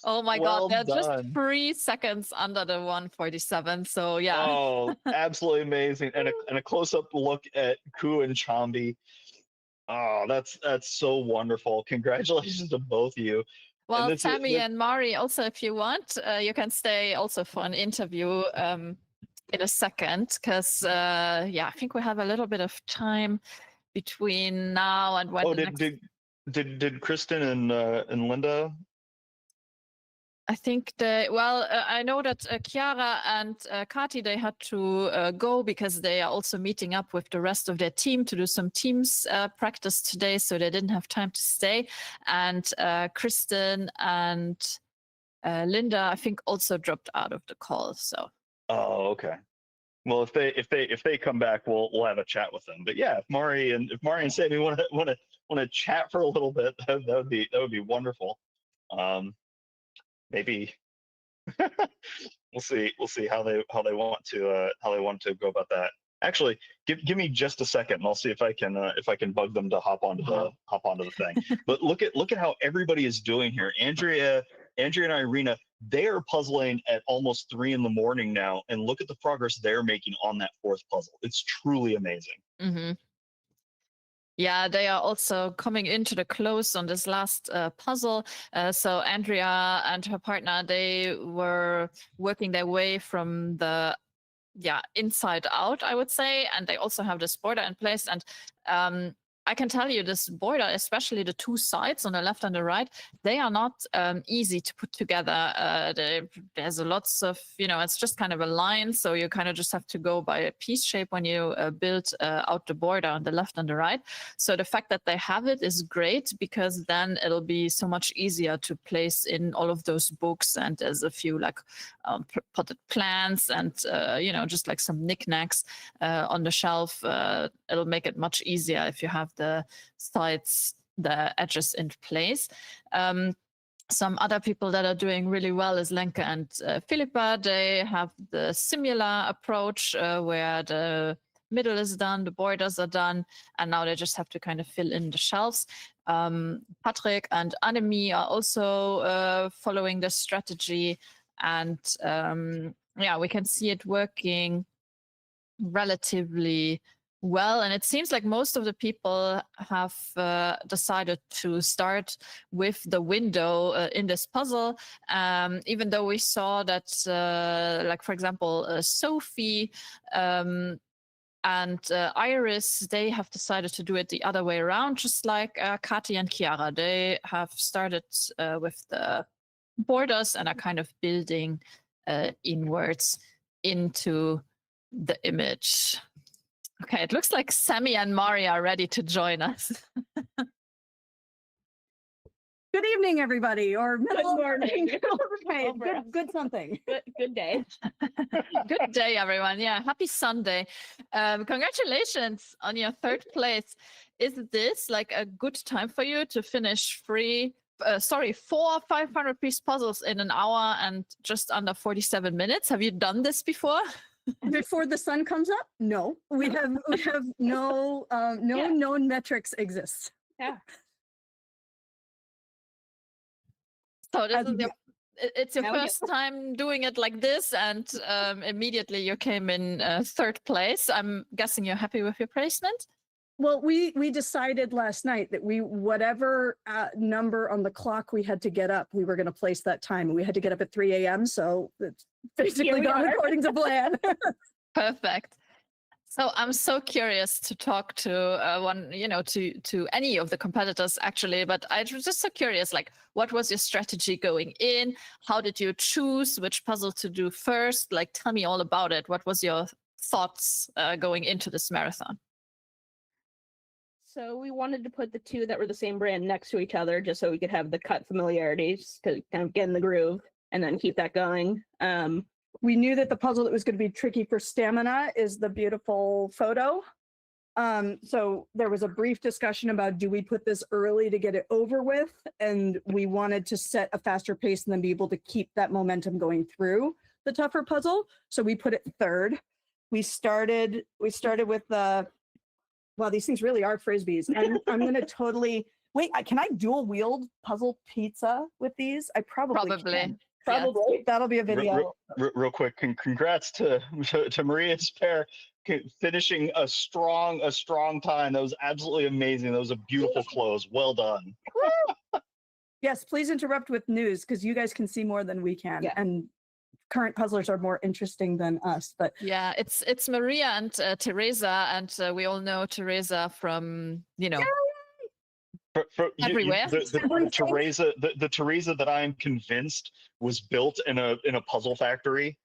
Oh my God, they're just 3 seconds under the 147. So yeah. Oh, absolutely amazing. And a close-up look at Ku and Chambi. Oh, that's so wonderful. Congratulations to both of you. Well, Sammy and Mari, also, if you want, you can stay also for an interview in a second, because yeah, I think we have a little bit of time between now and when. Oh, did Kristen and Linda? I think I know that Chiara and Kati, they had to go because they are also meeting up with the rest of their team to do some teams practice today, so they didn't have time to stay. And Kristen and Linda, I think, also dropped out of the call. So. Oh, okay. Well, if they come back, we'll have a chat with them. But yeah, if Mari and Sammy want to chat for a little bit, that would be wonderful. Maybe we'll see how they want to go about that. Actually, give me just a second, and I'll see if I can bug them to hop onto the thing. But look at how everybody is doing here. Andrea and Irina, they are puzzling at almost 3 a.m. now, and look at the progress they're making on that 4th puzzle. It's truly amazing. Mm-hmm. Yeah, they are also coming into the close on this last puzzle. So Andrea and her partner, they were working their way from the inside out, I would say, and they also have this border in place. And I can tell you this border, especially the 2 sides on the left and the right, they are not easy to put together. There's lots of, it's just kind of a line. So you kind of just have to go by a piece shape when you build out the border on the left and the right. So the fact that they have it is great, because then it'll be so much easier to place in all of those books. And there's a few like potted plants and, just like some knickknacks on the shelf. It'll make it much easier if you have the sides, the edges in place. Some other people that are doing really well is Lenke and Philippa. They have the similar approach where the middle is done, the borders are done, and now they just have to kind of fill in the shelves. Patrick and Annemie are also following this strategy, and we can see it working relatively well. And it seems like most of the people have decided to start with the window in this puzzle, even though we saw that, like, for example, Sophie and Iris, they have decided to do it the other way around, just like Kati and Chiara. They have started with the borders and are kind of building inwards into the image. Okay, it looks like Sammy and Mari are ready to join us. Good evening, everybody, or middle Good morning. Okay, good something. Good day. Good day, everyone. Yeah, happy Sunday. Congratulations on your 3rd place. Is this like a good time for you to finish 4 500-piece puzzles in an hour and just under 47 minutes? Have you done this before? Before the sun comes up? No, we have no known metrics exist. Yeah. So this is it's your Now we first time doing it like this, and immediately you came in 3rd place. I'm guessing you're happy with your placement? Well, we decided last night that whatever number on the clock we had to get up, we were going to place that time. We had to get up at 3 a.m. So it's basically gone according to plan. Perfect. So I'm so curious to talk to to any of the competitors, actually, but I was just so curious, like, what was your strategy going in? How did you choose which puzzle to do first? Like, tell me all about it. What was your thoughts going into this marathon? So we wanted to put the 2 that were the same brand next to each other, just so we could have the cut familiarities to kind of get in the groove and then keep that going. We knew that the puzzle that was going to be tricky for stamina is the beautiful photo. So there was a brief discussion about, do we put this early to get it over with? And we wanted to set a faster pace and then be able to keep that momentum going through the tougher puzzle. So we put it 3rd. We started with the, wow, these things really are Frisbees. And I'm going to totally, wait, can I dual wield puzzle pizza with these? I probably can. Probably. Yes. That'll be a video. Real quick, congrats to Maria's pair finishing a strong time. That was absolutely amazing. That was a beautiful close. Well done. Yes, please interrupt with news, because you guys can see more than we can. Yeah. And current puzzlers are more interesting than us. But yeah, it's Maria and Teresa, and we all know Teresa from everywhere. The Teresa that I'm convinced was built in a puzzle factory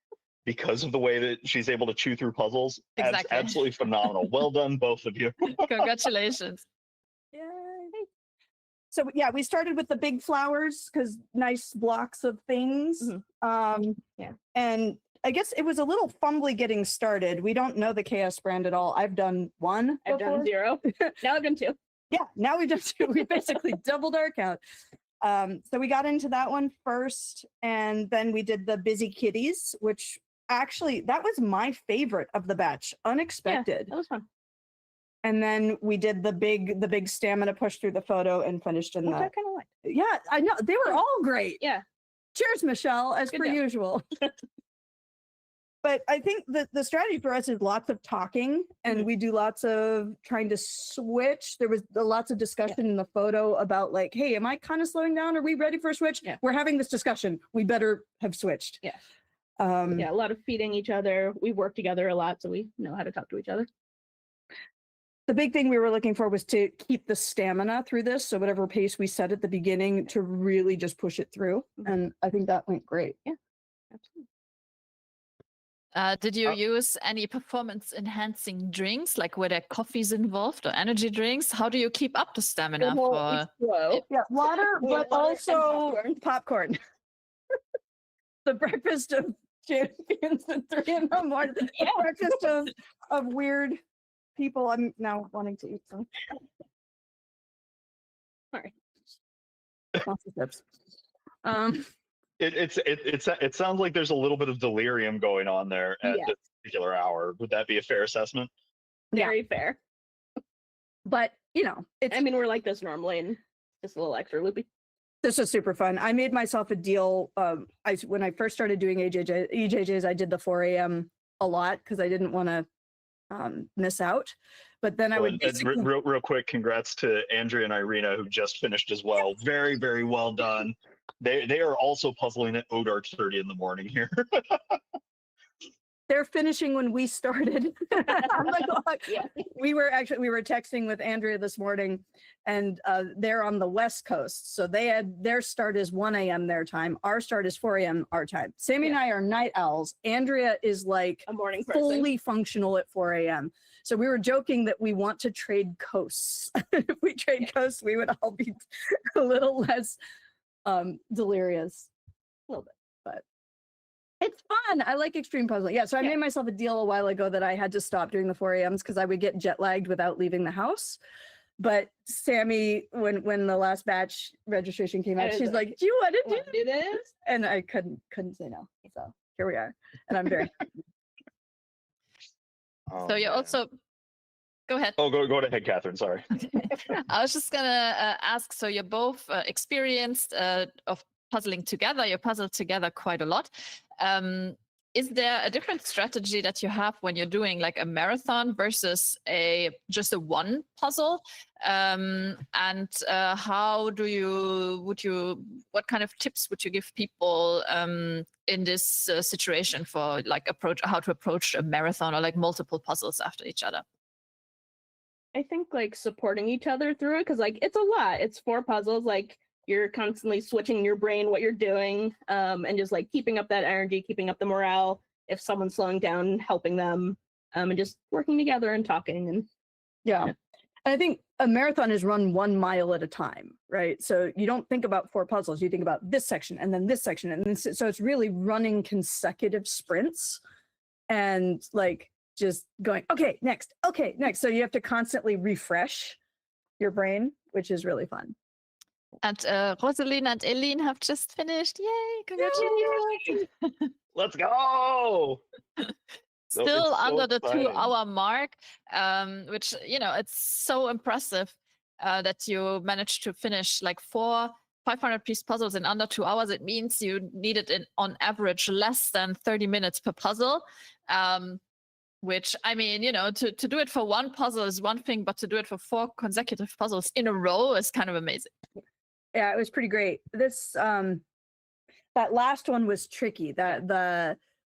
because of the way that she's able to chew through puzzles. Exactly. Absolutely phenomenal. Well done, both of you. Congratulations. yay. So yeah, we started with the big flowers because nice blocks of things. Mm-hmm. And I guess it was a little fumbly getting started. We don't know the KS brand at all. I've done one. I've done 0. Now I've done 2. Yeah, now we've done 2. We basically doubled our count. So we got into that one first, and then we did the Busy Kitties, which actually that was my favorite of the batch. Unexpected. That was fun. And then we did the big stamina push through the photo and finished in Which I the. kind of liked. Yeah, I know they were all great. Yeah. Cheers, Michelle, as Good per job. usual. But I think the strategy for us is lots of talking, and we do lots of trying to switch. There was lots of discussion in the photo about like, hey, am I kind of slowing down? Are we ready for a switch? Yeah. We're having this discussion. We better have switched. Yeah. Um, Yeah, a lot of feeding each other. We work together a lot, so we know how to talk to each other. The big thing we were looking for was to keep the stamina through this. So whatever pace we set at the beginning to really just push it through. And I think that went great. Absolutely. Did you use any performance enhancing drinks? Like were there coffees involved or energy drinks? How do you keep up the stamina for? Slow. Yeah, water, but Water and also popcorn. The breakfast of champions at 3 in the morning. The breakfast of weird people. I'm now wanting to eat some. Sorry. Lots of tips. It sounds like there's a little bit of delirium going on there at Yeah. this particular hour. Would that be a fair assessment? Yeah. Very fair. But you know, it's I mean, we're like this normally, and just a little extra loopy. this is super fun. I made myself a deal. When I first started doing EJJs, I did the 4 a.m. a lot because I didn't want to miss out. But then I would basically... real quick, congrats to Andrea and Irina who just finished as well. Very, very well done. They are also puzzling at Odark 30 in the morning here. They're finishing when we started. I'm like, oh, Yeah. we were texting with Andrea this morning, and they're on the West Coast, so they had their start is 1 a.m. their time. Our start is 4 a.m. our time. Sammy and I are night owls. Andrea is like A morning person. fully functional at 4 a.m. So we were joking that we want to trade coasts. If we trade coasts, we would all be a little less delirious. A little bit, but it's fun. I like extreme puzzling. Yeah, so I made myself a deal a while ago that I had to stop doing the 4 a.m.s because I would get jet lagged without leaving the house. But Sammy, when the last batch registration came out, she's like, "Do you want to Want to do this? And I couldn't say no. So here we are, and I'm very Oh, So you man. also go ahead. Oh, go ahead, Catherine. Sorry. I was just gonna ask. So you're both experienced of puzzling together. You puzzle together quite a lot. Is there a different strategy that you have when you're doing like a marathon versus just a one puzzle? And how what kind of tips would you give people in this situation for like how to approach a marathon or like multiple puzzles after each other? I think like supporting each other through it, because like it's a lot. It's 4 puzzles. Like you're constantly switching your brain what you're doing, and just like keeping up that energy, keeping up the morale. If someone's slowing down, helping them, and just working together and talking. And yeah. And I think a marathon is run 1 mile at a time, right? So you don't think about 4 puzzles. You think about this section and then this section, and then so it's really running consecutive sprints, and like just going okay next. So you have to constantly refresh your brain, which is really fun. And Rosaline and Eileen have just finished. Yay! Congratulations! Let's go. Still so under the exciting. 2-hour mark, which it's so impressive that you managed to finish like 4 500-piece puzzles in under 2 hours. It means you needed on average less than 30 minutes per puzzle. Which, I mean, to do it for 1 puzzle is one thing, but to do it for 4 consecutive puzzles in a row is kind of amazing. Yeah, it was pretty great. This that last one was tricky.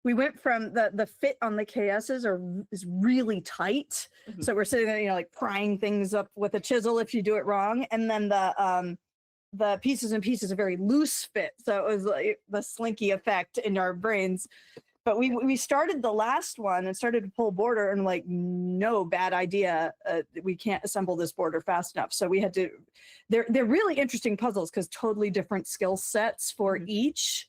We went from the fit on the KSs is really tight. Mhm. So we're sitting there, like prying things up with a chisel if you do it wrong. And then the pieces and pieces are very loose fit. So it was like the slinky effect in our brains. But we started the last one and started to pull border and like, no, bad idea. We can't assemble this border fast enough. So we had to, they're really interesting puzzles because totally different skill sets for each.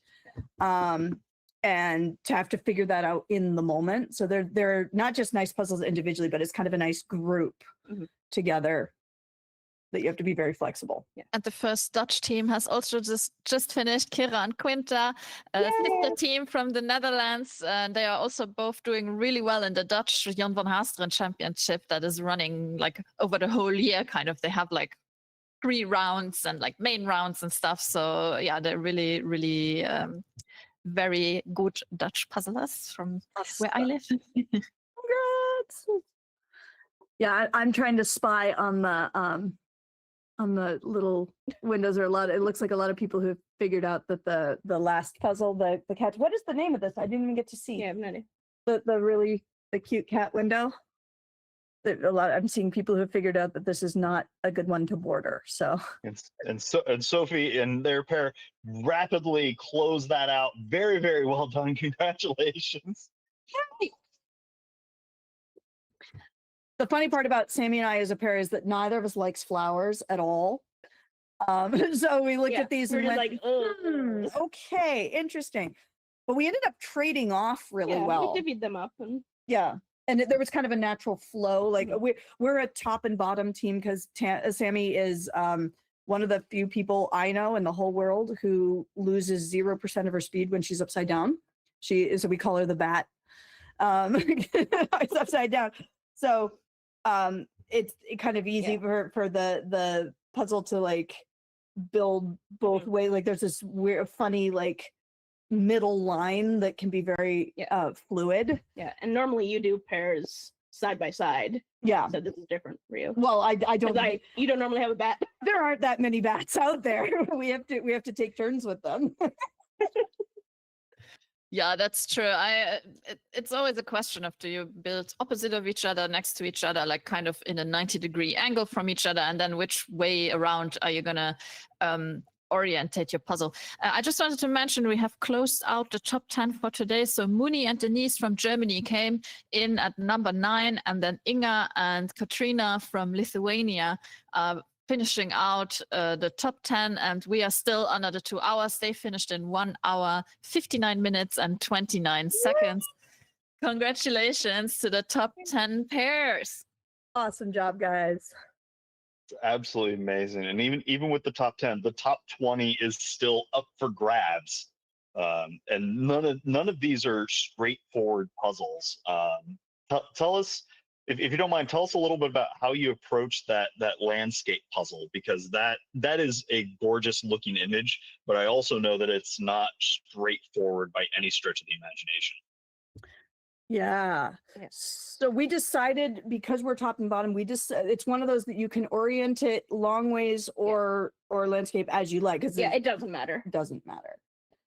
and to have to figure that out in the moment. So they're not just nice puzzles individually, but it's kind of a nice group together that you have to be very flexible. Yeah. And the first Dutch team has also just finished, Kira and Quinta, sister team from the Netherlands. And they are also both doing really well in the Dutch Jan van Haasteren Championship that is running like over the whole year, kind of. They have like 3 rounds and like main rounds and stuff. So yeah, they're really, really very good Dutch puzzlers from where I live. Congrats! Yeah, I'm trying to spy on the little windows. Are it looks like a lot of people who've figured out that the last puzzle, the cat. What is the name of this? I didn't even get to see. Yeah, no idea. The cute cat window. I'm seeing people who have figured out that this is not a good one to border. So and Sophie and their pair rapidly close that out. Very, very well done. Congratulations. The funny part about Sammy and I as a pair is that neither of us likes flowers at all. So we looked at these and went, like, okay, interesting. But we ended up trading off really well. We divvied them up. And there was kind of a natural flow. Like we're a top and bottom team because Sammy is one of the few people I know in the whole world who loses 0% of her speed when she's upside down. So we call her the bat. It's upside down. So it's kind of easy for the puzzle to like build both ways. Like there's this weird, funny like middle line that can be very fluid. Yeah, and normally you do pairs side by side. Yeah. So this is different for you. Well, I don't. You don't normally have a bat. There aren't that many bats out there. We have to take turns with them. Yeah, that's true. It's always a question of, do you build opposite of each other, next to each other, like kind of in a 90-degree angle from each other, and then which way around are you gonna orientate your puzzle? I just wanted to mention we have closed out the top 10 for today. So Muni and Denise from Germany came in at number 9, and then Inga and Katrina from Lithuania finishing out the top 10, and we are still under the 2 hours. They finished in 1 hour, 59 minutes and 29 seconds. Congratulations to the top 10 pairs. Awesome job, guys. Absolutely amazing. And even with the top 10, the top 20 is still up for grabs. And none of these are straightforward puzzles. Tell us, if you don't mind, tell us a little bit about how you approach that landscape puzzle, because that is a gorgeous looking image, but I also know that it's not straightforward by any stretch of the imagination. Yeah. So we decided, because we're top and bottom, it's one of those that you can orient it long ways or landscape as you like. It doesn't matter. It doesn't matter.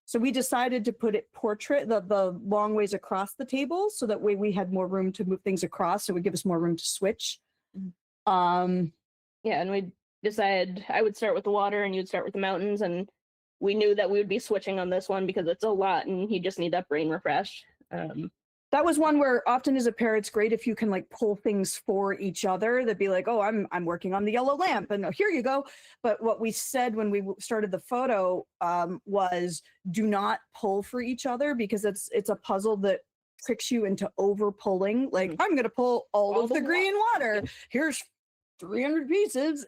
So we decided to put it portrait, the long ways across the table, so that way we had more room to move things across. So it would give us more room to switch. And we decided I would start with the water and you'd start with the mountains. And we knew that we would be switching on this one because it's a lot and you just need that brain refresh. That was one where often as a pair, it's great if you can like pull things for each other. That'd be like, oh, I'm working on the yellow lamp, and here you go. But what we said when we started the photo was, do not pull for each other, because it's a puzzle that tricks you into over pulling. Like, I'm going to pull all of the green water. Here's 300 pieces.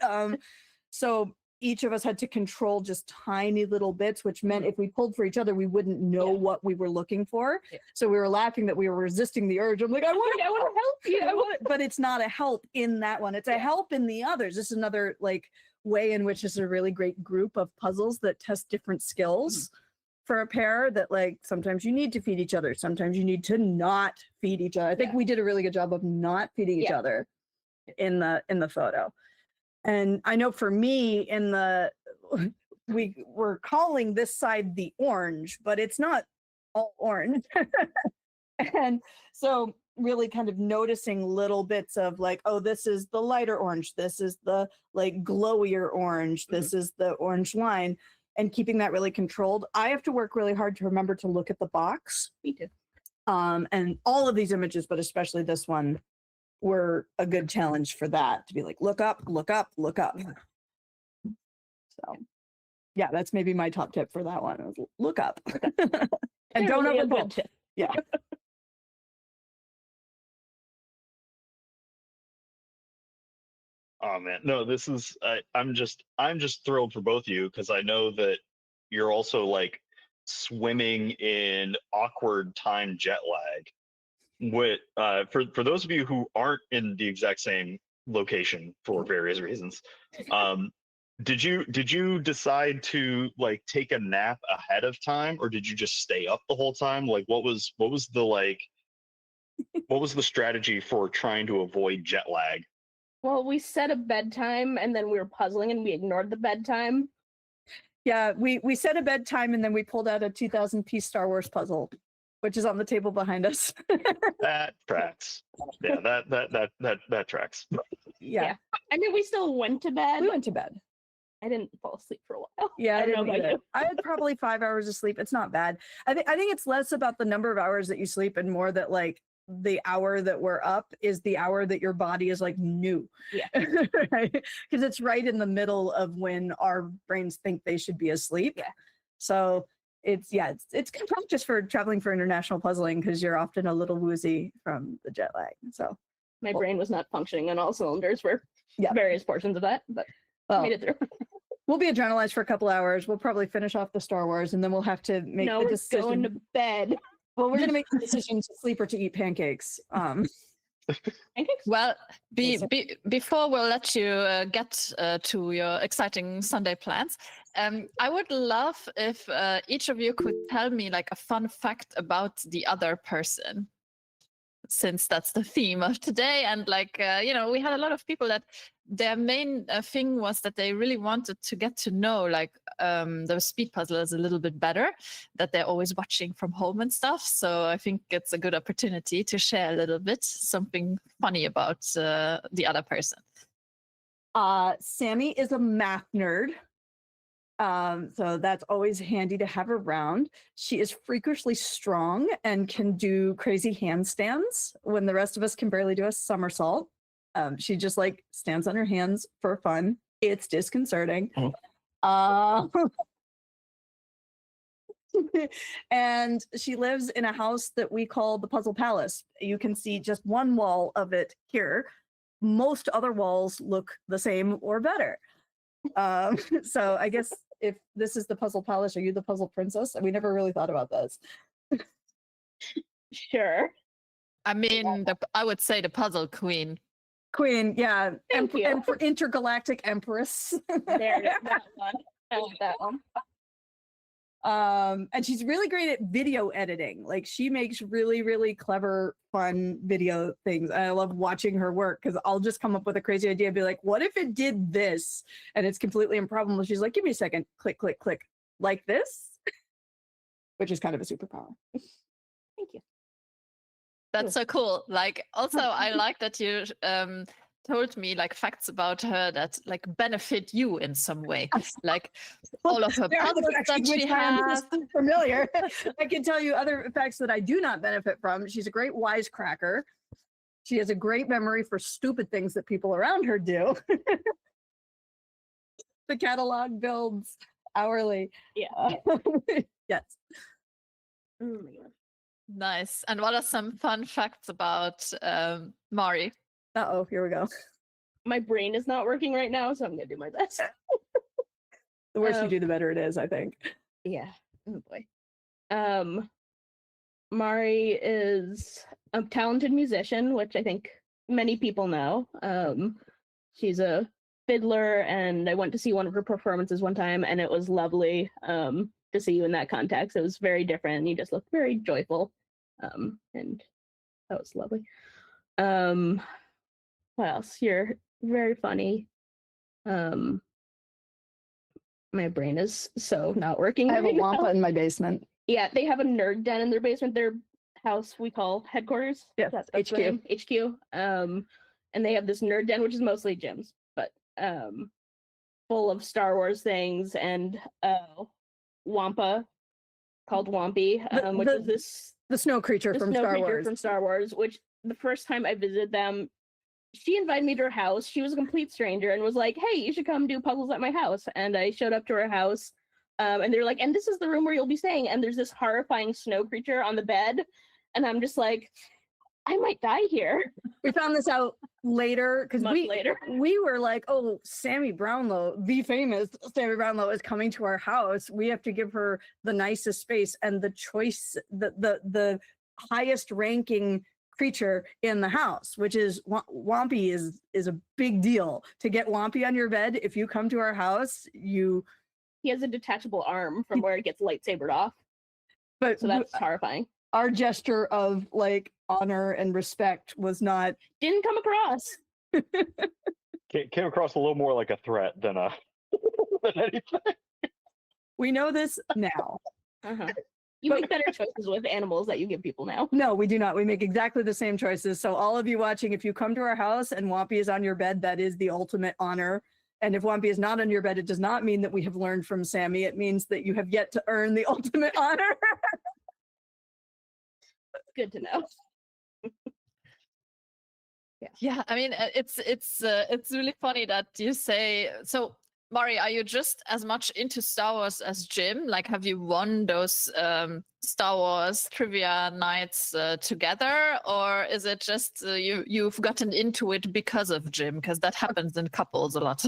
So each of us had to control just tiny little bits, which meant if we pulled for each other, we wouldn't know what we were looking for. So we were laughing that we were resisting the urge. I'm like, I want to help you. But it's not a help in that one. It's a help in the others. This is another like way in which it's a really great group of puzzles that test different skills for a pair, that like sometimes you need to feed each other. Sometimes you need to not feed each other. I think we did a really good job of not feeding each other in the photo. And I know for me, we were calling this side the orange, but it's not all orange. And so really kind of noticing little bits of like, oh, this is the lighter orange. This is the like glowier orange. This is the orange line, and keeping that really controlled. I have to work really hard to remember to look at the box. Me too. And all of these images, but especially this one, were a good challenge for that, to be like, look up, look up, look up. So yeah, that's maybe my top tip for that one. Look up. And don't Really a have a good boat. tip. Yeah. Oh man, no, this is I'm just thrilled for both of you because I know that you're also like swimming in awkward time jet lag. With for those of you who aren't in the exact same location for various reasons, um, did you decide to like take a nap ahead of time, or did you just stay up the whole time? Like, what was the like what was the strategy for trying to avoid jet lag? Well, we set a bedtime and then we were puzzling and we ignored the bedtime. Yeah, we set a bedtime and then we pulled out a 2,000 piece Star Wars puzzle, which is on the table behind us. That tracks. Yeah, that tracks. Yeah, I mean, we still went to bed. we went to bed. I didn't fall asleep for a while. Yeah, I don't know didn't about either. you. I had probably 5 hours of sleep. It's not bad. I think it's less about the number of hours that you sleep and more that like the hour that we're up is the hour that your body is like new. Yeah. Right? Because it's right in the middle of when our brains think they should be asleep. Yeah. So it's good practice for traveling for international puzzling because you're often a little woozy from the jet lag. So My Well- brain was not functioning on all cylinders for Yeah. various portions of that, but well, made it through. we'll be adrenalized for a couple hours. We'll probably finish off the Star Wars and then we'll have to make No, the we're decision. going to bed. Well, we're gonna make the decision to sleep or to eat pancakes. Pancakes? Well, Yes. before we'll let you get to your exciting Sunday plans, I would love if each of you could tell me like a fun fact about the other person, since that's the theme of today. And like, we had a lot of people that their main thing was that they really wanted to get to know like the speed puzzlers a little bit better, that they're always watching from home and stuff. So I think it's a good opportunity to share a little bit something funny about the other person. Sammy is a math nerd. So that's always handy to have around. She is freakishly strong and can do crazy handstands when the rest of us can barely do a somersault. She just like stands on her hands for fun. It's disconcerting. And she lives in a house that we call the Puzzle Palace. You can see just one wall of it here. Most other walls look the same or better. So I guess if this is the Puzzle Palace, are you the Puzzle Princess? We never really thought about this. Sure. I mean, I would say the puzzle queen. Queen, yeah. Thank you. Intergalactic Empress. There it is. That one. I like that one. And she's really great at video editing. Like she makes really, really clever, fun video things. And I love watching her work because I'll just come up with a crazy idea and be like, what if it did this? And it's completely improbable. She's like, give me a second. Click, click, click. Like this. Which is kind of a superpower. Thank you. That's so cool. Like, also, I like that you told me like facts about her that like benefit you in some way. Like all of her There are the puzzles facts that with she which I am has. just familiar. I can tell you other facts that I do not benefit from. She's a great wisecracker. She has a great memory for stupid things that people around her do. The catalog builds hourly. Yeah. Yes. Oh my God. Nice. And what are some fun facts about Mari? Uh-oh, here we go. My brain is not working right now, so I'm gonna do my best. The worse you Um, do, the better it is, I think. Yeah. Oh boy. Mari is a talented musician, which I think many people know. She's a fiddler, and I went to see one of her performances one time, and it was lovely to see you in that context. It was very different, and you just looked very joyful, and that was lovely. What else? You're very funny. My brain is so not working. I have a right now. wampa in my basement. Yeah, they have a nerd den in their basement. Their house we call headquarters. Yes, that's the HQ. name, HQ. And they have this nerd den, which is mostly gyms, but full of Star Wars things and Wampa called Wampy, which is this The snow creature the from snow Star creature Wars. from Star Wars. Which the first time I visited them, she invited me to her house. She was a complete stranger and was like, "Hey, you should come do puzzles at my house." And I showed up to her house. And they're like, and this is the room where you'll be staying. And there's this horrifying snow creature on the bed. And I'm just like, I might die here. We found this out later because Much later. we were like, oh, Sammy Brownlow, the famous Sammy Brownlow, is coming to our house. We have to give her the nicest space and the choice, the highest ranking creature in the house, which is Wampy is a big deal. To get Wampy on your bed, if you come to our house, he has a detachable arm from where it gets lightsabered off. But so that's horrifying. Our gesture of like honor and respect was not didn't come across. Came across a little more like a threat than than anything. We know this now. You make better choices with animals that you give people now. No, we do not. We make exactly the same choices. So all of you watching, if you come to our house and Wampy is on your bed, that is the ultimate honor. And if Wampy is not on your bed, it does not mean that we have learned from Sammy. It means that you have yet to earn the ultimate honor. Good to know. Yeah, I mean, it's really funny that you say so. Mari, are you just as much into Star Wars as Jim? Like, have you won those Star Wars trivia nights together, or is it just you've gotten into it because of Jim? Because that happens in couples a lot.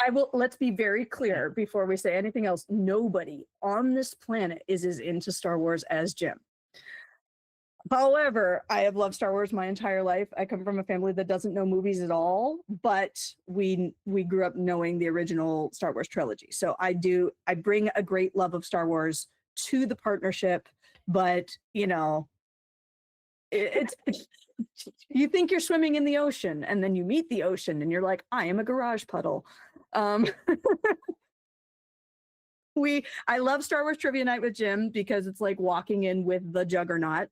I will. Let's be very clear before we say anything else. Nobody on this planet is as into Star Wars as Jim. However, I have loved Star Wars my entire life. I come from a family that doesn't know movies at all, but we grew up knowing the original Star Wars trilogy. So I bring a great love of Star Wars to the partnership, but you know, it's you think you're swimming in the ocean and then you meet the ocean and you're like, I am a garage puddle. I love Star Wars Trivia Night with Jim because it's like walking in with the juggernaut.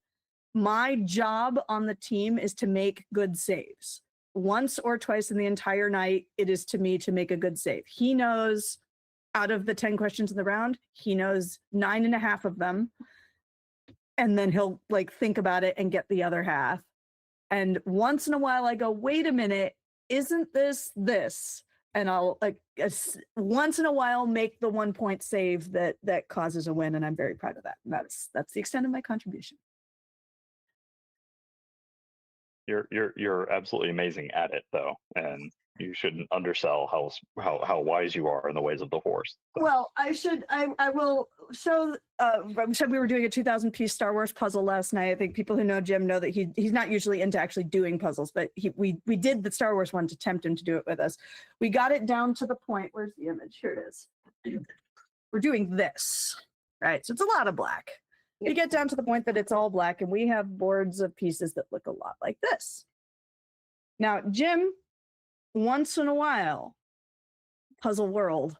My job on the team is to make good saves. Once or twice in the entire night, it is to me to make a good save. He knows out of the 10 questions in the round, he knows 9.5 of them. And then he'll like think about it and get the other half. And once in a while I go, wait a minute, isn't this? And I'll like once in a while make the 1 point save that causes a win. And I'm very proud of that. And that's the extent of my contribution. You're absolutely amazing at it, though, and you shouldn't undersell how wise you are in the ways of the Force. Well, I will show. We said we were doing a 2,000-piece Star Wars puzzle last night. I think people who know Jim know that he's not usually into actually doing puzzles, but we did the Star Wars one to tempt him to do it with us. We got it down to the point. Where's the image? Here it is. We're doing this, right? So it's a lot of black. You get down to the point that it's all black, and we have boards of pieces that look a lot like this. Now, Jim, once in a while, puzzle world,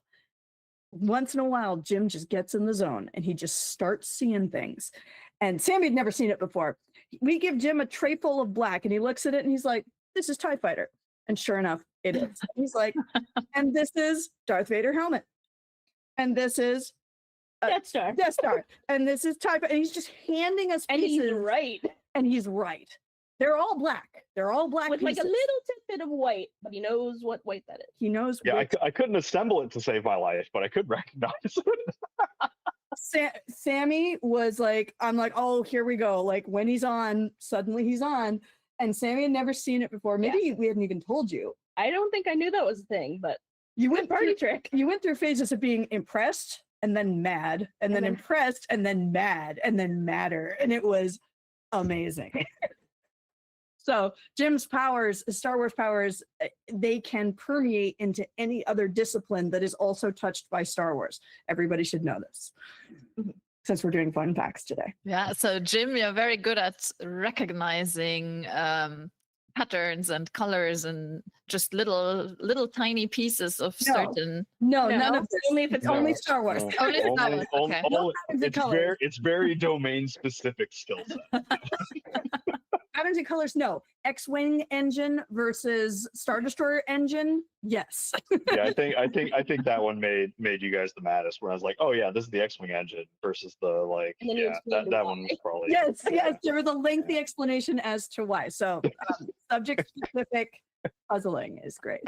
once in a while, Jim just gets in the zone, and he just starts seeing things. And Sammy had never seen it before. We give Jim a tray full of black, and he looks at it, and he's like, this is TIE Fighter. And sure enough, it is. He's like, and this is Darth Vader helmet. And this is Death Star. And this is type, and he's just handing us pieces. And he's right. And he's right. They're all black. They're all black with pieces. Like a little tidbit of white, but he knows what white that is. He knows. Yeah, I couldn't assemble it to save my life, but I could recognize it. Sammy was like, I'm like, oh, here we go. Like when he's on, suddenly he's on. And Sammy had never seen it before. Maybe we hadn't even told you. I don't think I knew that was a thing, but you went party trick. You went through phases of being impressed and then mad, and then impressed, and then mad, and then madder. And it was amazing. So Jim's powers, Star Wars powers, they can permeate into any other discipline that is also touched by Star Wars. Everybody should know this, since we're doing fun facts today. Yeah, so Jim, you're very good at recognizing patterns and colors and just little tiny pieces of certain. No, none of this. Only if it's only Star Wars. Only Star Wars. Okay. It's very domain specific skill set. Patterns and colors, no. X-wing engine versus Star Destroyer engine, yes. Yeah, I think that one made you guys the maddest. Where I was like, oh yeah, this is the X-wing engine versus the like. Yeah, that one was probably. Yes. There was a lengthy explanation as to why. So subject specific puzzling is great.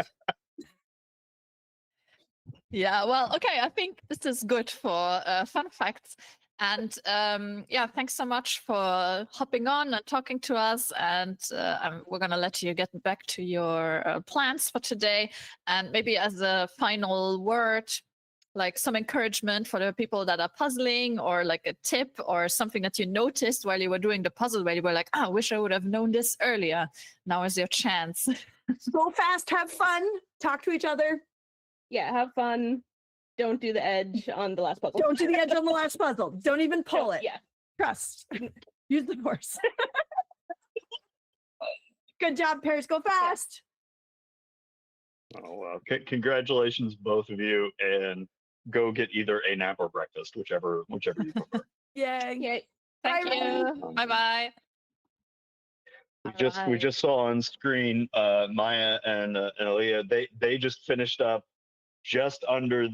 Yeah, well, okay. I think this is good for fun facts. And yeah, thanks so much for hopping on and talking to us. And we're going to let you get back to your plans for today. And maybe as a final word, like some encouragement for the people that are puzzling, or like a tip or something that you noticed while you were doing the puzzle where you were like, I wish I would have known this earlier. Now is your chance. Go fast, have fun, talk to each other. Yeah, have fun. Don't do the edge on the last puzzle. Don't do the edge on the last puzzle. Don't even pull it. Yeah. Trust. Use the force. Good job, Paris. Go fast. Oh, well, congratulations, both of you, and go get either a nap or breakfast, whichever you prefer. Yay. Yeah. Thank Bye, you. Bye bye. We just saw on screen Maya and Aaliyah. They just finished up just under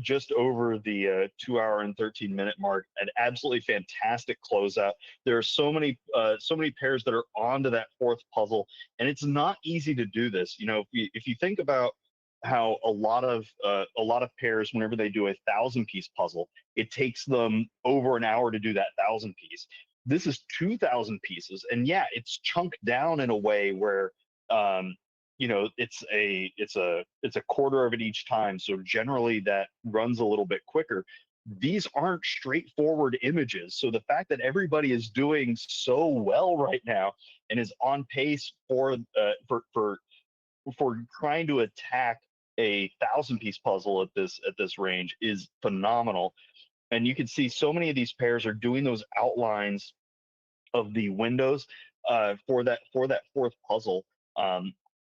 just over the 2 hour and 13 minute mark. An absolutely fantastic closeout. There are so many pairs that are onto that fourth puzzle, and it's not easy to do this. You know, if you think about how a lot of pairs, whenever they do a 1,000-piece puzzle, it takes them over an hour to do that 1,000-piece. This is 2,000 pieces, and yeah, it's chunked down in a way where you know, it's a quarter of it each time, so generally that runs a little bit quicker. These aren't straightforward images, so the fact that everybody is doing so well right now and is on pace for trying to attack a 1,000-piece puzzle at this range is phenomenal. And you can see so many of these pairs are doing those outlines of the windows for that fourth puzzle.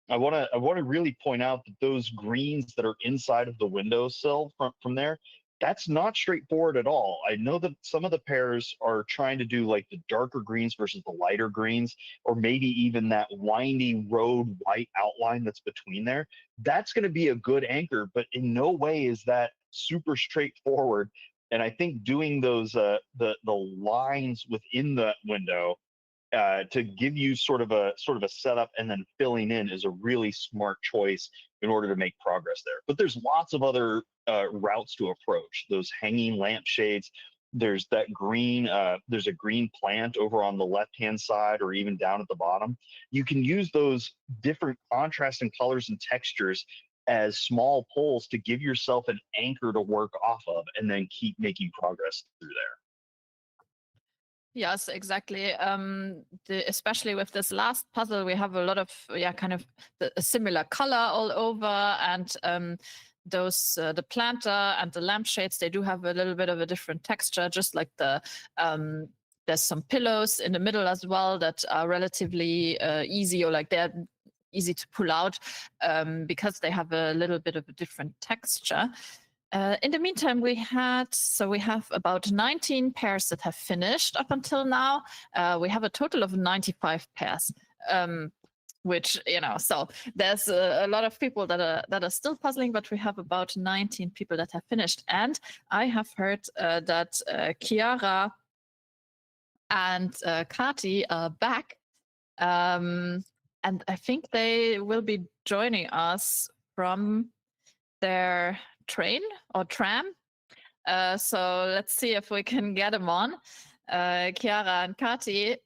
I want to really point out that those greens that are inside of the windowsill from there, that's not straightforward at all. I know that some of the pairs are trying to do like the darker greens versus the lighter greens, or maybe even that windy road white outline that's between there. That's going to be a good anchor, but in no way is that super straightforward. And I think doing those the lines within the window to give you sort of a setup and then filling in is a really smart choice in order to make progress there. But there's lots of other routes to approach those hanging lampshades. There's that green. There's a green plant over on the left-hand side, or even down at the bottom. You can use those different contrasts and colors and textures as small pulls to give yourself an anchor to work off of, and then keep making progress through there. Yes, exactly. Especially with this last puzzle, we have a lot of kind of a similar color all over, and those the planter and the lampshades, they do have a little bit of a different texture, just like the there's some pillows in the middle as well that are relatively easy, or like they're easy to pull out because they have a little bit of a different texture. In the meantime, we have about 19 pairs that have finished up until now. We have a total of 95 pairs, which, you know, so there's a lot of people that are still puzzling, but we have about 19 people that have finished. And I have heard that Chiara and Kati are back. And I think they will be joining us from their train or tram. So let's see if we can get them on. Chiara and Kati,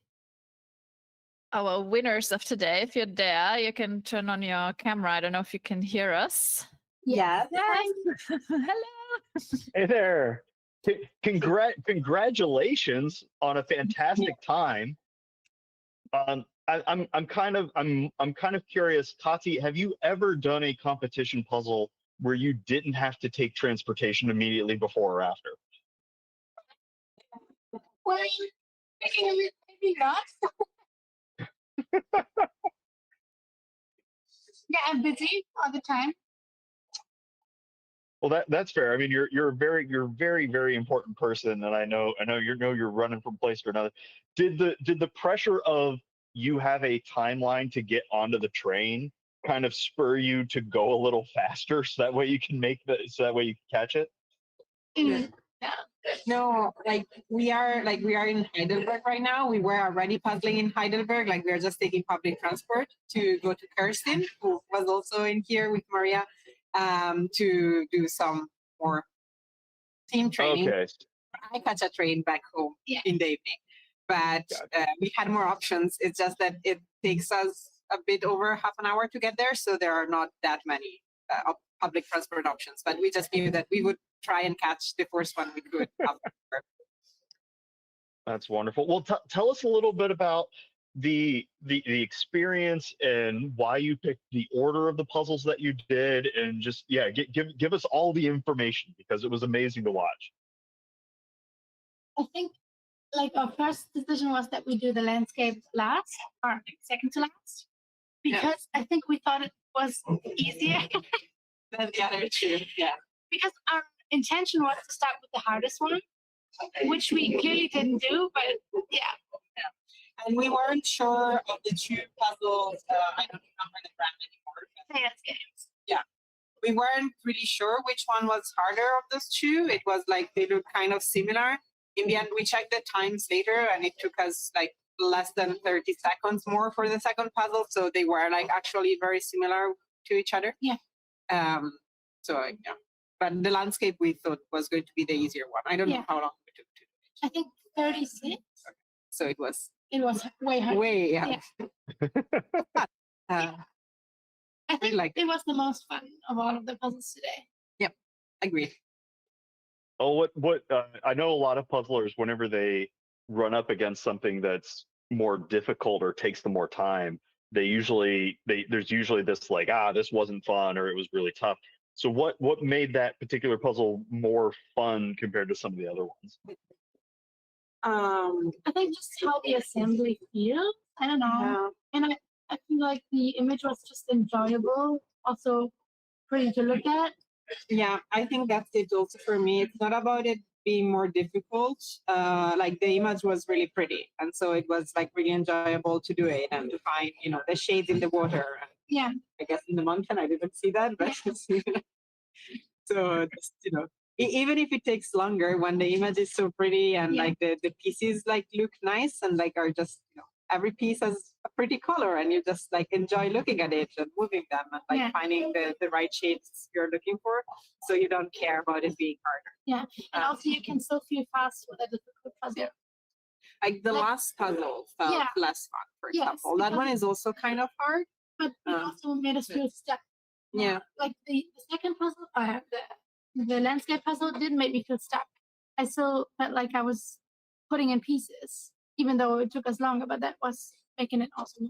our winners of today. If you're there, you can turn on your camera. I don't know if you can hear us. Yeah. Hello. Hey there. Congratulations on a fantastic time. I'm kind of curious, Kati, have you ever done a competition puzzle where you didn't have to take transportation immediately before or after? Well, maybe not. Yeah, I'm busy all the time. Well, that's fair. I mean, you're a very important person, and I know you're running from place to another. Did the pressure of you have a timeline to get onto the train kind of spur you to go a little faster, so that way you can catch it? No, like we are in Heidelberg right now. We were already puzzling in Heidelberg. Like we are just taking public transport to go to Kirsten, who was also in here with Maria. to do some more team training. Okay. I catch a train back home in the evening, but we had more options. It's just that it takes us a bit over half an hour to get there, so there are not that many public transport options. But we just knew that we would try and catch the first one we could. That's wonderful. Well, tell us a little bit about the experience and why you picked the order of the puzzles that you did, and just give us all the information, because it was amazing to watch. I think like our first decision was that we do the landscape last, or like second to last, because I think we thought it was easier than the other two. Yeah. Because our intention was to start with the hardest one, which we clearly didn't do, but yeah. And we weren't sure of the two puzzles. I don't remember the brand anymore. Dance games. Yeah. We weren't really sure which one was harder of those two. It was like they look kind of similar. In the end, we checked the times later, and it took us like less than 30 seconds more for the second puzzle. So they were like actually very similar to each other. Yeah. So yeah. But the landscape we thought was going to be the easier one. I don't know how long it took to do it. I think 36. So it was way harder. way, yeah. I think like it was the most fun of all of the puzzles today. Yep, agreed. Oh, what I know a lot of puzzlers, whenever they run up against something that's more difficult or takes them more time, there's usually this like, this wasn't fun, or it was really tough. So what made that particular puzzle more fun compared to some of the other ones? I think just how the assembly feels. I don't know. And I feel like the image was just enjoyable, also pretty to look at. Yeah, I think that's it also for me. It's not about it being more difficult. Like the image was really pretty, and so it was like really enjoyable to do it and to find, the shades in the water. Yeah. I guess in the mountain I didn't see that, but so just, even if it takes longer, when the image is so pretty and like the pieces like look nice and like are just, every piece has a pretty color, and you just like enjoy looking at it and moving them and like finding the right shades you're looking for, so you don't care about it being harder. Yeah, and also you can still feel fast with a difficult puzzle. Like the last puzzle felt less fun, for example. That one is also kind of hard. But it also made us feel stuck. Yeah. Like the second puzzle, the landscape puzzle did make me feel stuck. I still felt like I was putting in pieces, even though it took us longer, but that was making it also more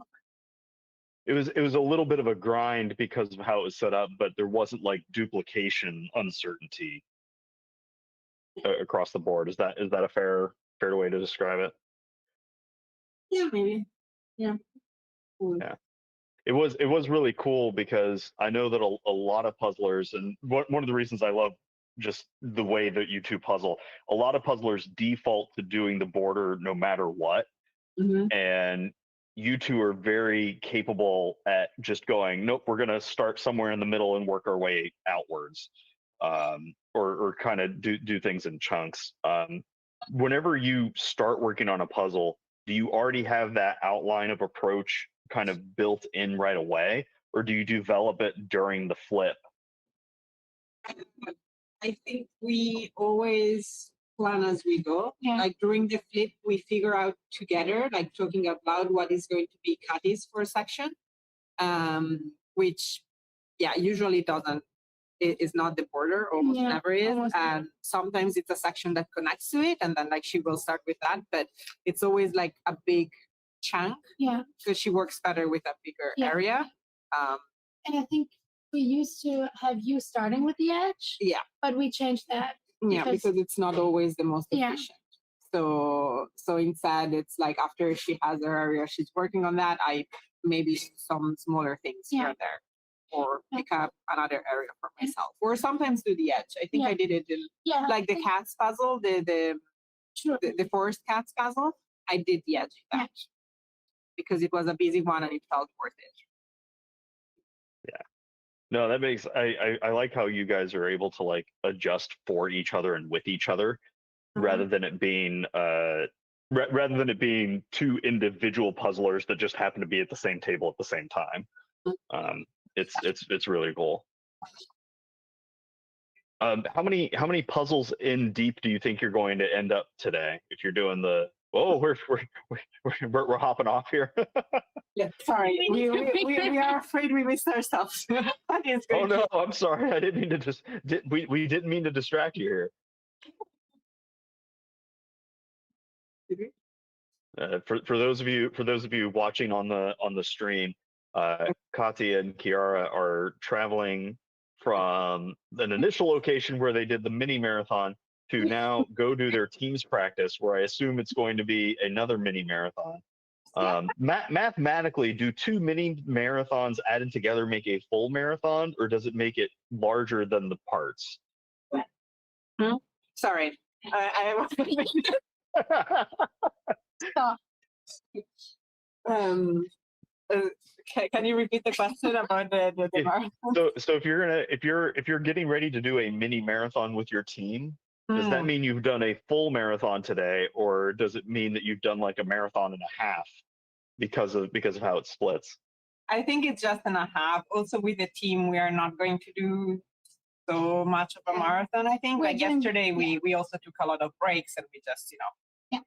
fun. It was a little bit of a grind because of how it was set up, but there wasn't like duplication uncertainty across the board. Is that a fair way to describe it? Yeah, maybe. Yeah. Yeah. It was really cool, because I know that a lot of puzzlers, and one of the reasons I love just the way that you two puzzle, a lot of puzzlers default to doing the border no matter what. Mm-hmm. And you two are very capable at just going, nope, we're going to start somewhere in the middle and work our way outwards, or kind of do things in chunks. Whenever you start working on a puzzle, do you already have that outline of approach kind of built in right away, or do you develop it during the flip? I think we always plan as we go. Yeah. Like during the flip, we figure out together, like talking out loud, what is going to be Kathy's for a section, which, usually is not the border, almost never is. And sometimes it's a section that connects to it, and then like she will start with that, but it's always like a big chunk. Yeah. Because she works better with a bigger area. And I think we used to have you starting with the edge. Yeah. But we changed that. Yeah, because it's not always the most efficient. So instead, it's like after she has her area, she's working on that. I maybe some smaller things here and there, or pick up another area for myself, or sometimes do the edge. I think I did it in like the cats puzzle, the forest cats puzzle. I did the edge in that because it was a busy one and it felt worth it. Yeah. No, that makes I like how you guys are able to like adjust for each other and with each other, rather than it being two individual puzzlers that just happen to be at the same table at the same time. It's really cool. How many puzzles in deep do you think you're going to end up today? If you're doing the we're hopping off here. Yeah, sorry, we are afraid we missed ourselves. That is Oh great. no, I'm sorry. I didn't mean to we didn't mean to distract you here. For those of you watching on the stream, Katya and Kiara are traveling from an initial location where they did the mini marathon to now go do their teams practice, where I assume it's going to be another mini marathon. Mathematically, do 2 mini marathons added together make a full marathon, or does it make it larger than the parts? Sorry, I can you repeat the question about the marathon? So if you're getting ready to do a mini marathon with your team, does that mean you've done a full marathon today, or does it mean that you've done like a marathon and a half because of how it splits? I think it's just and a half. Also, with the team, we are not going to do so much of a marathon. I think like yesterday, we also took a lot of breaks and we just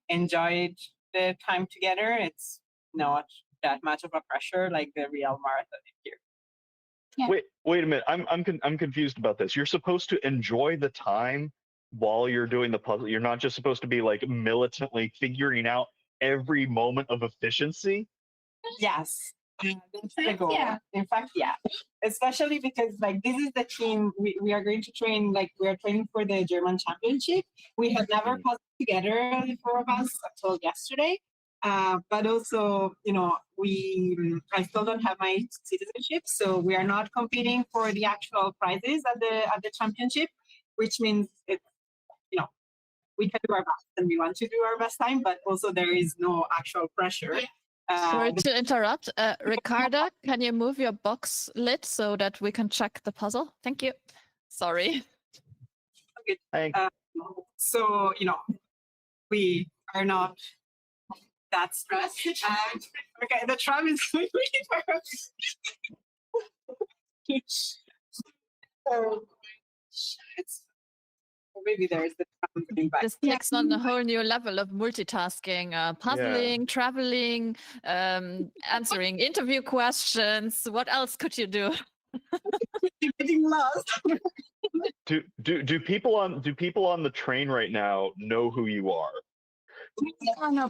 enjoyed the time together. It's not that much of a pressure like the real marathon here. Yeah. Wait a minute. I'm confused about this. You're supposed to enjoy the time while you're doing the puzzle. You're not just supposed to be like militantly figuring out every moment of efficiency. Yes, that's the goal. Yeah. In fact, yeah, especially because like this is the team we are going to train. Like we are training for the German championship. We had never puzzled together, the 4 of us, until yesterday. But also, I still don't have my citizenship, so we are not competing for the actual prizes at the championship, which means we can do our best and we want to do our best time, but also there is no actual pressure. Sorry to interrupt. Ricarda, can you move your box lid so that we can check the puzzle? Thank you. Sorry. Okay. Thanks. So, we are not that stressed. Okay, the tram is really maybe there is the tram going back. This takes on a whole new level of multitasking, puzzling, traveling, answering interview questions. What else could you do? Getting lost. Do people on the train right now know who you are?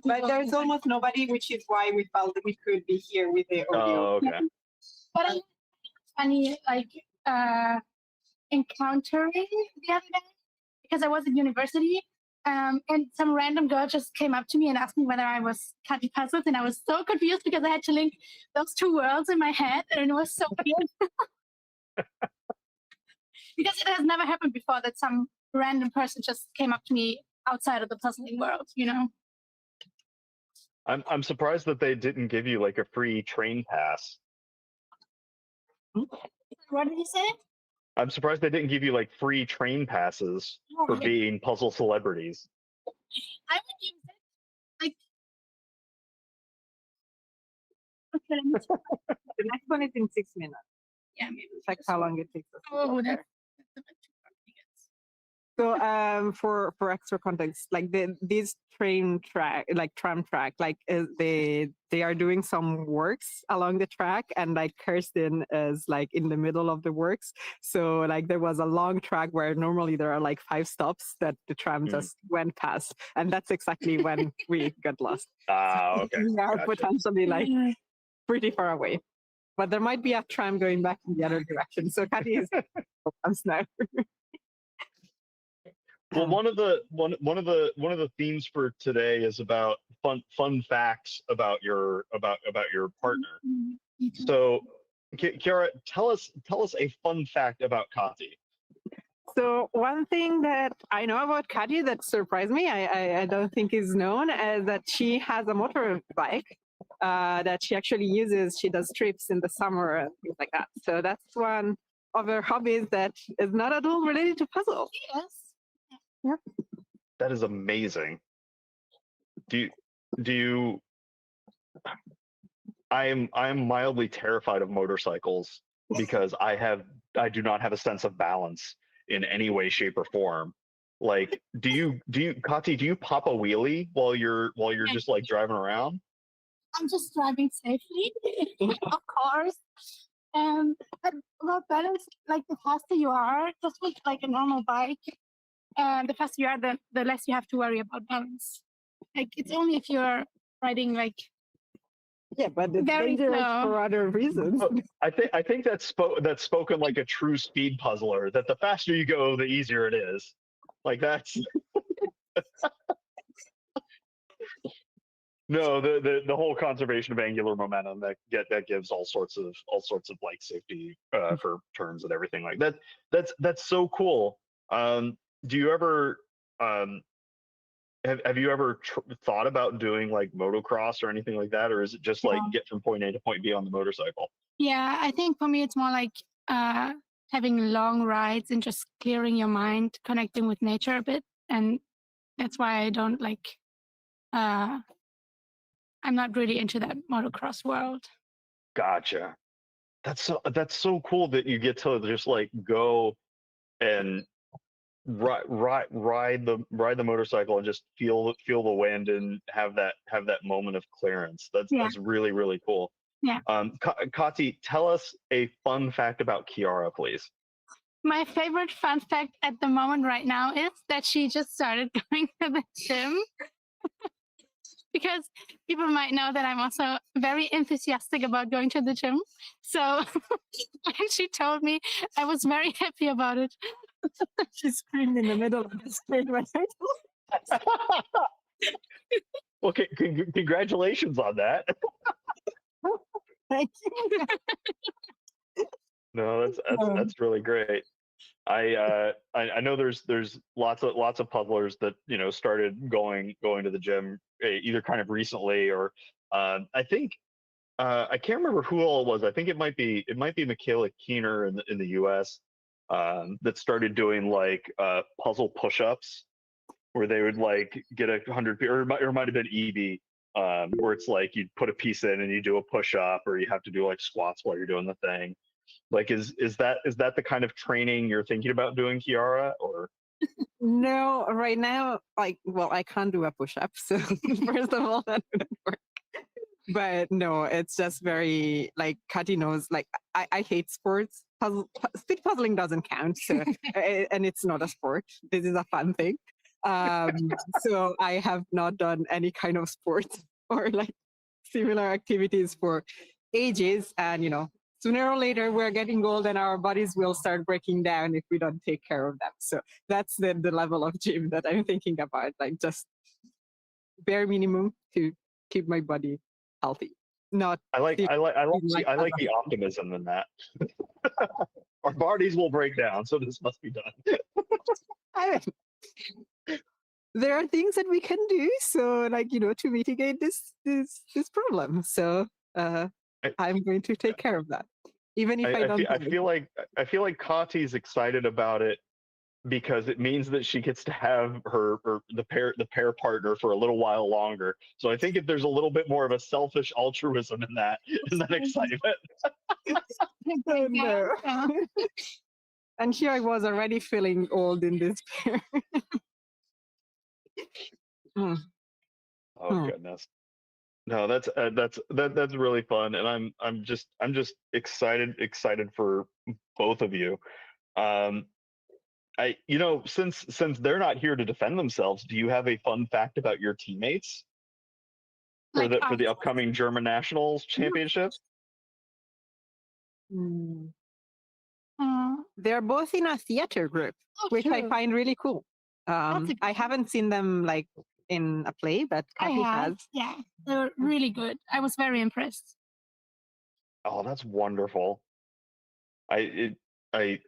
But there's almost nobody, which is why we felt that we could be here with the audio. Oh, okay. But it's funny, like encountering the other day because I was at university, and some random girl just came up to me and asked me whether I was Kati Puzzles, and I was so confused because I had to link those 2 worlds in my head, and it was so weird. Because it has never happened before that some random person just came up to me outside of the puzzling world, I'm surprised that they didn't give you like a free train pass. What did you say? I'm surprised they didn't give you like free train passes for being puzzle celebrities. I would use it. Like, okay, The next one is in 6 minutes. yeah, maybe. Check how long it takes us. Oh, that's a bit too complicated. So for extra context, like this tram track, like they are doing some works along the track, and like Kirsten is like in the middle of the works. So like there was a long track where normally there are like 5 stops that the tram just went past, and that's exactly when we got lost. Okay. We are Gotcha. potentially like pretty far away, but there might be a tram going back in the other direction. So Kati is now. Well, one of the themes for today is about fun facts about your partner. So, Kiara, tell us a fun fact about Kati. So one thing that I know about Kati that surprised me, I don't think is known, is that she has a motorbike that she actually uses. She does trips in the summer and things like that. So that's one of her hobbies that is not at all related to puzzles. Yes. Yeah. That is amazing. Do you? I am mildly terrified of motorcycles because I do not have a sense of balance, in any way, shape, or form. Like, Kati, do you pop a wheelie while you're just like driving around? I'm just driving safely, of course. But about balance, like the faster you are, just with like a normal bike, the faster you are, the less you have to worry about balance. Like it's only if you're riding like but it's very dangerous slow. for other reasons. I think that's spoken like a true speed puzzler. That the faster you go, the easier it is. Like that's no, the whole conservation of angular momentum that gives all sorts of like safety for turns and everything like that. That's so cool. Do you ever have you ever thought about doing like motocross or anything like that, or is it just like get from point A to point B on the motorcycle? Yeah, I think for me it's more like having long rides and just clearing your mind, connecting with nature a bit, and that's why I don't like. I'm not really into that motocross world. Gotcha. That's so cool that you get to just like go and ride the motorcycle and just feel the wind and have that moment of clearance. That's really, really cool. Yeah. Kati, tell us a fun fact about Kiara, please. My favorite fun fact at the moment right now is that she just started going to the gym. Because people might know that I'm also very enthusiastic about going to the gym. So when she told me, I was very happy about it. She screamed in the middle of the street. Well, congratulations on that. Thank you. No, that's really great. I know there's lots of puzzlers that started going to the gym either kind of recently or I think I can't remember who all it was. I think it might be Michaela Keener in the U.S. That started doing like puzzle push-ups where they would like get 100, or it might have been EB, where it's like you put a piece in and you do a push-up, or you have to do like squats while you're doing the thing. Like, is that the kind of training you're thinking about doing, Kiara, or? No, right now, I can't do a push-up, so first of all, that wouldn't work. But no, it's just very, like, Kati knows, like, I hate sports. Speed puzzling doesn't count, so, and it's not a sport. This is a fun thing. So I have not done any kind of sports or, like, similar activities for ages, and, sooner or later, we're getting old and our bodies will start breaking down if we don't take care of them. So that's the level of gym that I'm thinking about, like just bare minimum to keep my body healthy. Not I like the optimism in that. Our bodies will break down, so this must be done. There are things that we can do, so like to mitigate this problem. So I'm going to take care of that. Even if I don't. I feel like Kati's excited about it because it means that she gets to have the pair partner for a little while longer. So I think if there's a little bit more of a selfish altruism in that excitement. No. And here I was already feeling old in this pair. Oh goodness. No, that's really fun, and I'm just excited for both of you. Since they're not here to defend themselves, do you have a fun fact about your teammates for the upcoming German Nationals Championships? They're both in a theater group, which I find really cool. I haven't seen them like in a play, but Kati has. Yeah, they were really good. I was very impressed. Oh, that's wonderful. I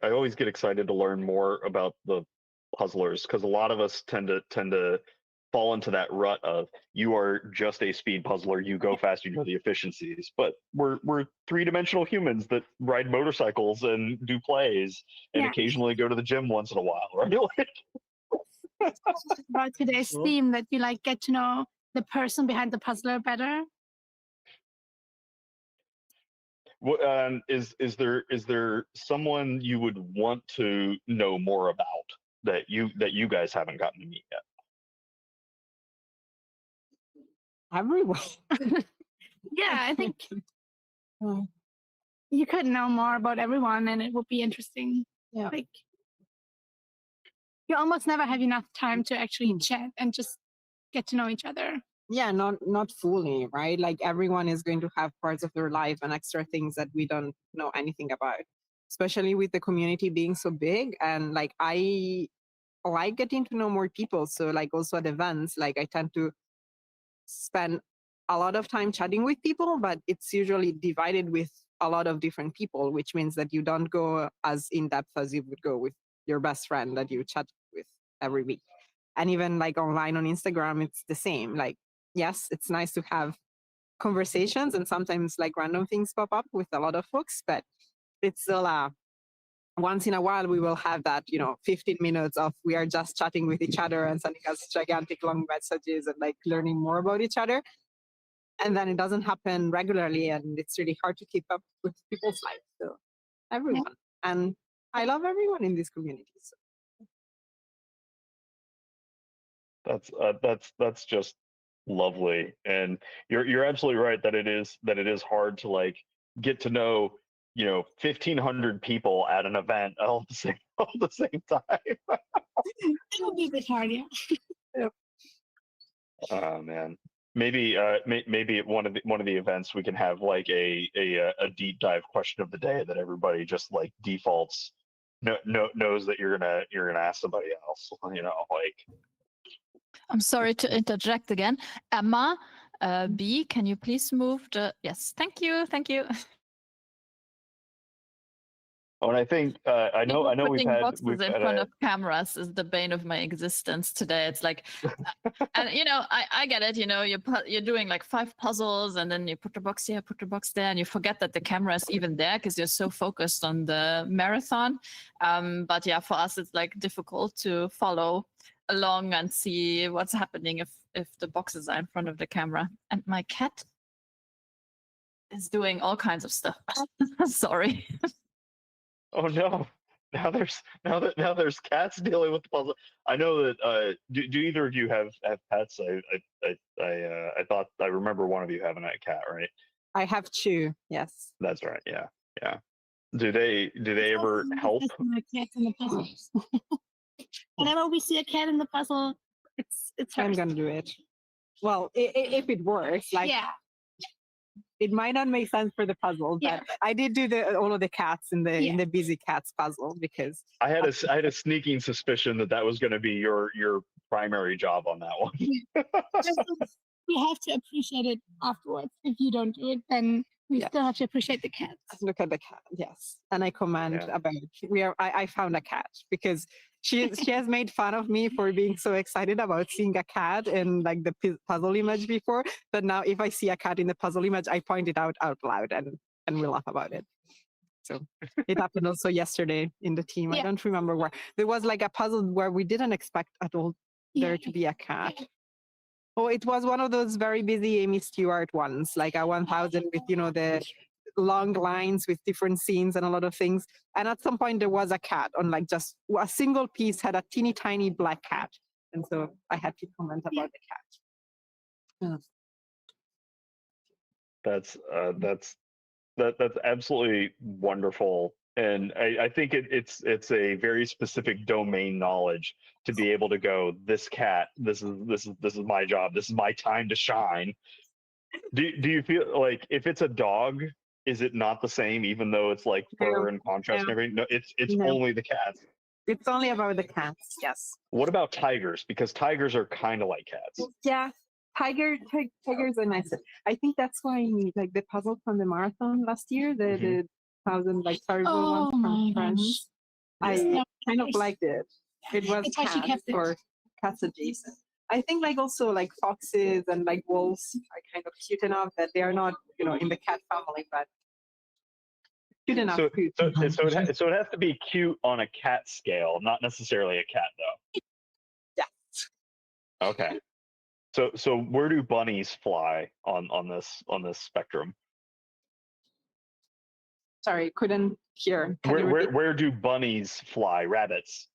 always get excited to learn more about the puzzlers because a lot of us tend to fall into that rut of you are just a speed puzzler, you go fast, you know the efficiencies, but we're three-dimensional humans that ride motorcycles and do plays and occasionally go to the gym once in a while, right? About today's theme that you like get to know the person behind the puzzler better. Is there someone you would want to know more about that you guys haven't gotten to meet yet? Everyone. Yeah, I think Oh, you could know more about everyone, and it would be interesting. yeah. Like, you almost never have enough time to actually chat and just get to know each other. Yeah, not fully, right? Like everyone is going to have parts of their life and extra things that we don't know anything about, especially with the community being so big. And like I like getting to know more people. So like also at events, like I tend to spend a lot of time chatting with people, but it's usually divided with a lot of different people, which means that you don't go as in depth as you would go with your best friend that you chat with every week. And even like online on Instagram, it's the same. Like, yes, it's nice to have conversations and sometimes like random things pop up with a lot of folks, but it's still once in a while we will have that 15 minutes of we are just chatting with each other and sending us gigantic long messages and like learning more about each other, and then it doesn't happen regularly and it's really hard to keep up with people's lives. So everyone, and I love everyone in this community. So. That's just lovely, and you're absolutely right that it is hard to like get to know 1,500 people at an event all at the same time. It would be a bit hard, yeah. Oh man, maybe maybe at one of the events we can have like a deep dive question of the day that everybody just like defaults knows that you're gonna ask somebody else. Like. I'm sorry to interject again. Emma B, can you please move the... Yes, thank you. Oh, and I think I know we've Putting had boxes in front of cameras is the bane of my existence today. It's like, and I get it. You're doing like 5 puzzles, and then you put the box here, put the box there, and you forget that the camera is even there because you're so focused on the marathon. But yeah, for us, it's like difficult to follow along and see what's happening if the boxes are in front of the camera. And my cat is doing all kinds of stuff. Sorry. Oh no! Now there's cats dealing with the puzzle. I know that. Do either of you have pets? I thought I remember one of you having a cat, right? I have 2. Yes. That's right. Yeah. Do they ever help? Cats in the puzzles. Whenever we see a cat in the puzzle, it's I'm hers. gonna do it. Well, if it works, like Yeah. it might not make sense for the puzzle, but I did do all of the cats in the busy cats puzzle because I had a sneaking suspicion that was going to be your primary job on that one. We have to appreciate it afterwards. If you don't do it, then we still have to appreciate the cats. Look at the cat, yes. And I comment about I found a cat because she has made fun of me for being so excited about seeing a cat in like the puzzle image before. But now if I see a cat in the puzzle image, I point it out loud and we laugh about it. So it happened also yesterday in the team. I don't remember where. There was like a puzzle where we didn't expect at all there to be a cat. Oh, it was one of those very busy Amy Stewart ones, like a 1000 with, the long lines with different scenes and a lot of things. And at some point there was a cat on like just a single piece had a teeny tiny black cat. And so I had to comment about the cat. That's absolutely wonderful. And I think it's a very specific domain knowledge to be able to go, this cat, this is my job, this is my time to shine. Do you feel like if it's a dog, is it not the same, even though it's like fur and contrast and everything? No, it's only the cats. It's only about the cats, yes. What about tigers? Because tigers are kind of like cats. Yeah, tigers are nice. I think that's why like the puzzle from the marathon last year, the 1,000 like terrible ones from Friends. I kind of liked it. It was cats adjacent. I think like also like foxes and like wolves are kind of cute enough that they are not in the cat family, but cute enough. So it has to be cute on a cat scale, not necessarily a cat though. Yeah. Okay. So where do bunnies fly on this spectrum? Sorry, couldn't hear. Can you repeat? Where do bunnies fly? Rabbits.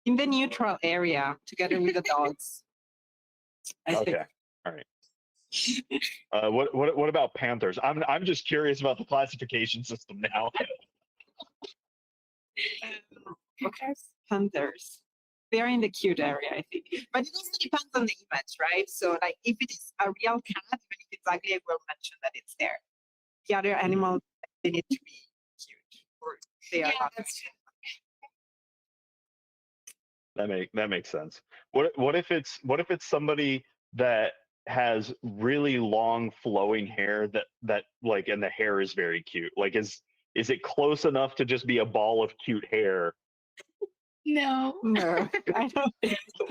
In the neutral area, together with the dogs. I think. Okay. All right. What about panthers? I'm just curious about the classification system now. Panthers. They are in the cute area, I think. But it also depends on the image, right? So like if it is a real cat, even if it's ugly, I will mention that it's there. The other animals, they need to be cute. Or they are not. That makes sense. What if it's somebody that has really long flowing hair that like, and the hair is very cute? Like is it close enough to just be a ball of cute hair? No. No, I don't think so.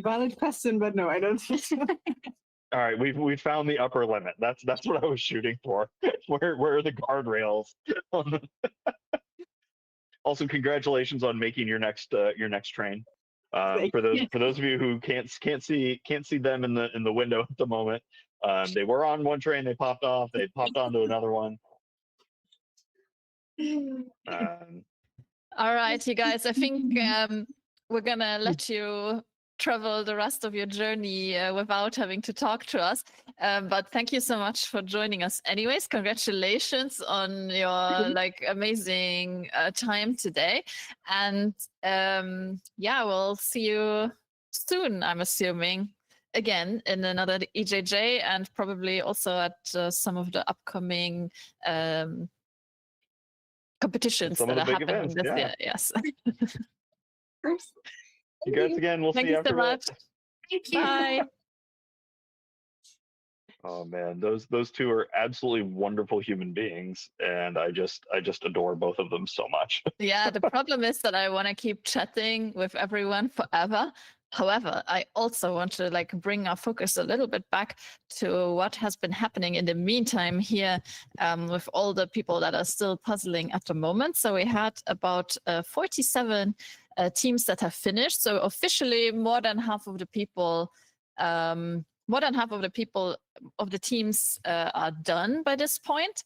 Valid question, but no, I don't think so. All right, we've found the upper limit. That's what I was shooting for. Where are the guardrails? Also, congratulations on making your next train. For those of you who can't see them in the window at the moment, they were on one train, they popped off, they popped onto another one. All right, you guys, I think we're gonna let you travel the rest of your journey without having to talk to us. But thank you so much for joining us anyways. Congratulations on your like amazing time today. And yeah, we'll see you soon, I'm assuming, again in another EJJ and probably also at some of the upcoming competitions Some that of the are big happening events, this yeah. year. Yes. Congrats again. We'll Thank see you you after so much. that. Thank you. Bye. Oh man, those two are absolutely wonderful human beings, and I just adore both of them so much. Yeah, the problem is that I want to keep chatting with everyone forever. However, I also want to like bring our focus a little bit back to what has been happening in the meantime here with all the people that are still puzzling at the moment. So we had about 47 teams that have finished. So officially more than half of the people, more than half of the people of the teams are done by this point.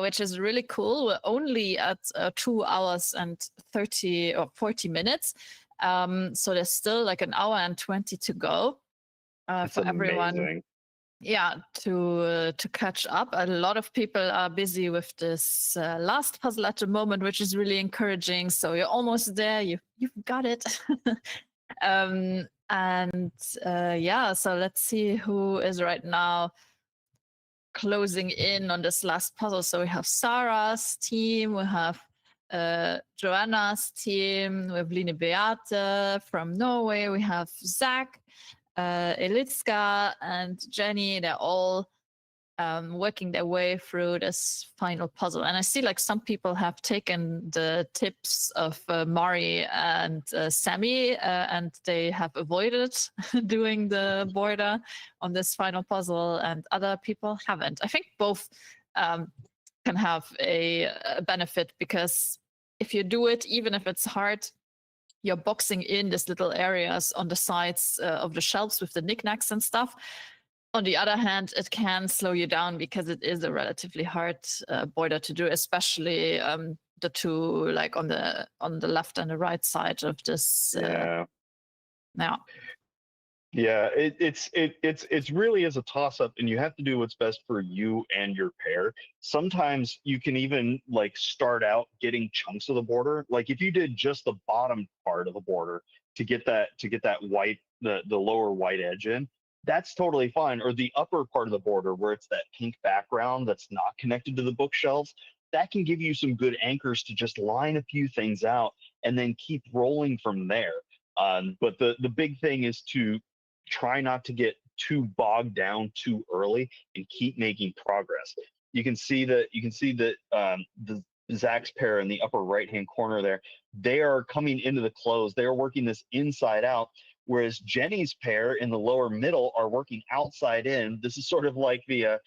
Which is really cool. We're only at 2 hours and 30 or 40 minutes. So there's still like an hour and 20 to go for everyone. Yeah, to catch up. A lot of people are busy with this last puzzle at the moment, which is really encouraging. So you're almost there. You've got it. Yeah, so let's see who is right now closing in on this last puzzle. So we have Sarah's team, we have Joanna's team, we have Line Beate from Norway, we have Zach, Elitska, and Jenny. They're all working their way through this final puzzle. And I see like some people have taken the tips of Mari and Sammy, and they have avoided doing the border on this final puzzle, and other people haven't. I think both can have a benefit, because if you do it, even if it's hard, you're boxing in these little areas on the sides of the shelves with the knickknacks and stuff. On the other hand, it can slow you down because it is a relatively hard border to do, especially the two like on the left and the right side of this. Yeah, it's really is a toss up, and you have to do what's best for you and your pair. Sometimes you can even like start out getting chunks of the border. Like if you did just the bottom part of the border to get that white, the lower white edge in, that's totally fine. Or the upper part of the border where it's that pink background that's not connected to the bookshelves, that can give you some good anchors to just line a few things out and then keep rolling from there. But the big thing is to try not to get too bogged down too early and keep making progress. You can see that the Zach's pair in the upper right hand corner there, they are coming into the close. They are working this inside out, whereas Jenny's pair in the lower middle are working outside in. This is sort of like the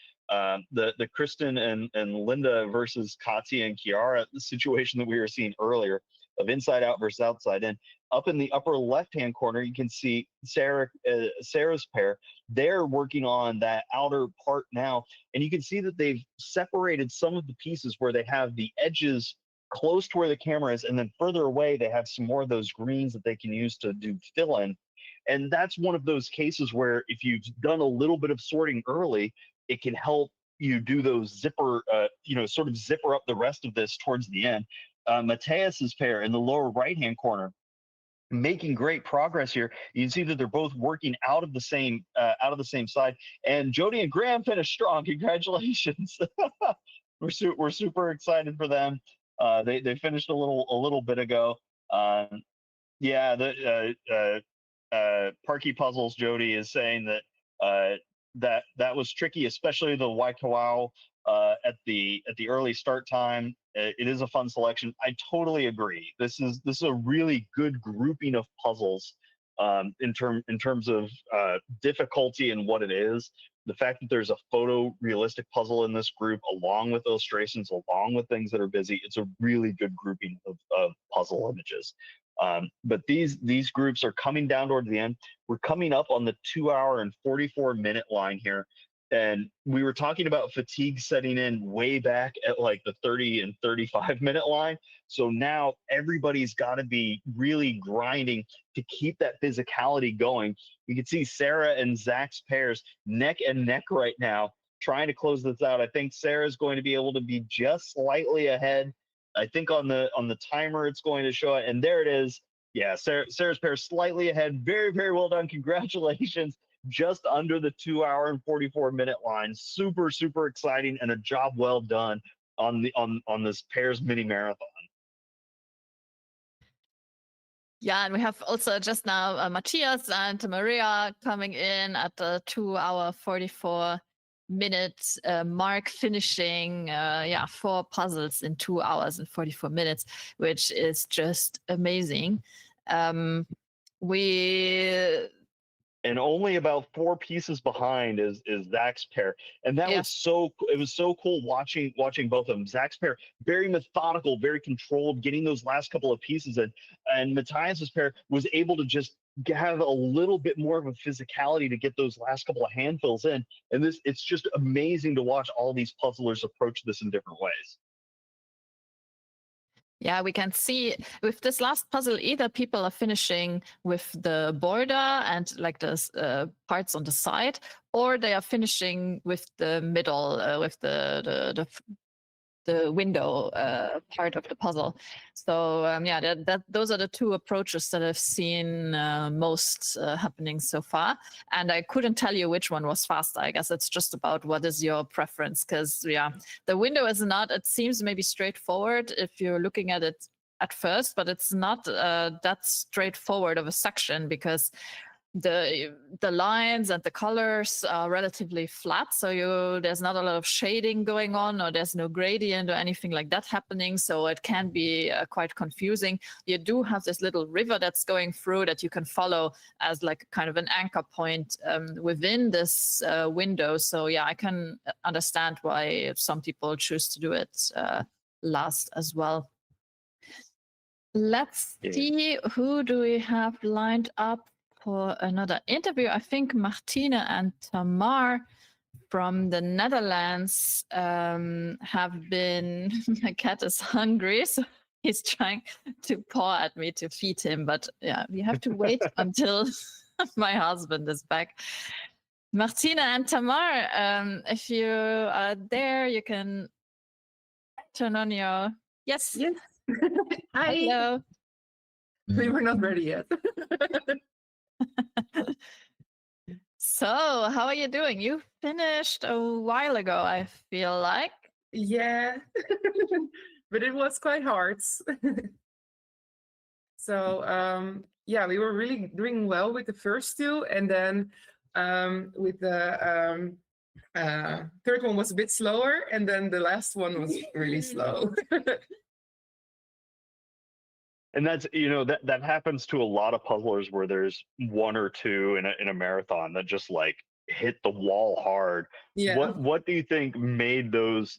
Kristen and Linda versus Katya and Kiara situation that we were seeing earlier, of inside out versus outside in. up in the upper left-hand corner, you can see Sarah's pair. They're working on that outer part now, and you can see that they've separated some of the pieces where they have the edges close to where the camera is, and then further away they have some more of those greens that they can use to do fill in. And that's one of those cases where if you've done a little bit of sorting early, it can help you do those zipper, sort of zipper up the rest of this towards the end. Mateus's pair in the lower right-hand corner, making great progress here. You can see that they're both working out of the same side. And Jody and Graham finished strong. Congratulations! we're super excited for them. They finished a little bit ago. Parky Puzzles Jody is saying that that was tricky, especially the Waikawau at the early start time. It is a fun selection. I totally agree. This is a really good grouping of puzzles in terms of difficulty and what it is. The fact that there's a photorealistic puzzle in this group, along with illustrations, along with things that are busy, it's a really good grouping of puzzle images. But these groups are coming down toward the end. We're coming up on the 2 hour and 44-minute line here. And we were talking about fatigue setting in way back at like the 30 and 35-minute line. So now everybody's got to be really grinding to keep that physicality going. You can see Sarah and Zach's pairs neck and neck right now, trying to close this out. I think Sarah's going to be able to be just slightly ahead. I think on the timer it's going to show it, and there it is. Yeah, Sarah's pair slightly ahead. Very, very well done. Congratulations. Just under the 2 hour and 44-minute line. Super, super exciting, and a job well done on this pairs mini marathon. Yeah, and we have also just now Matthias and Maria coming in at the 2 hour 44 minute mark, finishing 4 puzzles in 2 hours and 44 minutes, which is just amazing. And only about 4 pieces behind is Zach's pair, and that was so cool watching both of them. Zach's pair very methodical, very controlled, getting those last couple of pieces in, and Matthias's pair was able to just have a little bit more of a physicality to get those last couple of handfills in. And it's just amazing to watch all these puzzlers approach this in different ways. Yeah, we can see with this last puzzle, either people are finishing with the border and like the parts on the side, or they are finishing with the middle, with the window part of the puzzle. So those are the 2 approaches that I've seen most happening so far. And I couldn't tell you which one was faster. I guess it's just about what is your preference, because the window is not, it seems maybe straightforward if you're looking at it at first, but it's not that straightforward of a section, because the lines and the colors are relatively flat, so there's not a lot of shading going on, or there's no gradient or anything like that happening, so it can be quite confusing. You do have this little river that's going through that you can follow as like kind of an anchor point within this window. So yeah, I can understand why some people choose to do it last as well. Let's see, who do we have lined up for another interview? I think Martina and Tamar from the Netherlands have been, my cat is hungry, so he's trying to paw at me to feed him, but yeah, we have to wait until my husband is back. Martina and Tamar, if you are there, you can turn on your, yes. Hi. Hello. We were not ready yet. So, how are you doing? You finished a while ago, I feel like. Yeah, but it was quite hard. So, we were really doing well with the first 2, and then with the third one was a bit slower, and then the last one was really slow. And that's, that happens to a lot of puzzlers where there's 1 or 2 in a marathon that just like hit the wall hard. Yeah. What do you think made those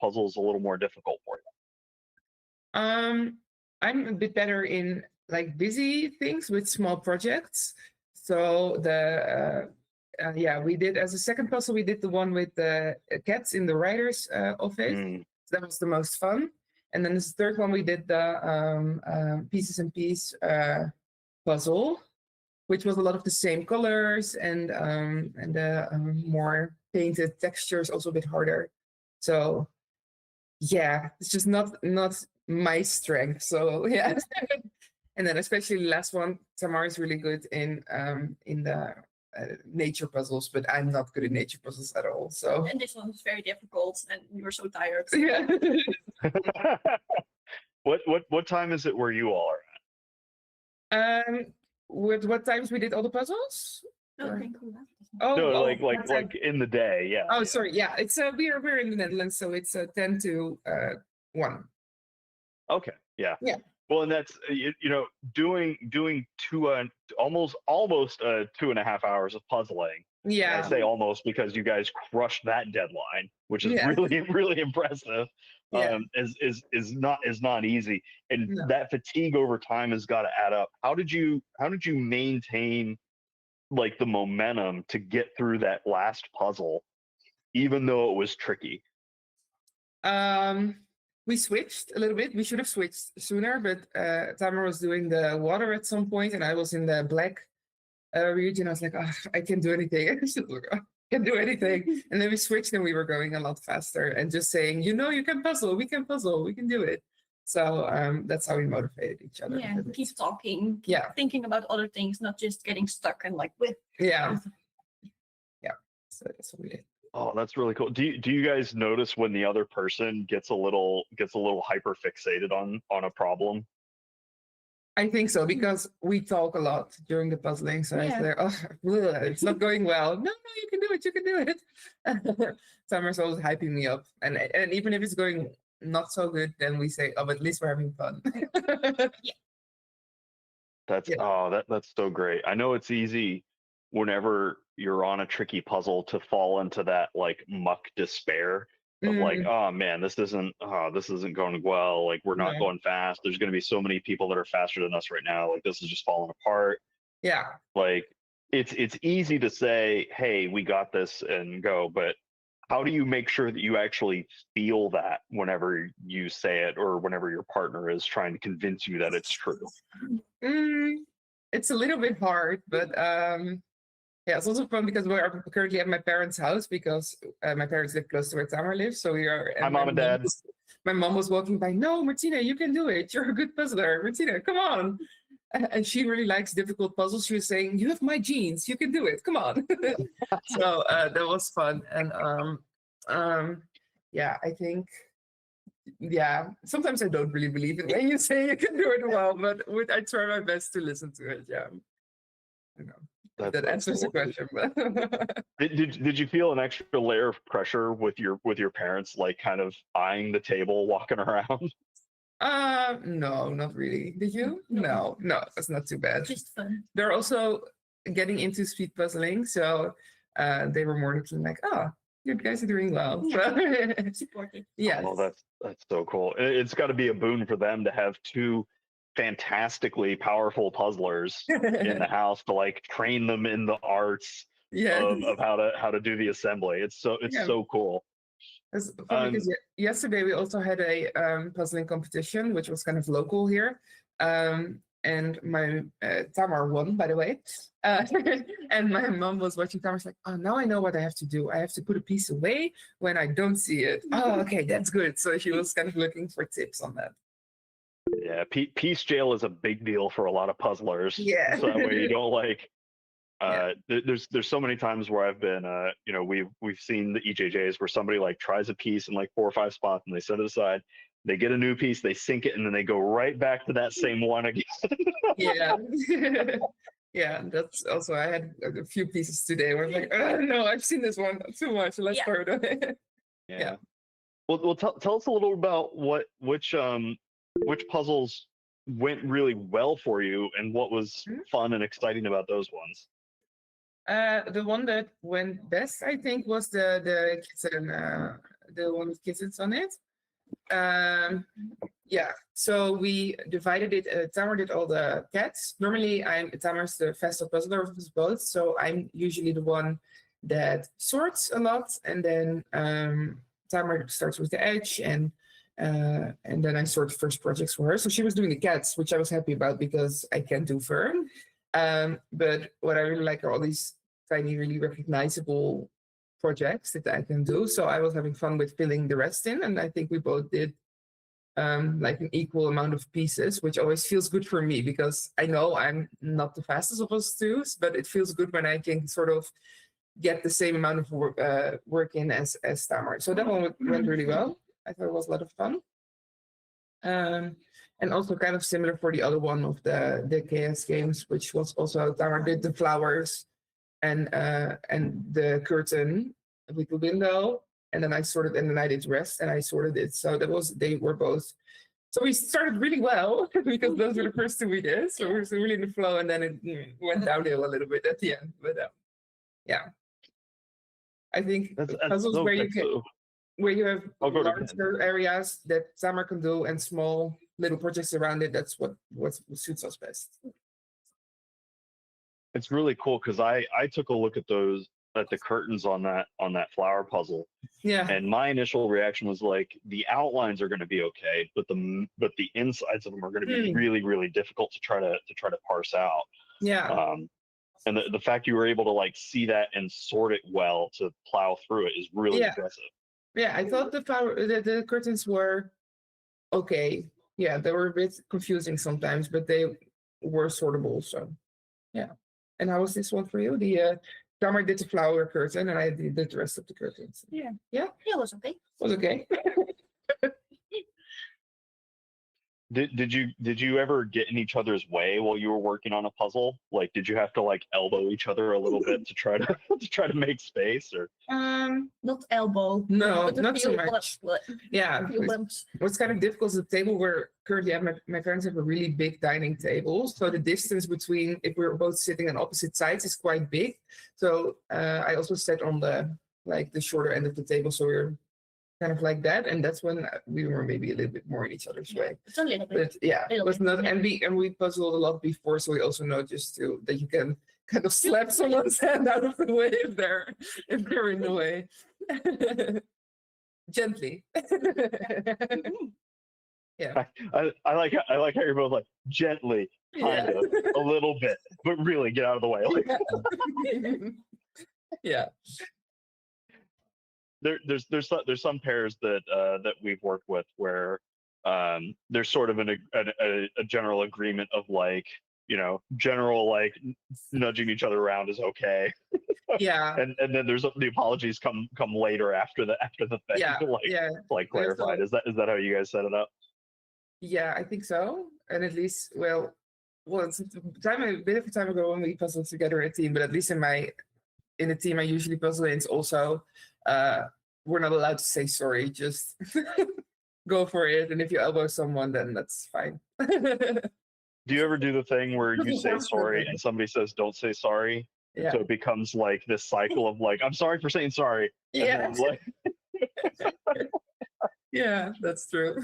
puzzles a little more difficult for you? I'm a bit better in like busy things with small projects. So yeah, we did as a second puzzle, we did the one with the cats in the writer's office. Mm. That was the most fun. And then this third one, we did the pieces and piece puzzle, which was a lot of the same colors and the more painted textures, also a bit harder. So yeah, it's just not my strength. So yeah. And then especially the last one, Tamar is really good in the nature puzzles, but I'm not good at nature puzzles at all. So And this one was very difficult, and we were so tired. yeah. What time is it where you all are With what times we did all the puzzles? No, Or- thank you. Oh, at? No, oh, like what time? in the day, yeah. Oh, sorry. Yeah, it's we're in the Netherlands, so it's 10 to 1. Okay, yeah. Yeah. Well, and that's you know, doing almost 2.5 hours of puzzling. And Yeah. I say almost because you guys crushed that deadline, which is Yeah. really impressive. Yeah. Is not easy, and No. that fatigue over time has got to add up. How did you maintain like the momentum to get through that last puzzle, even though it was tricky? We switched a little bit. We should have switched sooner, but Tamara was doing the water at some point, and I was in the black region. I was like, oh, I can't do anything. I can't do anything. And then we switched, and we were going a lot faster, and just saying, you know, you can puzzle, we can do it. So that's how we motivated each other. Yeah, with it. keep talking. Keep Yeah. thinking about other things, not just getting stuck and like with. Yeah. Yeah. So that's what we did. Oh, that's really cool. Do you guys notice when the other person gets a little hyper fixated on a problem? I think so, because we talk a lot during the puzzling. So I say, oh, it's not going well. No, you can do it. You can do it. Summer's always hyping me up. And even if it's going not so good, then we say, oh, but at least we're having fun. That's that's so great. I know it's easy whenever you're on a tricky puzzle to fall into that like muck despair of like, oh man, this isn't going well. Like we're not Yeah. going fast. There's going to be so many people that are faster than us right now. Like this is just falling apart. Yeah. Like it's easy to say, hey, we got this and go, but how do you make sure that you actually feel that whenever you say it or whenever your partner is trying to convince you that it's true? It's a little bit hard, but yeah, it's also fun because we're currently at my parents' house because my parents live close to where Tamar lives. So we are. Hi, Mom and Dad. My mom was walking by. No, Martina, you can do it. You're a good puzzler. Martina, come on. And she really likes difficult puzzles. She was saying, "You have my genes. You can do it. Come on." So that was fun, and yeah, I think. Yeah, sometimes I don't really believe it when you say you can do it well, but I try my best to listen to it. Yeah, I know. That answers the question. But Did you feel an extra layer of pressure with your parents, like kind of eyeing the table, walking around? No, not really. Did you? No, that's not too bad. Just fun. They're also getting into speed puzzling, so they were more looking like, oh, you guys are doing well. Supportive. Yeah. Oh, that's so cool. It's got to be a boon for them to have two fantastically powerful puzzlers in the house to like train them in the arts Yeah. of how to do the assembly. It's so cool. It's funny because yesterday we also had a puzzling competition, which was kind of local here. And my Tamar won, by the way. And my mom was watching Tamar's like, oh, now I know what I have to do. I have to put a piece away when I don't see it. Oh, okay, that's good. So she was kind of looking for tips on that. Yeah, piece jail is a big deal for a lot of puzzlers. Yeah. So that way you don't like. There's so many times where I've been, you know, we've seen the EJJs where somebody like tries a piece in like 4 or 5 spots and they set it aside. They get a new piece, they sink it, and then they go right back to that same one again. Yeah. Yeah, that's also, I had a few pieces today where I'm like, oh, no, I've seen this one too much. Let's throw it away. Yeah. Well, tell us a little about which puzzles went really well for you and what was fun and exciting about those ones. The one that went best, I think, was the kitten, the one with kittens on it. Yeah, so we divided it. Tamar did all the cats. Normally, Tamar's the faster puzzler of us both, so I'm usually the one that sorts a lot, and then Tamar starts with the edge, and then I sort first projects for her. So she was doing the cats, which I was happy about because I can't do fern. But what I really like are all these tiny, really recognizable projects that I can do. So I was having fun with filling the rest in, and I think we both did like an equal amount of pieces, which always feels good for me because I know I'm not the fastest of us two, but it feels good when I can sort of get the same amount of work in as Tamar. So that one went really well. I thought it was a lot of fun. And also kind of similar for the other one of the KS games, which was also Tamar did the flowers and the curtain with the window, and then I sorted, and then I did rest, and I sorted it. So they were both. So we started really well because those were the first two we did. So we were really in the flow, and then it went downhill a little bit at the end. But yeah, I think puzzles so where you good. can. Where you have I'll go to larger areas that Tamar can do and small little projects around it, that's what suits us best. It's really cool because I took a look at the curtains on that flower puzzle. Yeah. And my initial reaction was like, the outlines are going to be okay, but the insides of them are going to be really, really difficult to try to parse out. Yeah. And the fact you were able to like see that and sort it well to plow through it is really impressive. Yeah, I thought the curtains were okay. Yeah, they were a bit confusing sometimes, but they were sortable. So yeah. And how was this one for you? The Tamar did the flower curtain, and I did the rest of the curtains. Yeah. Yeah. Yeah, it was okay. Was okay. Did you ever get in each other's way while you were working on a puzzle? Like, did you have to like elbow each other a little bit to try to make space, or? Not elbow. No, but a not so few much. bumps, Yeah. a few bumps. What's kind of difficult is the table where currently my parents have a really big dining table. So the distance between, if we're both sitting on opposite sides, is quite big. So I also sat on the shorter end of the table. So we're kind of like that. And that's when we were maybe a little bit more in each other's way. It's a little bit. But yeah, it was not, yeah. and we puzzled a lot before. So we also know that you can kind of slap someone's hand out of the way if they're in the way. Gently. Yeah. I like how you're both like gently, kind of, a little bit, but really get out of the way. Like, yeah. There's some pairs that we've worked with where there's sort of a general agreement of like, general like nudging each other around is okay. Yeah. And then there's the apologies come later after the thing. Yeah. Like clarified. Is that how you guys set it up? Yeah, I think so. And at least, well, it's a bit of a time ago when we puzzled together a team, but at least in the team I usually puzzle in, it's also we're not allowed to say sorry, just go for it. And if you elbow someone, then that's fine. Do you ever do the thing where you say sorry and somebody says don't say sorry? Yeah. So it becomes like this cycle of like, I'm sorry for saying sorry. Yeah. Like... Yeah, that's true.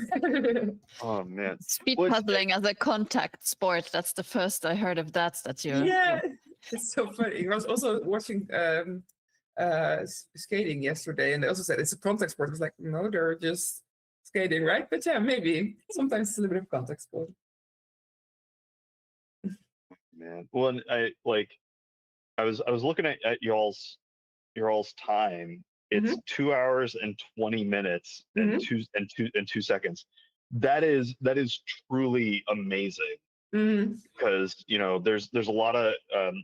Oh man. Speed puzzling as a contact sport. That's the first I heard of that. That's your. Yeah, it's so funny. I was also watching skating yesterday, and they also said it's a contact sport. I was like, no, they're just skating, right? But yeah, maybe sometimes it's a little bit of contact sport. Man, well, I was looking at y'all's time. It's 2 hours and 20 minutes and two seconds. That is truly amazing. Because there's a lot of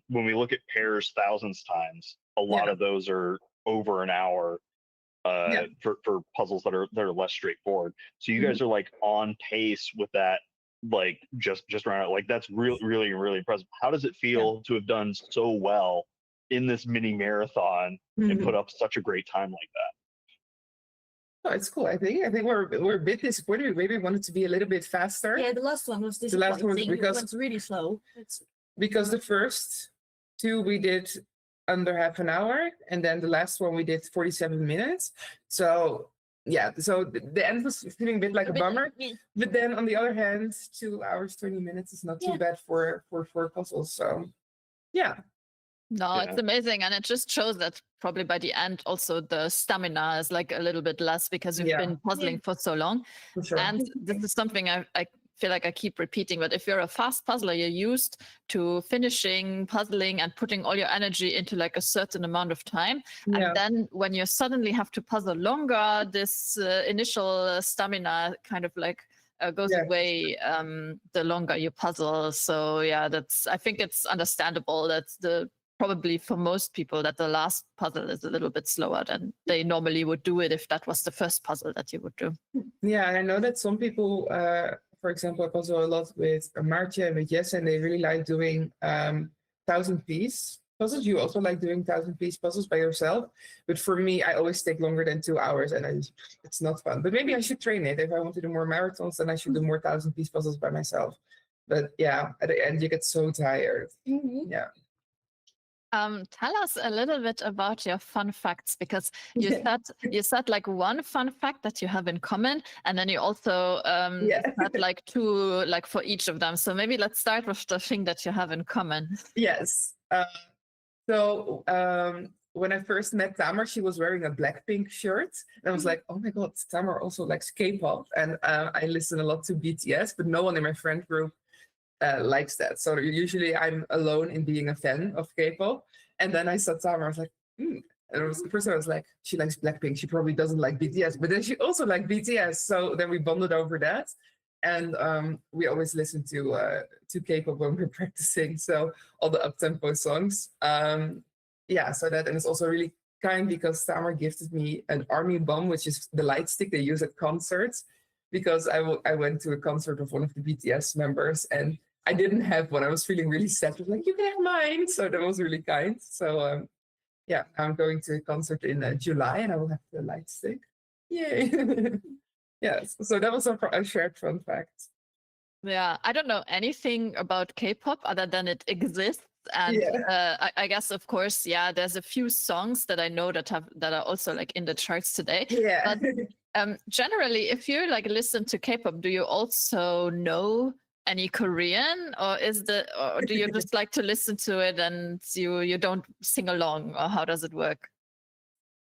when we look at pairs thousands times, a lot of those are over an hour for puzzles that are less straightforward. So you guys are like on pace with that, like just around it. Like that's really impressive. How does it feel to have done so well in this mini marathon and put up such a great time like that? Oh, it's cool. I think we're a bit disappointed. We maybe wanted to be a little bit faster. Yeah, the last one was The disappointing. last one because it went really slow. because the first two we did under half an hour, and then the last one we did 47 minutes. So yeah, so the end was feeling a bit like a bummer. But then on the other hand, 2 hours, 20 minutes is not too bad for puzzles. So yeah. No, Yeah. it's amazing. And it just shows that probably by the end, also the stamina is like a little bit less because you've been puzzling for so long. For sure. And this is something I feel like I keep repeating, but if you're a fast puzzler, you're used to finishing, puzzling, and putting all your energy into like a certain amount of time. And then when you suddenly have to puzzle longer, this initial stamina kind of like goes away the longer you puzzle. So yeah, I think it's understandable. That's probably for most people that the last puzzle is a little bit slower than they normally would do it if that was the first puzzle that you would do. Yeah, I know that some people, for example, I puzzle a lot with Maartje and with Jesse, and they really like doing 1,000-piece puzzles. You also like doing 1,000-piece puzzles by yourself. But for me, I always take longer than 2 hours, and it's not fun. But maybe I should train it. If I want to do more marathons, then I should do more 1,000-piece puzzles by myself. But yeah, at the end, you get so tired. Yeah. Tell us a little bit about your fun facts, because you said like one fun fact that you have in common, and then you also had like two like for each of them. So maybe let's start with the thing that you have in common. Yes. So when I first met Tamar, she was wearing a Blackpink shirt, and I was like, oh my god, Tamar also likes K-pop, and I listen a lot to BTS, but no one in my friend group likes that. So usually I'm alone in being a fan of K-pop. And then I saw Tamar, I was like, And it was the first time I was like, she likes Blackpink. She probably doesn't like BTS, but then she also liked BTS. So then we bonded over that. And we always listen to K-pop when we're practicing. So all the up-tempo songs. So that, and it's also really kind because Tamar gifted me an army bomb, which is the light stick they use at concerts. Because I went to a concert of one of the BTS members and I didn't have one. I was feeling really sad. I was like, you can have mine. So that was really kind. So I'm going to a concert in July and I will have the light stick. Yay. Yes. So that was a shared fun fact. Yeah, I don't know anything about K-pop other than it exists. And I guess, of course, there's a few songs that I know that are also like in the charts today. Yeah. But generally, if you like listen to K-pop, do you also know any Korean, or do you just like to listen to it and you don't sing along, or how does it work?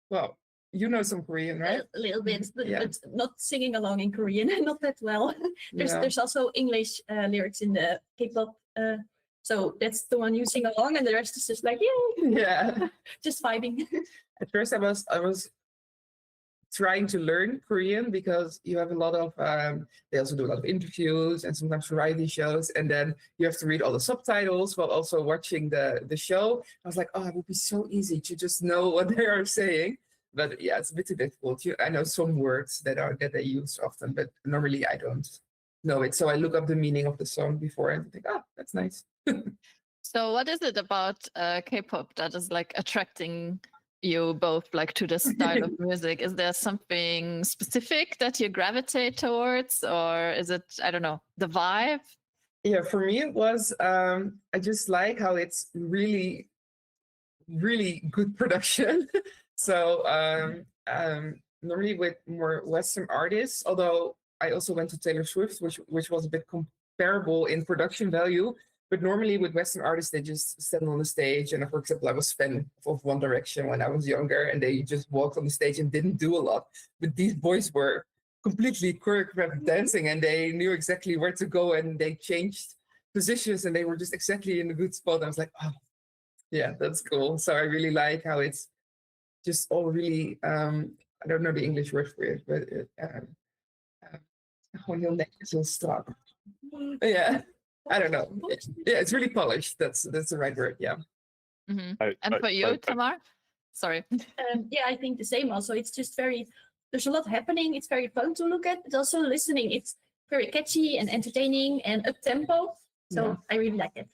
Well, you know some Korean, right? A little bit, but not singing along in Korean, not that well. There's also English lyrics in the K-pop. So that's the one you sing along, and the rest is just like, yay! Yeah, just vibing. At first, I was trying to learn Korean because you have a lot of. They also do a lot of interviews and sometimes variety shows, and then you have to read all the subtitles while also watching the show. I was like, oh, it would be so easy to just know what they are saying. But yeah, it's a bit too difficult. I know some words that they use often, but normally I don't know it. So I look up the meaning of the song before and think, that's nice. So what is it about K-pop that is like attracting you both like to this style of music? Is there something specific that you gravitate towards, or is it, I don't know, the vibe? Yeah, for me it was I just like how it's really, really good production. So normally with more Western artists, although I also went to Taylor Swift, which was a bit comparable in production value. But normally with Western artists, they just stand on the stage. And for example, I was a fan of One Direction when I was younger, and they just walked on the stage and didn't do a lot. But these boys were completely choreographed dancing, and they knew exactly where to go, and they changed positions, and they were just exactly in a good spot. I was like, oh, yeah, that's cool. So I really like how it's just all really, I don't know the English word for it, but gewoon heel netjes, heel strak. Yeah. I don't know. It's really polished. That's the right word. Yeah. Mm-hmm. And for you, Tamar? Sorry. I think the same. Also, it's just there's a lot happening. It's very fun to look at, but also listening. It's very catchy and entertaining and up tempo. So I really like it.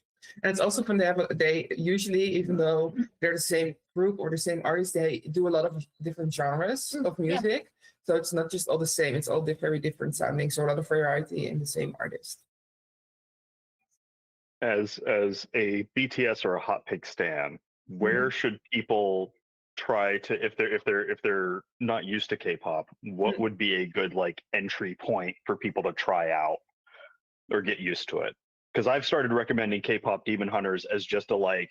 And it's also fun. They usually, even though they're the same group or the same artist, they do a lot of different genres of music. Yeah. So it's not just all the same. It's all very different sounding. So a lot of variety in the same artist. As a BTS or a Hot Pink stan, where should people try to, if they're not used to K-pop, what would be a good like entry point for people to try out or get used to it? Because I've started recommending K-pop Demon Hunters as just a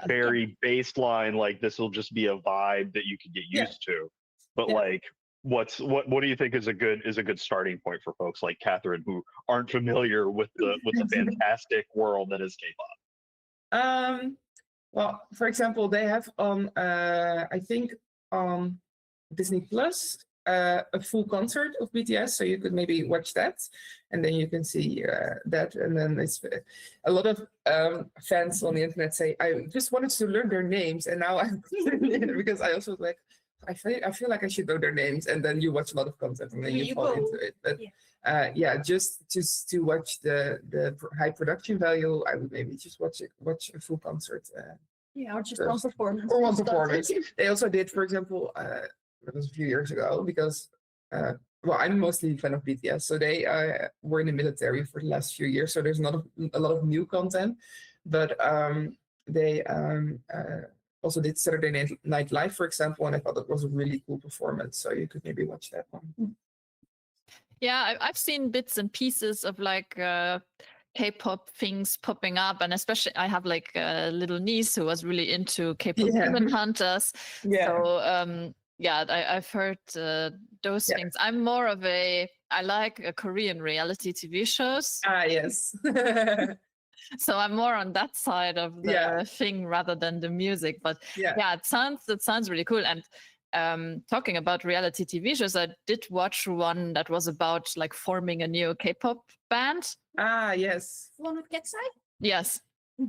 very baseline, like this will just be a vibe that you can get used to. But like, what do you think is a good starting point for folks like Catherine who aren't familiar with the fantastic world that is K-pop? Well, for example, they have on I think on Disney Plus a full concert of BTS, so you could maybe watch that, and then you can see that. And then it's a lot of fans on the internet say, I just wanted to learn their names, and now I'm because I also like I feel like I should know their names, and then you watch a lot of content and then you fall into it. But just to watch the high production value, I would maybe just watch a full concert. Or just one performance. Or one performance. They also did, for example, that was a few years ago, because I'm mostly a fan of BTS, so they were in the military for the last few years, so there's not a lot of new content, but they also did Saturday Night Live, for example, and I thought that was a really cool performance, so you could maybe watch that one. Yeah, I've seen bits and pieces of like K-pop things popping up, and especially I have like a little niece who was really into K-pop Demon Hunters. So I've heard those things. I'm more of I like Korean reality TV shows. Yes. So I'm more on that side of the thing rather than the music. But it sounds really cool. And talking about reality TV shows, I did watch one that was about like forming a new K-pop band. Yes. One with Ketsai? Yes.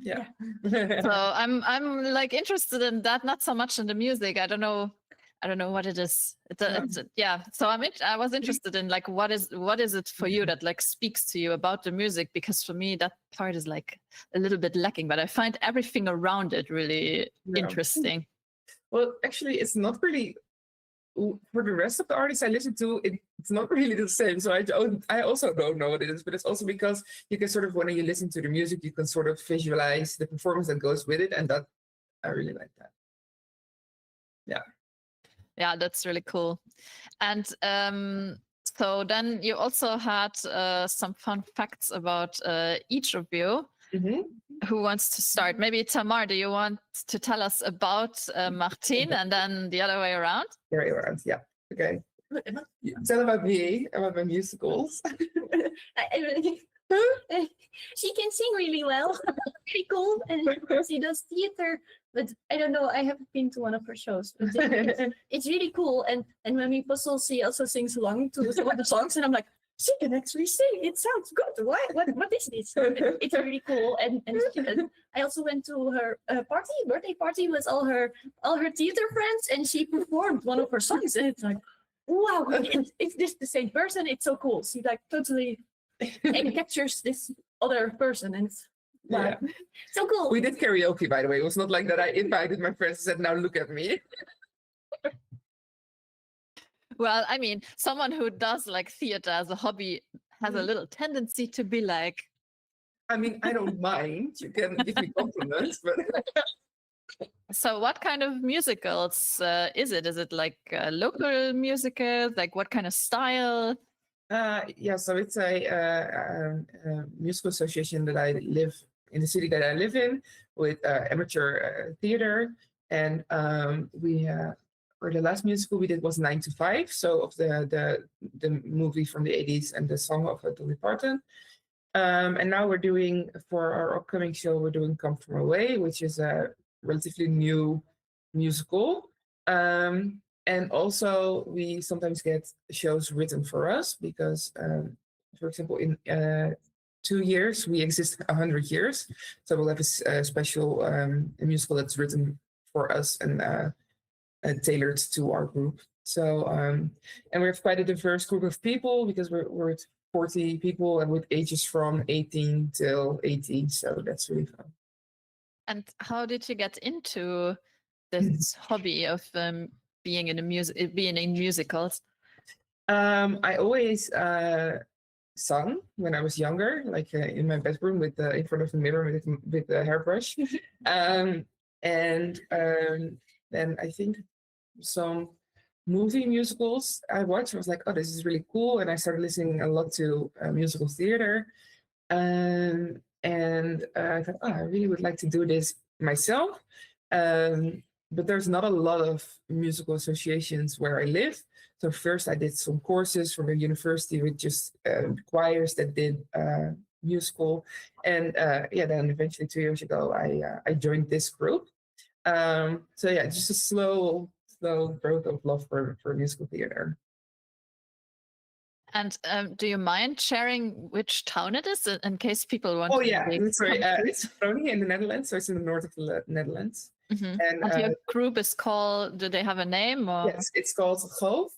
Yeah. So I'm like interested in that, not so much in the music. I don't know what it is. So I was interested in like what is it for you that like speaks to you about the music, because for me that part is like a little bit lacking, but I find everything around it really interesting. Well, actually, it's not really for the rest of the artists I listen to. It's not really the same. So I also don't know what it is, but it's also because you can sort of, when you listen to the music, you can sort of visualize the performance that goes with it, and that I really like that. Yeah, that's really cool. And so then you also had some fun facts about each of you. Who wants to start? Maybe Tamar, do you want to tell us about Martin, and then the other way around? The way around, yeah. Okay. Tell about me, about my musicals. She can sing really well. Pretty cool. And she does theater, but I don't know. I haven't been to one of her shows. But it's really cool. And when we puzzle, she also sings along to some of the songs, and I'm like, she can actually sing. It sounds good. What is this? It's really cool. And I also went to her birthday party with all her theater friends, and she performed one of her songs, and it's like, wow, it's this the same person? It's so cool. She like totally captures this other person, and it's so cool. We did karaoke, by the way. It was not like that I invited my friends and said, now look at me. Well, I mean, someone who does like theater as a hobby has a little tendency to be like, I mean, I don't mind. You can give me compliments, but So what kind of musicals is it? Is it like local musicals? Like what kind of style? So it's a musical association that I live in, the city that I live in, with amateur theater. And we for the last musical we did was 9 to 5, so of the movie from the 80s and the song of Dolly Parton. And now we're doing, for our upcoming show, we're doing Come From Away, which is a relatively new musical. And also we sometimes get shows written for us because, for example, in 2 years, we exist 100 years. So we'll have a special a musical that's written for us and tailored to our group. So, and we have quite a diverse group of people because we're 40 people and with ages from 18 till 80. So that's really fun. And how did you get into this hobby of being in musicals? I always sung when I was younger, like in my bedroom with in front of the mirror with the hairbrush. And then I think some movie musicals I watched. I was like, oh, this is really cool. And I started listening a lot to musical theater. And I thought, oh, I really would like to do this myself. But there's not a lot of musical associations where I live. So first I did some courses from a university with just choirs that did musical. And then eventually 2 years ago, I joined this group. So yeah, just a slow growth of love for musical theater. And do you mind sharing which town it is in case people want Oh to yeah, maybe sorry, come through? it's Groningen in the Netherlands, so it's in the north of the Netherlands. Mhm. And And your group is called, do they have a name? Or? yes, it's called Goob,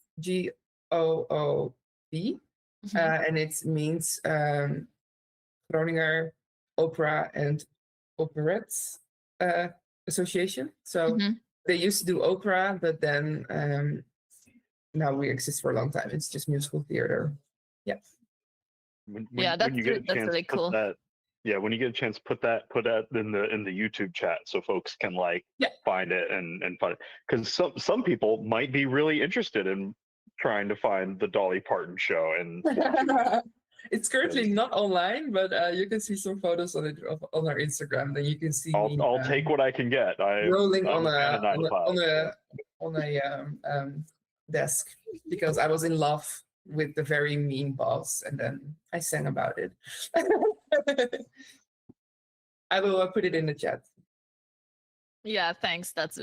Goob, and it means Groninger Opera and Operettes Association. So they used to do opera, but then now we exist for a long time. It's just musical theater. Yeah. When That's you get a chance, really put cool. that. Yeah, when you get a chance, put that in the YouTube chat so folks can find it and find it, because some people might be really interested in trying to find the Dolly Parton show. And it's currently not online, but you can see some photos on it on our Instagram. Then you can see I'll take what I can get. rolling I'm on a desk because I was in love with the very mean boss, and then I sang about it. I will put it in the chat. Yeah, thanks. That's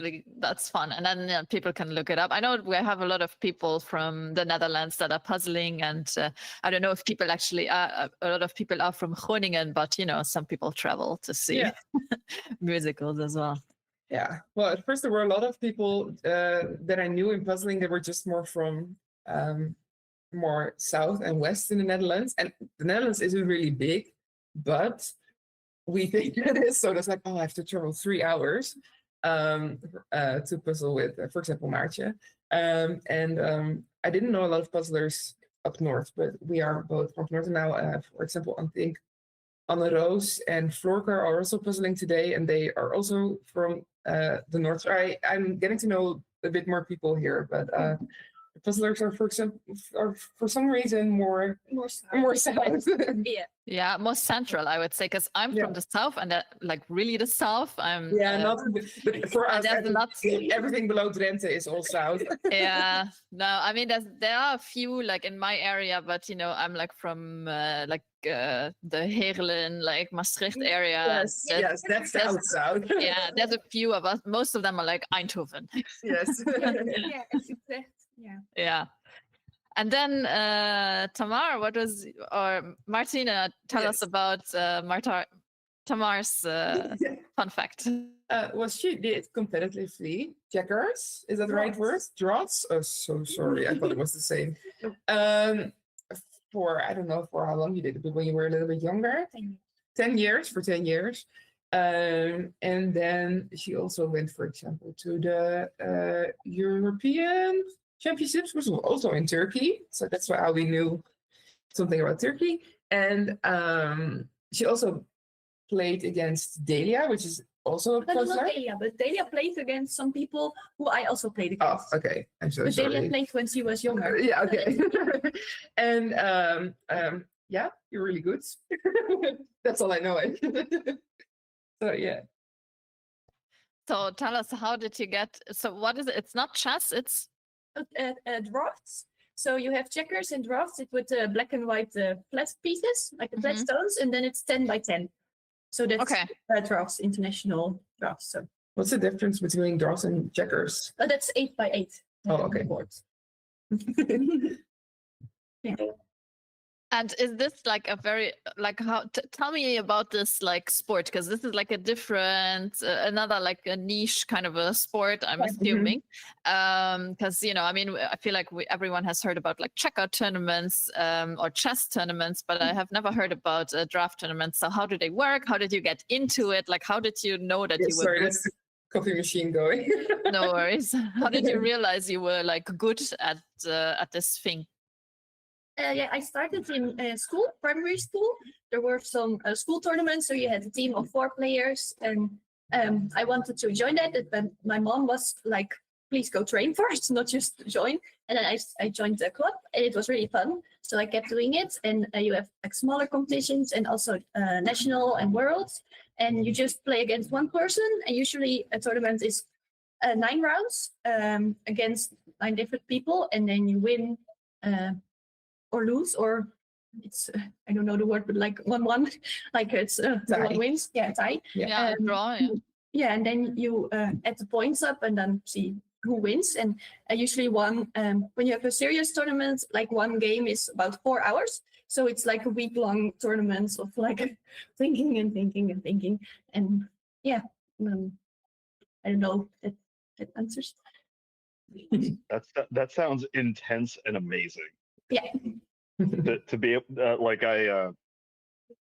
fun. And then people can look it up. I know we have a lot of people from the Netherlands that are puzzling, and I don't know if people actually a lot of people are from Groningen, but some people travel to see musicals as well. Yeah. Well, at first there were a lot of people that I knew in puzzling that were just more from more south and west in the Netherlands. And the Netherlands isn't really big, but we think it is. So that's like, oh, I have to travel 3 hours to puzzle with, for example, Maartje. I didn't know a lot of puzzlers up north, but we are both from north now. For example, I think Anne Roos and Floorke are also puzzling today, and they are also from the north. I'm getting to know a bit more people here, but puzzlers are, for some reason, more south. Yeah, more central, I would say, because I'm from the south, and really the south. I'm not for us. Everything below Drenthe is all south. Yeah, no, I mean there are a few in my area, but I'm from the Heerlen, Maastricht area. Yes, that's south. Yeah, there's a few of us. Most of them are Eindhoven. Yes. Yeah. And then Tamar, Martina, tell us about Tamar's fun fact. Well, she did competitively checkers. Is that the right word? Draughts? Oh, so sorry. I thought it was the same. I don't know for how long you did it, but when you were a little bit younger. 10 years. For 10 years. And then she also went, for example, to the European Championships, which was also in Turkey. So that's how we knew something about Turkey. And she also played against Delia, which is also a puzzler. Not Delia, but Delia played against some people who I also played against. Oh, okay. I'm so but sorry. Delia played when she was younger. Yeah, okay. And yeah, you're really good. That's all I know. So yeah. So tell us, how did you get? So what is it? It's not chess. It's drafts. So you have checkers and drafts. It with black and white flat pieces, like the flat stones, and then it's 10 by 10. So that's drafts, international drafts. So what's the difference between drafts and checkers? That's 8 by 8. Oh, okay. Boards. Yeah. And is this a very tell me about this sport, because this is a different another a niche kind of a sport, I'm assuming, because I mean I feel like everyone has heard about checker tournaments or chess tournaments, but I have never heard about draft tournaments. So how do they work? How did you get into it? How did you know that you were sorry, that's the coffee machine going. No worries. How did you realize you were good at this thing? I started in school, primary school. There were some school tournaments, so you had a team of 4 players, and I wanted to join that, but my mom was please go train first, not just join. And then I joined the club, and it was really fun. So I kept doing it, and you have like smaller competitions and also national and worlds, and you just play against one person. And usually a tournament is 9 rounds against 9 different people, and then you win or lose, or it's I don't know the word, but like 1-1, like it's one wins, tie. Yeah, draw. Yeah. Yeah, and then you add the points up and then see who wins. And usually when you have a serious tournament, like one game is about 4 hours. So it's like a week-long tournament of like thinking and thinking and thinking. And yeah, I don't know if that answers. That sounds intense and amazing. Yeah. To be like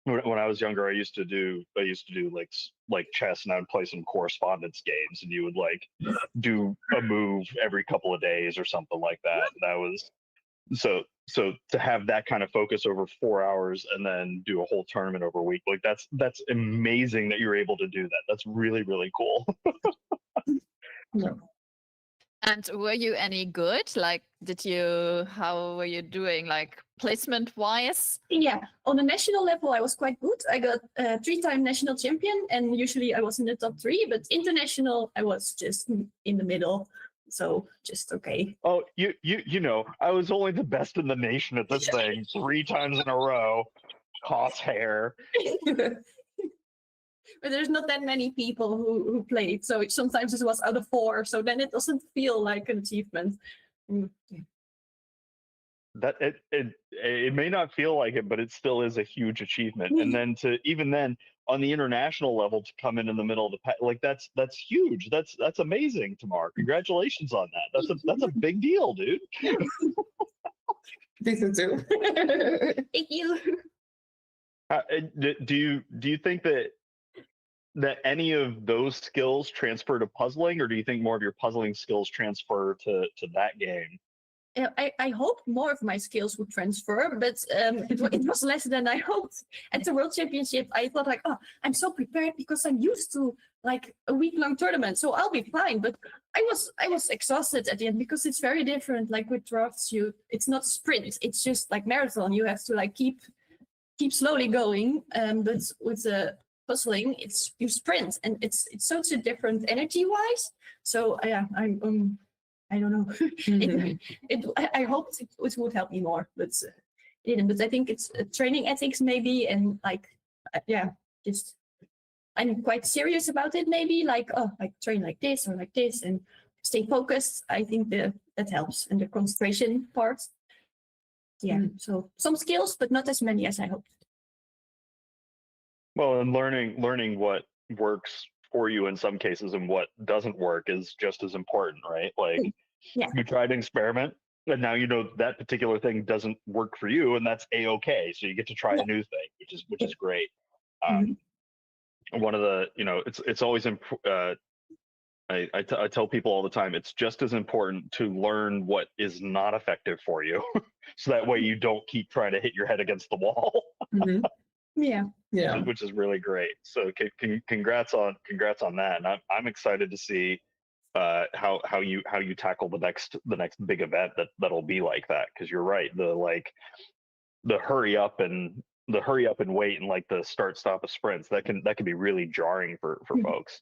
when I was younger, I used to do like chess, and I would play some correspondence games, and you would like do a move every couple of days or something like that. And that was so to have that kind of focus over 4 hours and then do a whole tournament over a week, like that's amazing that you're able to do that. That's really, really cool. And were you any good? Like, how were you doing, like placement wise? Yeah, on the national level, I was quite good. I got 3-time national champion, and usually I was in the top 3. But international, I was just in the middle, so just okay. Oh, you know, I was only the best in the nation at this thing 3 times in a row. Crosshair. But there's not that many people who played, so sometimes it was out of 4. So then it doesn't feel like an achievement. That it may not feel like it, but it still is a huge achievement. And then even then on the international level to come in the middle of the pack, like that's huge. That's amazing, Tamar. Congratulations on that. That's a big deal, dude. This is too. Thank you. Do you think that any of those skills transfer to puzzling, or do you think more of your puzzling skills transfer to that game? I hoped more of my skills would transfer, but it was less than I hoped. At the World Championship, I thought like, oh, I'm so prepared because I'm used to like a week-long tournament, so I'll be fine. But I was exhausted at the end because it's very different. Like with drafts, it's not sprint; it's just like marathon. You have to like keep slowly going. But with the puzzling, you sprint, and it's such a different energy-wise. So yeah, I don't know. I hoped it would help me more, but it didn't. But I think it's training ethics maybe, and like just I'm quite serious about it. Maybe like like train like this or like this, and stay focused. I think that helps, and the concentration part. Yeah. So some skills, but not as many as I hoped. Well, and learning what works for you in some cases and what doesn't work is just as important, right? Like you tried an experiment, and now you know that particular thing doesn't work for you, and that's a-okay. So you get to try a new thing, which is great. One of the, it's always I tell people all the time, it's just as important to learn what is not effective for you, so that way you don't keep trying to hit your head against the wall. Yeah. Which is really great. So congrats on that. And I'm excited to see how you tackle the next big event that'll be like that. Because you're right, the hurry up and wait, and like the start stop of sprints, that can be really jarring for folks.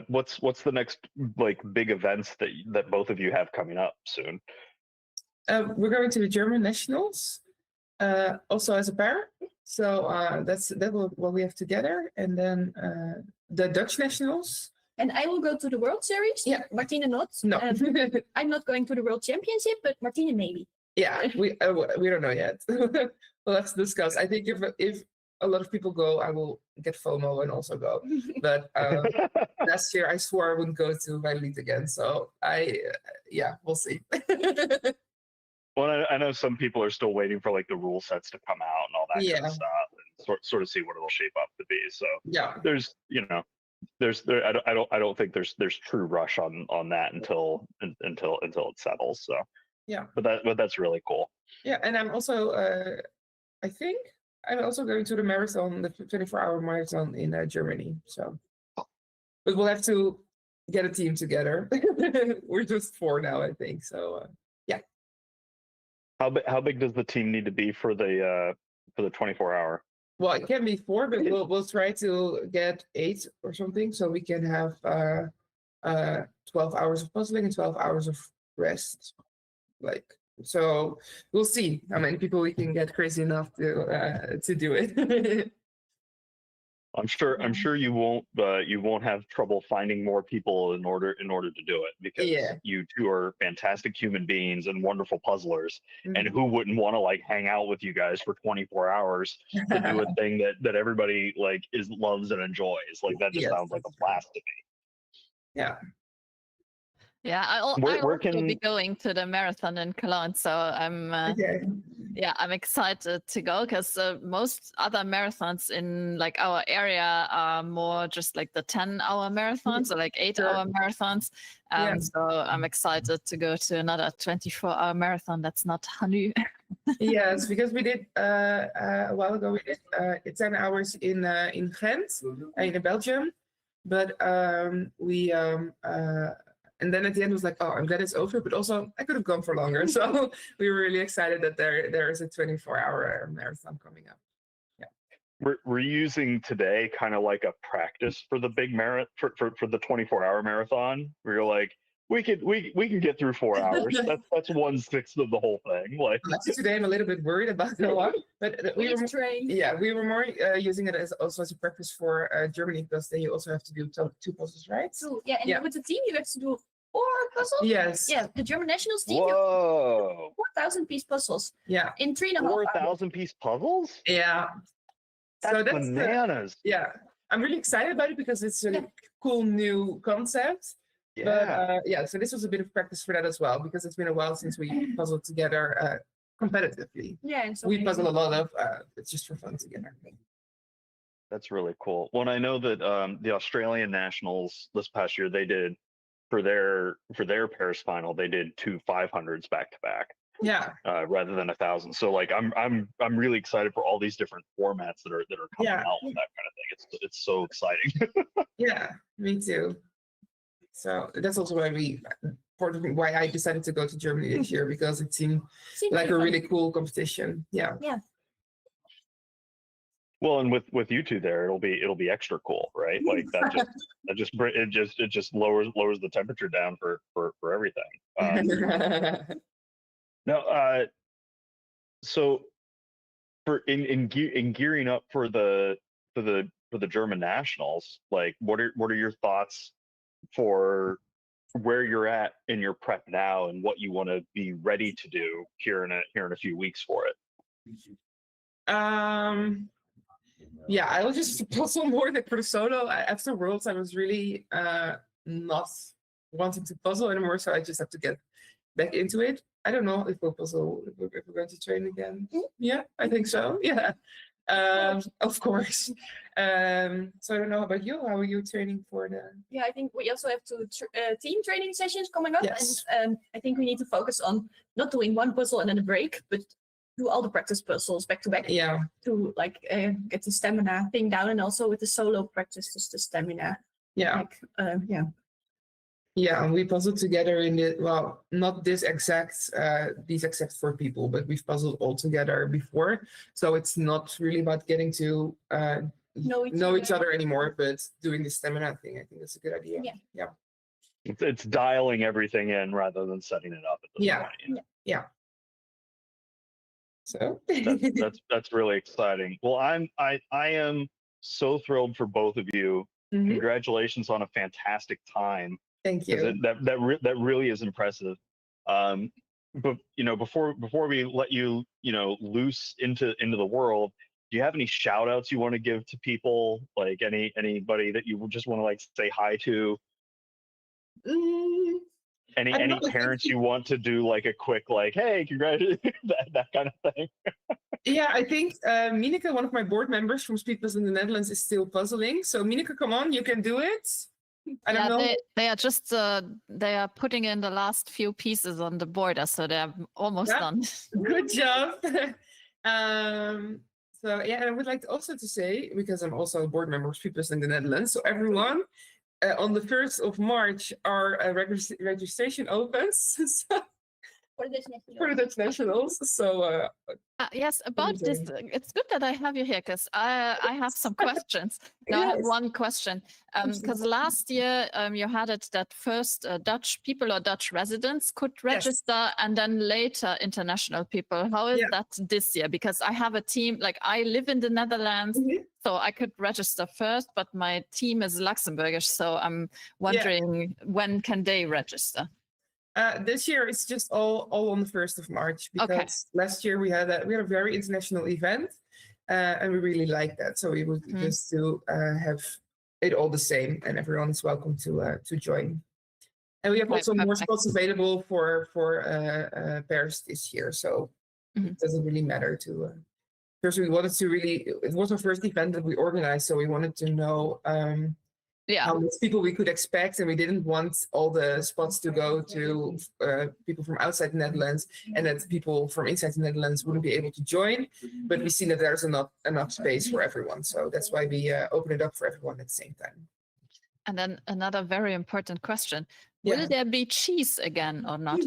What's the next like big events that both of you have coming up soon? We're going to the German Nationals. Also as a pair, so that's what we have together, and then the Dutch Nationals. And I will go to the World Series. Yeah, Martine not. No, I'm not going to the World Championship, but Martine maybe. Yeah, we don't know yet. We'll have to discuss. I think if a lot of people go, I will get FOMO and also go. But last year I swore I wouldn't go to Violet again, so we'll see. Well, I know some people are still waiting for like the rule sets to come out and all that kind of stuff, and sort of see what it'll shape up to be. So I don't think there's true rush on that until it settles. So but that's really cool. Yeah, and I'm also I think I'm also going to the marathon, the 24-hour marathon in Germany. So, but we'll have to get a team together. We're just 4 now, I think. So yeah. How big does the team need to be for the 24-hour? Well, it can be 4, but we'll try to get 8 or something, so we can have 12 hours of puzzling and 12 hours of rest. Like, so we'll see how many people we can get crazy enough to do it. I'm sure you won't have trouble finding more people in order to do it, because you two are fantastic human beings and wonderful puzzlers. And who wouldn't want to like hang out with you guys for 24 hours to do a thing that everybody like loves and enjoys? Like that just sounds like a blast to me. Yeah. Yeah, I'll be going to the marathon in Cologne, so I'm I'm excited to go, because most other marathons in like our area are more just like the 10-hour marathons or like 8-hour marathons. So I'm excited to go to another 24-hour marathon that's not Hanu. Yes, because we did a while ago, we did 10 hours in Ghent, in Belgium, but and then at the end it was like, oh, I'm glad it's over, but also I could have gone for longer. So we were really excited that there is a 24-hour marathon coming up. Yeah. We're using today kind of like a practice for the big marathon, for the 24-hour marathon, where you're like, we can get through 4 hours. That's 1/6 of the whole thing. Like today, I'm a little bit worried about the one, but we were more using it as also as a practice for Germany, because they also have to do 2 puzzles, right? So and with the team you have to do 4 puzzles. Yes. Yeah, the German nationals team. Whoa. 4,000-piece puzzles. Yeah. In 3.5 hours. 4,000-piece puzzles. Yeah. That's bananas. I'm really excited about it because it's a cool new concept. Yeah. But so this was a bit of practice for that as well, because it's been a while since we puzzled together competitively. Yeah, and so we puzzle a lot of it's just for fun together. That's really cool. Well, I know that the Australian nationals this past year, they did for their Paris final, they did 2 500s back to back. Yeah. Rather than 1,000. So like I'm really excited for all these different formats that are coming out with that kind of thing. It's so exciting. Yeah, me too. So that's also why I decided to go to Germany this year, because it seemed like a really cool competition. Yeah. Yeah. Well, and with you two there, it'll be extra cool, right? Like it just lowers the temperature down for everything. Now, so for in gearing up for the German nationals, like what are your thoughts for where you're at in your prep now and what you want to be ready to do here in a few weeks for it? Yeah, I will just puzzle more than for the solo. After Worlds, I was really not wanting to puzzle anymore, so I just have to get back into it. I don't know if we'll puzzle, if we're going to train again. Yeah, I think so. Yeah, of course. So I don't know about you. How are you training for the? Yeah, I think we also have team training sessions coming up, and I think we need to focus on not doing one puzzle and then a break, but do all the practice puzzles back to back. Yeah. To like get the stamina thing down, and also with the solo practice, just the stamina. Yeah. Like, Yeah, and we puzzled together in not these exact 4 people, but we've puzzled all together before. So it's not really about getting to know each other anymore, but doing the stamina thing. I think that's a good idea. Yeah. It's dialing everything in rather than setting it up at this point. Yeah. So that's really exciting. Well, I am so thrilled for both of you. Mm-hmm. Congratulations on a fantastic time. Thank you. That really is impressive. But before we let you loose into the world, do you have any shout outs you want to give to people, like anybody that you just want to like say hi to? Any parents you want to do like a quick like, hey, congratulations, that kind of thing? Yeah, I think Mineke, one of my board members from Speedpuzzle in the Netherlands, is still puzzling. So Mineke, come on, you can do it. I don't know. They are just they are putting in the last few pieces on the border, so they're almost done. Good job. So yeah, and I would like to also to say, because I'm also a board member of Speedpuzzle in the Netherlands, so everyone, on the 1st of March, our registration opens For this next for the Dutch Nationals. So Yes, about this, it's good that I have you here because I have some questions. Now I have Yes. one question. Because last year you had it that first Dutch people or Dutch residents could register and then later international people. How is that this year? Because I have a team, like I live in the Netherlands, so I could register first, but my team is Luxembourgish. So I'm wondering when can they register? This year it's just all on the 1st of March because last year we had a very international event and we really liked that. So we would just to have it all the same and everyone is welcome to join. And we have also more spots available for pairs this year. So it doesn't really matter to. First, we wanted to it was our first event that we organized, so we wanted to know how many people we could expect, and we didn't want all the spots to go to people from outside the Netherlands, and that people from inside the Netherlands wouldn't be able to join. But we see that there's enough space for everyone, so that's why we open it up for everyone at the same time. And then another very important question: will there be cheese again or not?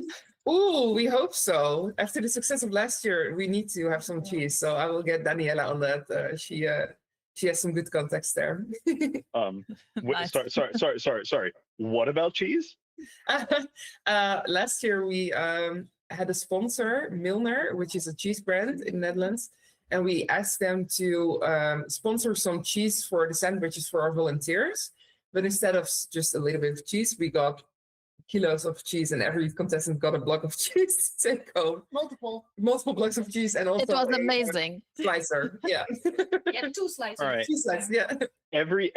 Oh, we hope so. After the success of last year, we need to have some cheese. So I will get Daniela on that. She has some good contacts there. Nice. Sorry. What about cheese? Last year we had a sponsor, Milner, which is a cheese brand in the Netherlands, and we asked them to sponsor some cheese for the sandwiches for our volunteers. But instead of just a little bit of cheese, we got kilos of cheese, and every contestant got a block of cheese to take home. Multiple blocks of cheese, and also it was amazing. Slicer, yeah. 2 slices. All right. 2 slices, yeah. Every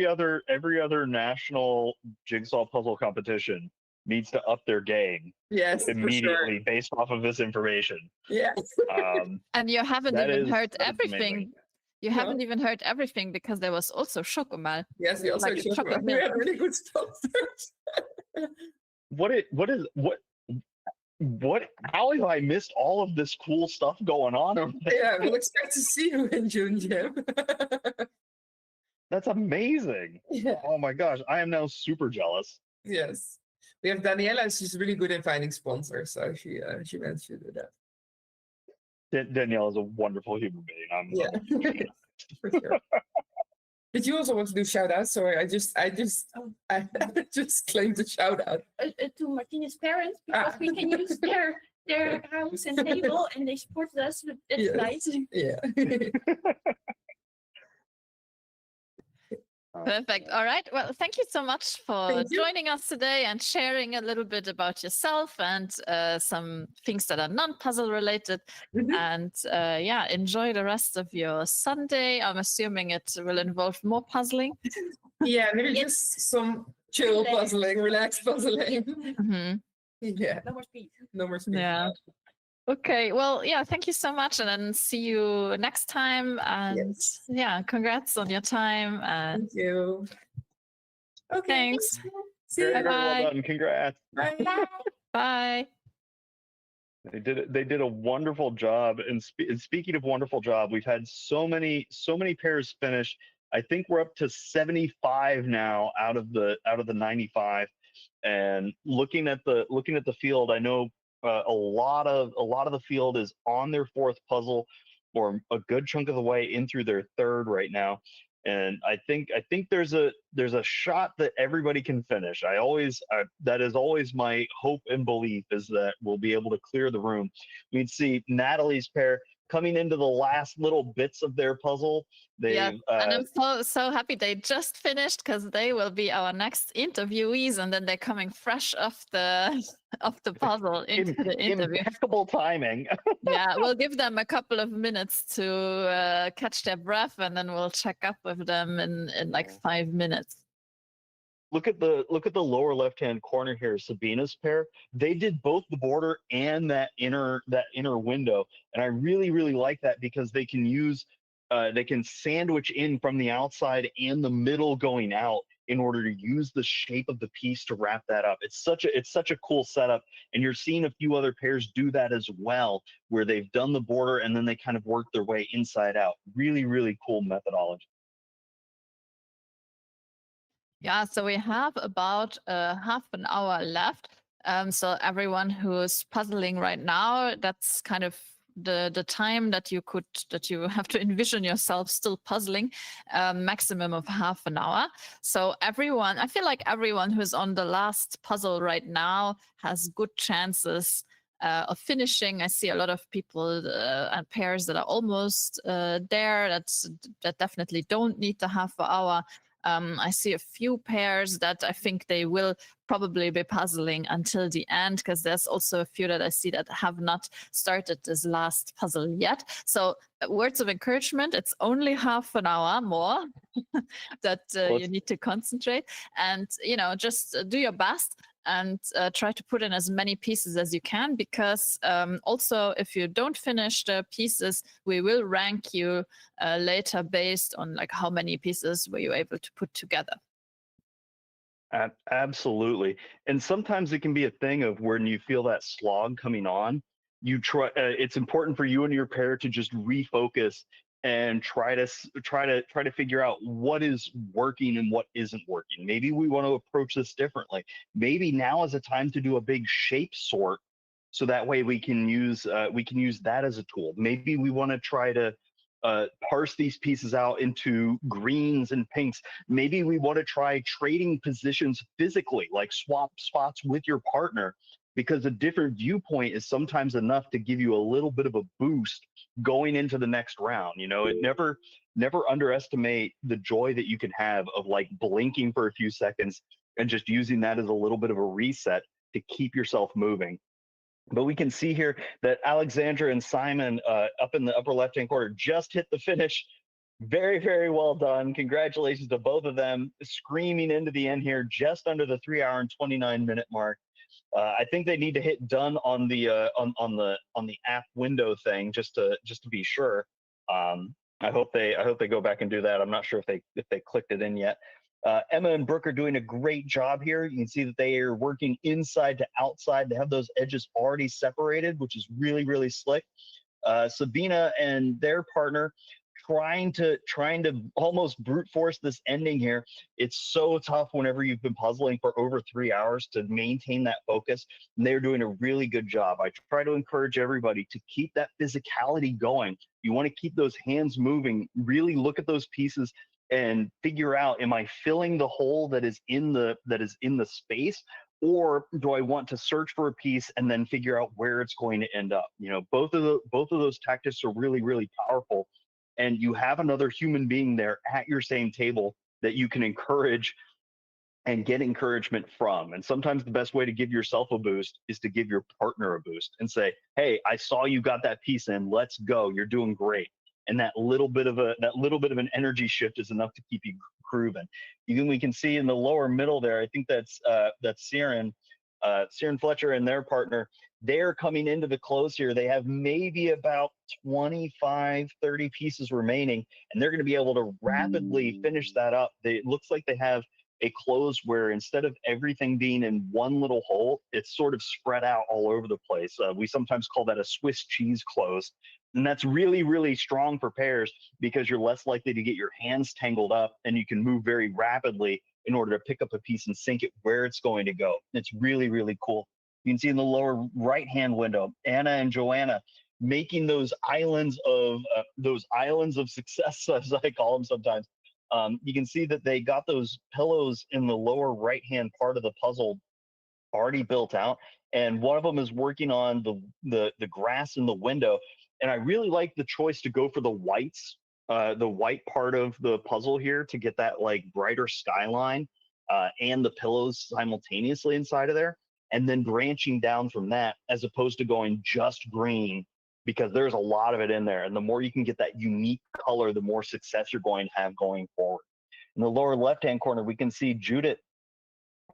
other national jigsaw puzzle competition needs to up their game. Yes, immediately based off of this information. Yeah. And you haven't even heard that is everything. amazing. You haven't even heard everything because there was also chocomal. Yes, we also like had chocolate. We had really good sponsors. How have I missed all of this cool stuff going on over there? Yeah, we'll expect to see you in June, Jim. That's amazing. Yeah. Oh my gosh, I am now super jealous. Yes. We have Daniela, she's really good in finding sponsors, so she managed to do that. Danielle is a wonderful human being. For sure. Did you also want to do shout outs? Sorry, I just claimed a shout out. To Martina's parents, because we can use their house and table, and they supported us. It's nice. Yeah. Perfect. All right. Well, thank you so much for joining us today and sharing a little bit about yourself and some things that are non-puzzle related. And enjoy the rest of your Sunday. I'm assuming it will involve more puzzling. Yeah, maybe just some chill puzzling, relaxed puzzling. Yeah. No more speed. No more speed. Yeah. Okay, well, yeah, thank you so much, and then see you next time. And congrats on your time. And thank you. Okay. Thanks. Very well done. Congrats. Bye. Bye. They did a wonderful job. And speaking of wonderful job, we've had so many pairs finish. I think we're up to 75 now out of the 95. And looking at the field, I know a lot of the field is on their 4th puzzle, or a good chunk of the way in through their 3rd right now. And I think there's a shot that everybody can finish. That is always my hope and belief, is that we'll be able to clear the room. We'd see Natalie's pair coming into the last little bits of their puzzle. And I'm so happy they just finished, because they will be our next interviewees, and then they're coming fresh off the puzzle into the interview. Impeccable timing. Yeah, we'll give them a couple of minutes to catch their breath, and then we'll check up with them in like 5 minutes. Look at the lower left-hand corner here, Sabina's pair. They did both the border and that inner window, and I really like that, because they can sandwich in from the outside and the middle going out in order to use the shape of the piece to wrap that up. It's such a cool setup, and you're seeing a few other pairs do that as well, where they've done the border and then they kind of work their way inside out. Really cool methodology. Yeah, so we have about half an hour left. So everyone who's puzzling right now, that's kind of the time that you have to envision yourself still puzzling, maximum of half an hour. So everyone, I feel like everyone who's on the last puzzle right now has good chances of finishing. I see a lot of people and pairs that are almost there. That definitely don't need the half an hour. I see a few pairs that I think they will probably be puzzling until the end, because there's also a few that I see that have not started this last puzzle yet. So words of encouragement, it's only half an hour more that you need to concentrate, and just do your best and try to put in as many pieces as you can, because also if you don't finish the pieces, we will rank you later based on like how many pieces were you able to put together. Absolutely. And sometimes it can be a thing of when you feel that slog coming on, you try. It's important for you and your pair to just refocus and try to figure out what is working and what isn't working. Maybe we want to approach this differently. Maybe now is a time to do a big shape sort, so that way we can use that as a tool. Maybe we want to try to parse these pieces out into greens and pinks. Maybe we want to try trading positions physically, like swap spots with your partner, because a different viewpoint is sometimes enough to give you a little bit of a boost going into the next round. It never underestimate the joy that you can have of like blinking for a few seconds and just using that as a little bit of a reset to keep yourself moving. But we can see here that Alexandra and Simon up in the upper left-hand corner just hit the finish. Very, very well done. Congratulations to both of them, screaming into the end here, just under the 3 hour and 29-minute mark. I think they need to hit done on the app window thing just to be sure. I hope they go back and do that. I'm not sure if they clicked it in yet. Emma and Brooke are doing a great job here. You can see that they are working inside to outside. They have those edges already separated, which is really, really slick. Sabina and their partner trying to almost brute force this ending here. It's so tough whenever you've been puzzling for over 3 hours to maintain that focus. And they're doing a really good job. I try to encourage everybody to keep that physicality going. You want to keep those hands moving, really look at those pieces and figure out, am I filling the hole that is in the space, or do I want to search for a piece and then figure out where it's going to end up? Both of those tactics are really, really powerful, and you have another human being there at your same table that you can encourage and get encouragement from. And sometimes the best way to give yourself a boost is to give your partner a boost and say, hey, I saw you got that piece in, let's go, you're doing great. And that little bit of an energy shift is enough to keep you grooving. We can see in the lower middle there, I think that's Siren Fletcher and their partner. They're coming into the close here. They have maybe about 25, 30 pieces remaining, and they're going to be able to rapidly finish that up. It looks like they have a close where instead of everything being in one little hole, it's sort of spread out all over the place. We sometimes call that a Swiss cheese close. And that's really, really strong for pairs because you're less likely to get your hands tangled up, and you can move very rapidly in order to pick up a piece and sink it where it's going to go. It's really, really cool. You can see in the lower right-hand window, Anna and Joanna making those islands of success, as I call them sometimes. You can see that they got those pillows in the lower right-hand part of the puzzle already built out, and one of them is working on the grass in the window. And I really like the choice to go for the whites, the white part of the puzzle here, to get that like brighter skyline and the pillows simultaneously inside of there, and then branching down from that, as opposed to going just green, because there's a lot of it in there. And the more you can get that unique color, the more success you're going to have going forward. In the lower left-hand corner, we can see Judith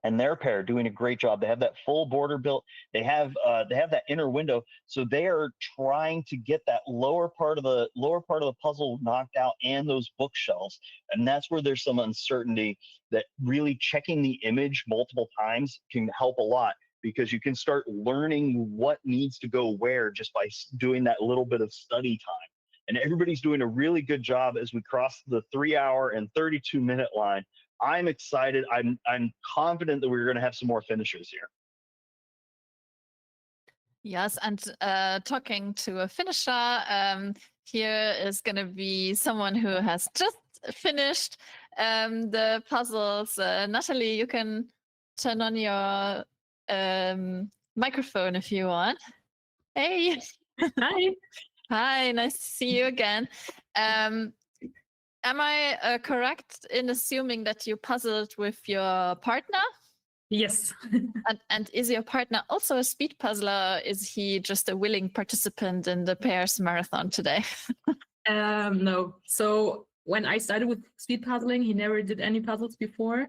and their pair doing a great job. They have that full border built. They have that inner window, so they are trying to get that lower part of the puzzle knocked out, and those bookshelves. And that's where there's some uncertainty, that really checking the image multiple times can help a lot, because you can start learning what needs to go where just by doing that little bit of study time. And everybody's doing a really good job as we cross the 3 hour and 32-minute line. I'm excited. I'm confident that we're going to have some more finishers here. Yes, and talking to a finisher, here is going to be someone who has just finished the puzzles. Natalie, you can turn on your microphone if you want. Hey. Hi. Hi, nice to see you again. Am I correct in assuming that you puzzled with your partner? Yes. And is your partner also a speed puzzler? Is he just a willing participant in the Paris marathon today? No. So when I started with speed puzzling, he never did any puzzles before.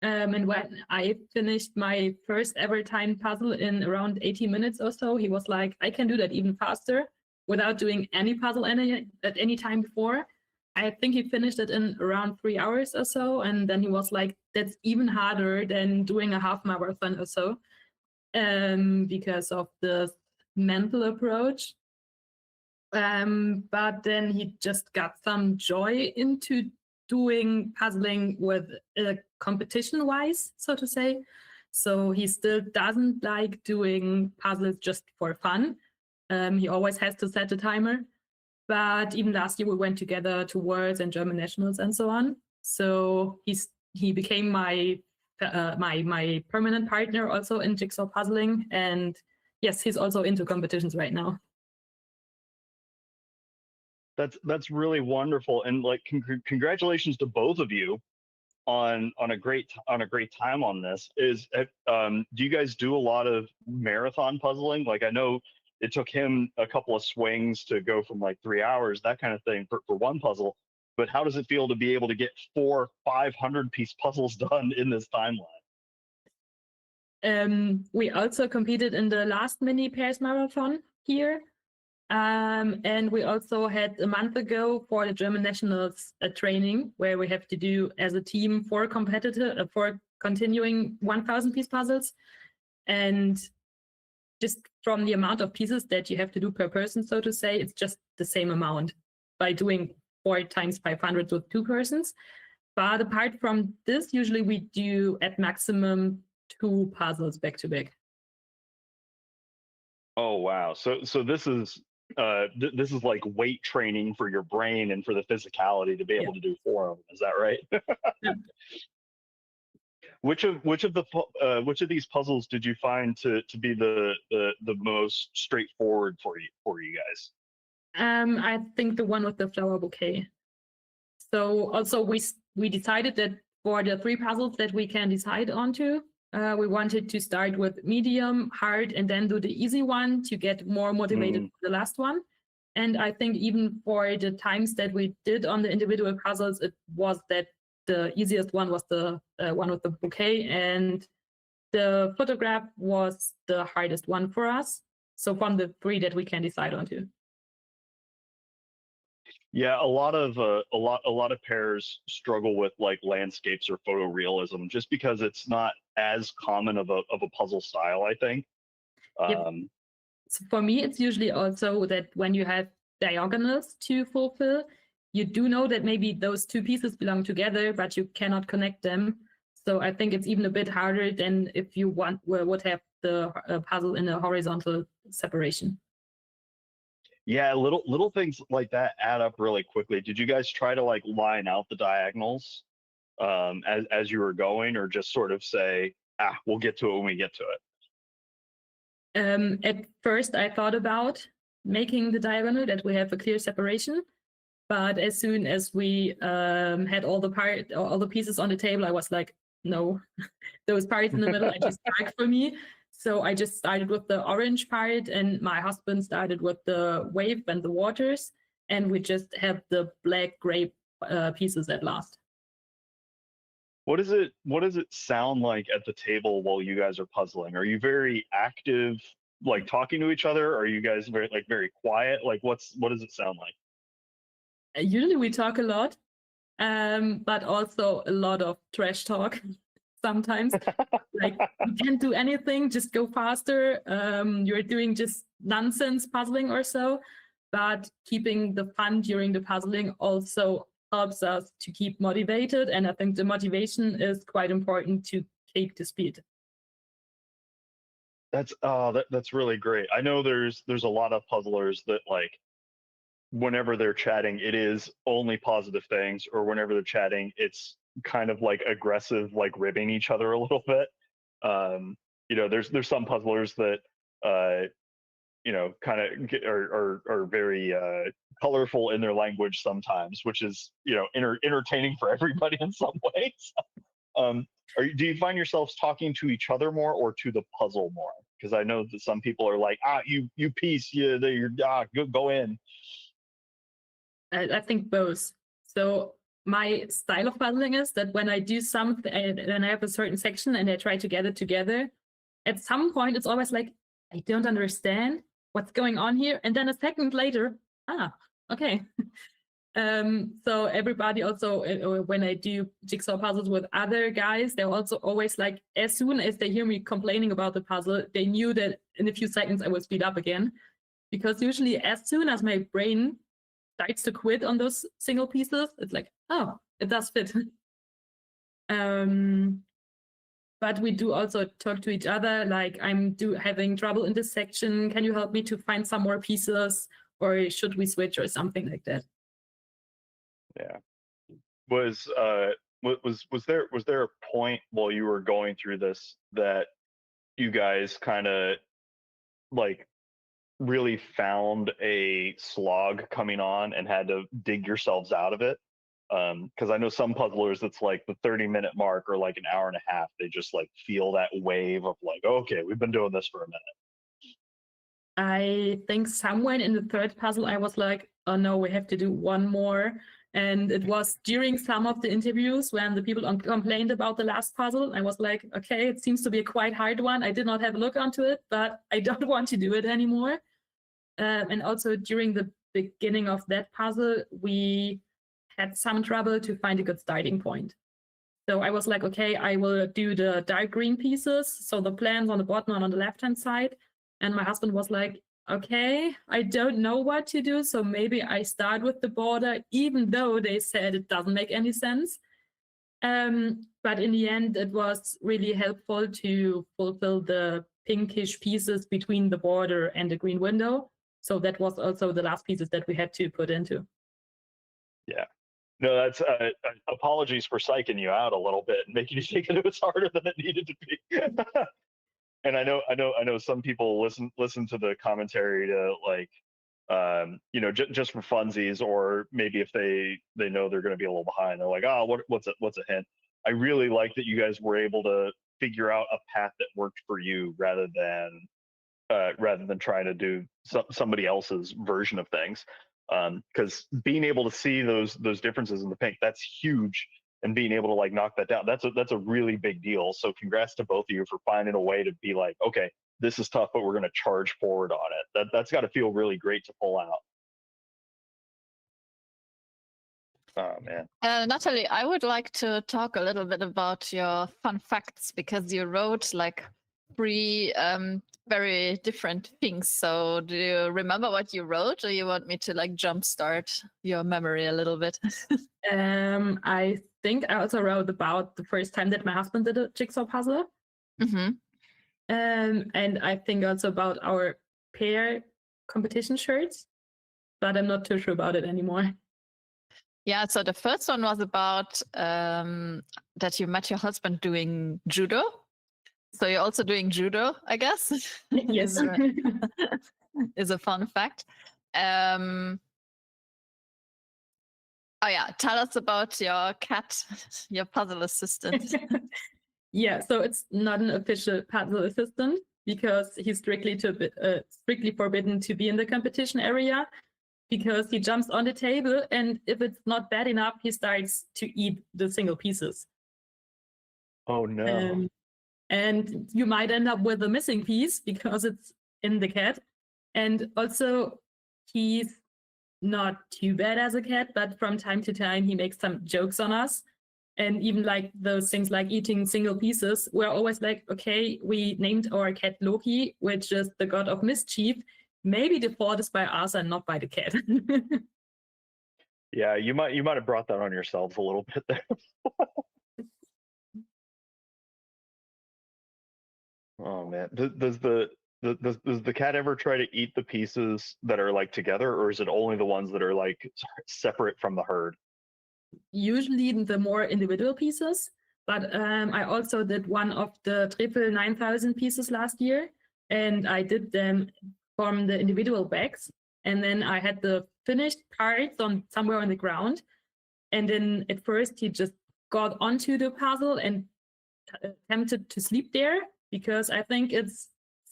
And when I finished my first ever timed puzzle in around 80 minutes or so, he was like, I can do that even faster without doing any puzzle at any time before. I think he finished it in around 3 hours or so. And then he was like, that's even harder than doing a half marathon or so, because of the mental approach. But then he just got some joy into doing puzzling with competition wise, so to say. So he still doesn't like doing puzzles just for fun. He always has to set a timer. But even last year we went together to Worlds and German Nationals and so on. So he became my my permanent partner also in jigsaw puzzling. And yes, he's also into competitions right now. That's really wonderful, and like congratulations to both of you on a great time on this. Do you guys do a lot of marathon puzzling? Like I know it took him a couple of swings to go from like 3 hours, that kind of thing for one puzzle. But how does it feel to be able to get 400-500 piece puzzles done in this timeline? We also competed in the last mini Paris marathon here. And we also had a month ago for the German Nationals a training where we have to do as a team for continuing 1,000 piece puzzles. And just from the amount of pieces that you have to do per person, so to say, it's just the same amount by doing 4 times 500 with 2 persons. But apart from this, usually we do at maximum 2 puzzles back to back. Oh wow! So this is like weight training for your brain and for the physicality to be able to do 4 of them. Is that right? Yeah. Which of these puzzles did you find to be the most straightforward for you guys? I think the one with the flower bouquet. So also we decided that for the 3 puzzles that we can decide onto, we wanted to start with medium, hard, and then do the easy one to get more motivated for the last one. And I think even for the times that we did on the individual puzzles, it was that the easiest one was the one with the bouquet, and the photograph was the hardest one for us. So from the 3 that we can decide onto. Yeah, a lot of pairs struggle with like landscapes or photorealism just because it's not as common of a puzzle style, I think. Yep. So for me, it's usually also that when you have diagonals to fulfill, you do know that maybe those 2 pieces belong together, but you cannot connect them. So I think it's even a bit harder than if you would have the puzzle in a horizontal separation. Yeah, little things like that add up really quickly. Did you guys try to like line out the diagonals as you were going, or just sort of say, we'll get to it when we get to it? At first, I thought about making the diagonal that we have a clear separation, but as soon as we had all the pieces on the table, I was like, no, those parts in the middle are just dark for me. So I just started with the orange part, and my husband started with the wave and the waters, and we just have the black gray pieces at last. What does it sound like at the table while you guys are puzzling? Are you very active, like talking to each other? Or are you guys very quiet? Like what does it sound like? Usually we talk a lot, but also a lot of trash talk. Sometimes like you can't do anything, just go faster. You're doing just nonsense puzzling or so, but keeping the fun during the puzzling also helps us to keep motivated. And I think the motivation is quite important to keep the speed. That's really great. I know there's a lot of puzzlers that like whenever they're chatting, it is only positive things, or whenever they're chatting, it's kind of like aggressive, like ribbing each other a little bit. You know, there's some puzzlers that you know, kind of are very colorful in their language sometimes, which is, you know, entertaining for everybody in some ways. Do you find yourselves talking to each other more or to the puzzle more? Because I know that some people are like, you piece, you're go in. I think both. So my style of puzzling is that when I do something and I have a certain section and I try to get it together, at some point it's always like, I don't understand what's going on here. And then a second later, okay. So everybody also, when I do jigsaw puzzles with other guys, they're also always like, as soon as they hear me complaining about the puzzle, they knew that in a few seconds I will speed up again. Because usually as soon as my brain starts to quit on those single pieces, it's like, oh, it does fit. But we do also talk to each other, like I'm having trouble in this section. Can you help me to find some more pieces, or should we switch or something like that? Yeah. Was there a point while you were going through this that you guys kind of like really found a slog coming on and had to dig yourselves out of it? Because I know some puzzlers, it's like the 30-minute mark or like an hour and a half, they just like feel that wave of like, okay, we've been doing this for a minute. I think somewhere in the third puzzle, I was like, oh no, we have to do one more. And it was during some of the interviews when the people complained about the last puzzle. I was like, okay, it seems to be a quite hard one. I did not have a look onto it, but I don't want to do it anymore. And also during the beginning of that puzzle, we had some trouble to find a good starting point. So I was like, okay, I will do the dark green pieces. So the plans on the bottom and on the left-hand side. And my husband was like, okay, I don't know what to do. So maybe I start with the border, even though they said it doesn't make any sense. But in the end, it was really helpful to fulfill the pinkish pieces between the border and the green window. So that was also the last pieces that we had to put into. Yeah. No, that's apologies for psyching you out a little bit and making you think that it was harder than it needed to be. And I know some people listen to the commentary to like, you know, just for funsies, or maybe if they know they're going to be a little behind, they're like, oh, what's a hint? I really like that you guys were able to figure out a path that worked for you rather than trying to do somebody else's version of things. Because being able to see those differences in the pink, that's huge, and being able to like knock that down, that's a really big deal. So congrats to both of you for finding a way to be like, okay, this is tough, but we're going to charge forward on it. That's got to feel really great to pull out. Oh man. Natalie, I would like to talk a little bit about your fun facts, because you wrote like 3 very different things. So do you remember what you wrote, or you want me to like jumpstart your memory a little bit? I think I also wrote about the first time that my husband did a jigsaw puzzle. Mm-hmm. And I think also about our pair competition shirts, but I'm not too sure about it anymore. Yeah, so the first one was about that you met your husband doing judo. So you're also doing judo, I guess. Yes. Is a fun fact. Oh yeah, tell us about your cat, your puzzle assistant. Yeah, so it's not an official puzzle assistant because he's strictly forbidden to be in the competition area, because he jumps on the table, and if it's not bad enough, he starts to eat the single pieces. Oh no. And you might end up with a missing piece because it's in the cat. And also, he's not too bad as a cat, but from time to time, he makes some jokes on us. And even like those things like eating single pieces, we're always like, okay, we named our cat Loki, which is the god of mischief. Maybe the fault is by us and not by the cat. Yeah, you might have brought that on yourselves a little bit there. Oh man, does the cat ever try to eat the pieces that are like together, or is it only the ones that are like separate from the herd? Usually the more individual pieces, but I also did one of the 9000 pieces last year, and I did them from the individual bags, and then I had the finished parts on somewhere on the ground, and then at first he just got onto the puzzle and attempted to sleep there, because I think it's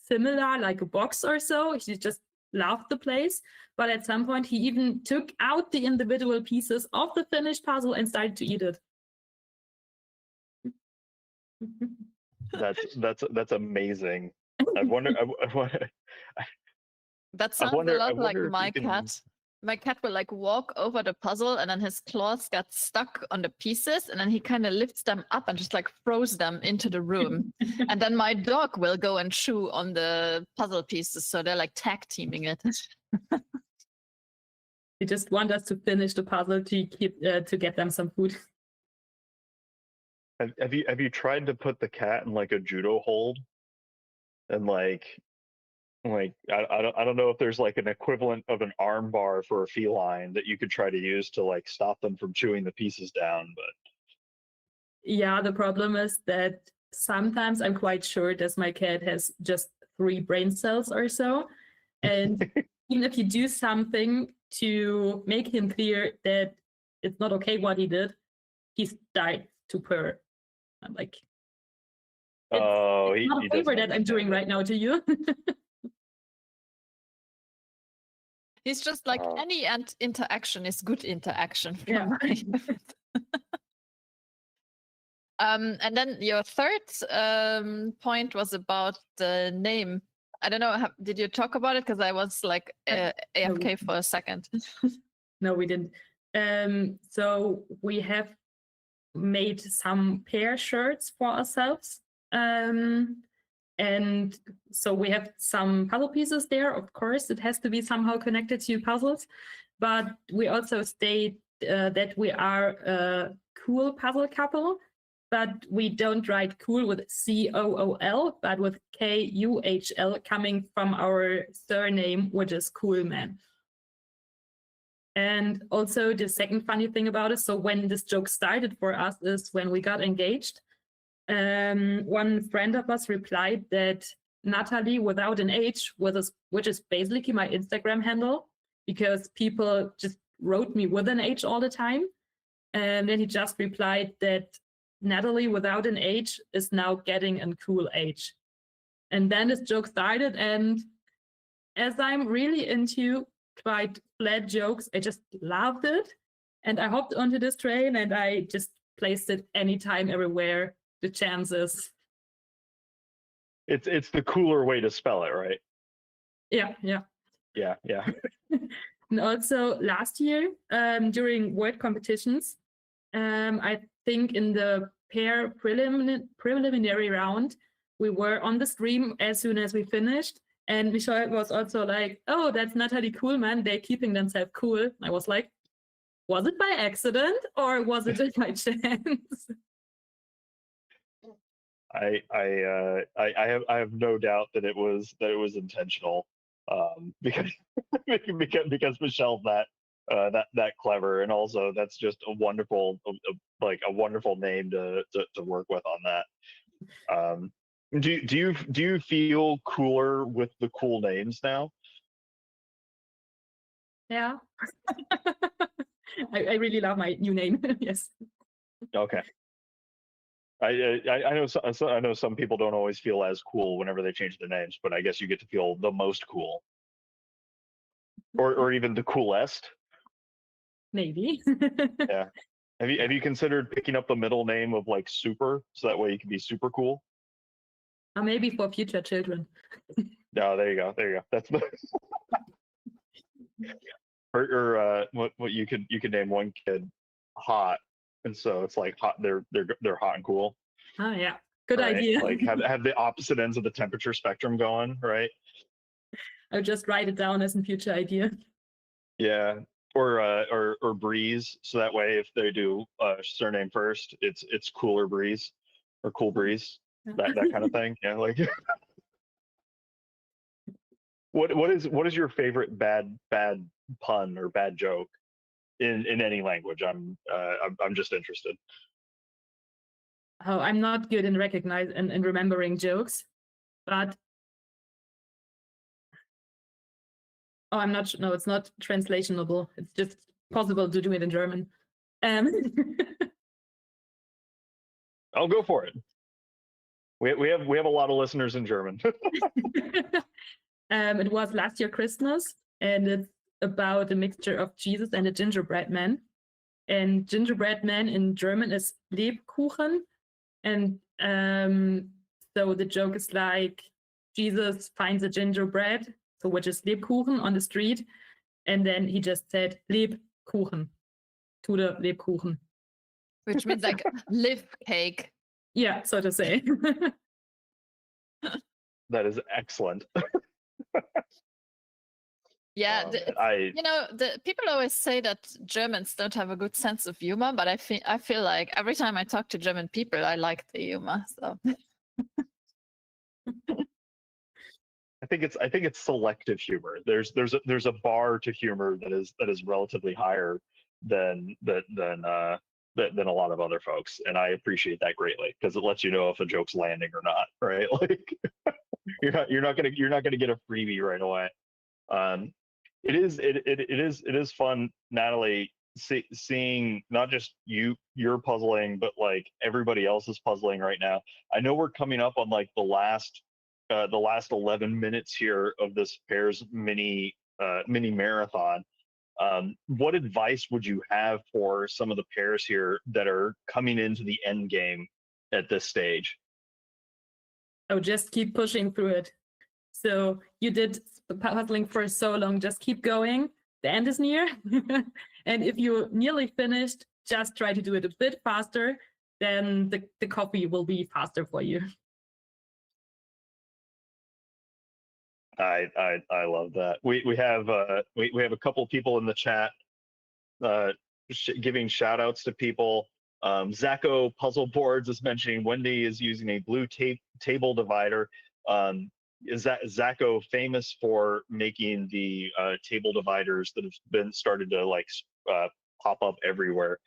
similar like a box or so. He just loved the place, but at some point he even took out the individual pieces of the finished puzzle and started to eat it. That's amazing. I wonder. That sounds a lot like my cat. My cat will like walk over the puzzle and then his claws got stuck on the pieces and then he kind of lifts them up and just like throws them into the room. And then my dog will go and chew on the puzzle pieces. So they're like tag teaming it. They just want us to finish the puzzle to keep to get them some food. Have you tried to put the cat in like a judo hold, and like I don't know if there's like an equivalent of an arm bar for a feline that you could try to use to like stop them from chewing the pieces down, but yeah, the problem is that sometimes I'm quite sure that my cat has just 3 brain cells or so, and even if you do something to make him clear that it's not okay what he did, he starts to purr. I'm like, it's not a favor that I'm doing right now to you. He's just like any interaction is good interaction. Yeah. And then your third point was about the name. I don't know, did you talk about it? Because I was like AFK for a second. No, we didn't. So we have made some pair shirts for ourselves. And so we have some puzzle pieces there. Of course, it has to be somehow connected to puzzles. But we also state that we are a cool puzzle couple, but we don't write cool with COOL, but with KUHL, coming from our surname, which is Cool Man. And also the second funny thing about it, so when this joke started for us is when we got engaged. One friend of us replied that Natalie without an H, which is basically my Instagram handle, because people just wrote me with an H all the time. And then he just replied that Natalie without an H is now getting a cool H. And then this joke started, and as I'm really into quite flat jokes, I just loved it. And I hopped onto this train and I just placed it anytime, everywhere. The chances. It's the cooler way to spell it, right? Yeah. And also last year, during word competitions, I think in the pair preliminary round, we were on the stream as soon as we finished, and Michelle was also like, "Oh, that's Natalie Cool Man. They're keeping themselves cool." I was like, "Was it by accident or was it by chance?" I have no doubt that it was intentional, because because Michelle's that clever, and also that's just a wonderful name to work with on that. Do you feel cooler with the cool names now? Yeah. I really love my new name. Yes. Okay. I know some people don't always feel as cool whenever they change their names, but I guess you get to feel the most cool, or even the coolest. Maybe. Yeah. Have you considered picking up the middle name of like Super, so that way you can be super cool? Maybe for future children. No, there you go. That's the or what you could name one kid Hot, and so it's like hot. They're hot and cool. Oh yeah, good right? idea. Like have the opposite ends of the temperature spectrum going, right? I'll just write it down as a future idea. Yeah. or Breeze, so that way if they do surname first, it's Cooler Breeze or Cool Breeze, that kind of thing. Yeah, like what is your favorite bad pun or bad joke in any language? I'm just interested. Oh, I'm not good in and remembering jokes, but oh, I'm not. No, it's not translationable. It's just possible to do it in German. I'll go for it. We have a lot of listeners in German. It was last year Christmas, and it's about a mixture of Jesus and a gingerbread man. And gingerbread man in German is Lebkuchen, and so the joke is like Jesus finds a gingerbread, so which is Lebkuchen on the street, and then he just said Lebkuchen to the Lebkuchen, which means like live cake. Yeah, so to say. That is excellent. Yeah, the people always say that Germans don't have a good sense of humor, but I feel like every time I talk to German people, I like the humor. So I think it's selective humor. There's a bar to humor that is relatively higher than a lot of other folks, and I appreciate that greatly because it lets you know if a joke's landing or not, right? Like you're not gonna get a freebie right away. It is fun, Natalie, seeing not just you're puzzling, but like everybody else is puzzling right now. I know we're coming up on like the last 11 minutes here of this pairs mini marathon. What advice would you have for some of the pairs here that are coming into the end game at this stage? Oh, just keep pushing through it. So you did puzzling for so long, just keep going. The end is near. And if you're nearly finished, just try to do it a bit faster, then the coffee will be faster for you. I love that. We have a couple people in the chat giving shout outs to people. Zacho Puzzle Boards is mentioning Wendy is using a blue table divider. Is that Zacho famous for making the table dividers that have been started to like pop up everywhere?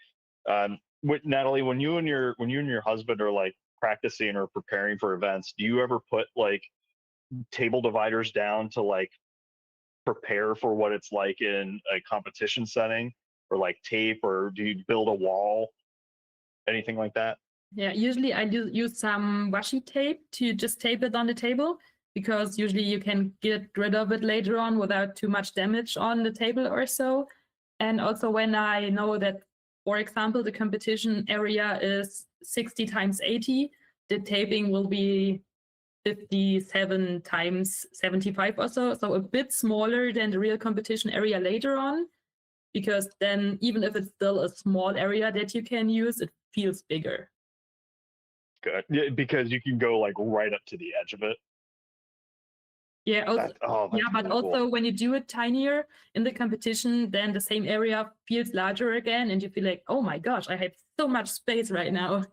Natalie, when you and your husband are like practicing or preparing for events, do you ever put like table dividers down to like prepare for what it's like in a competition setting, or like tape, or do you build a wall, anything like that? Yeah, usually I use some washi tape to just tape it on the table, because usually you can get rid of it later on without too much damage on the table or so. And also when I know that, for example, the competition area is 60 times 80, the taping will be 57 times 75 or so a bit smaller than the real competition area later on, because then even if it's still a small area that you can use, it feels bigger. Good. Yeah, because you can go like right up to the edge of it. Yeah, also, but really also cool. When you do it tinier in the competition, then the same area feels larger again, and you feel like, oh my gosh, I have so much space right now.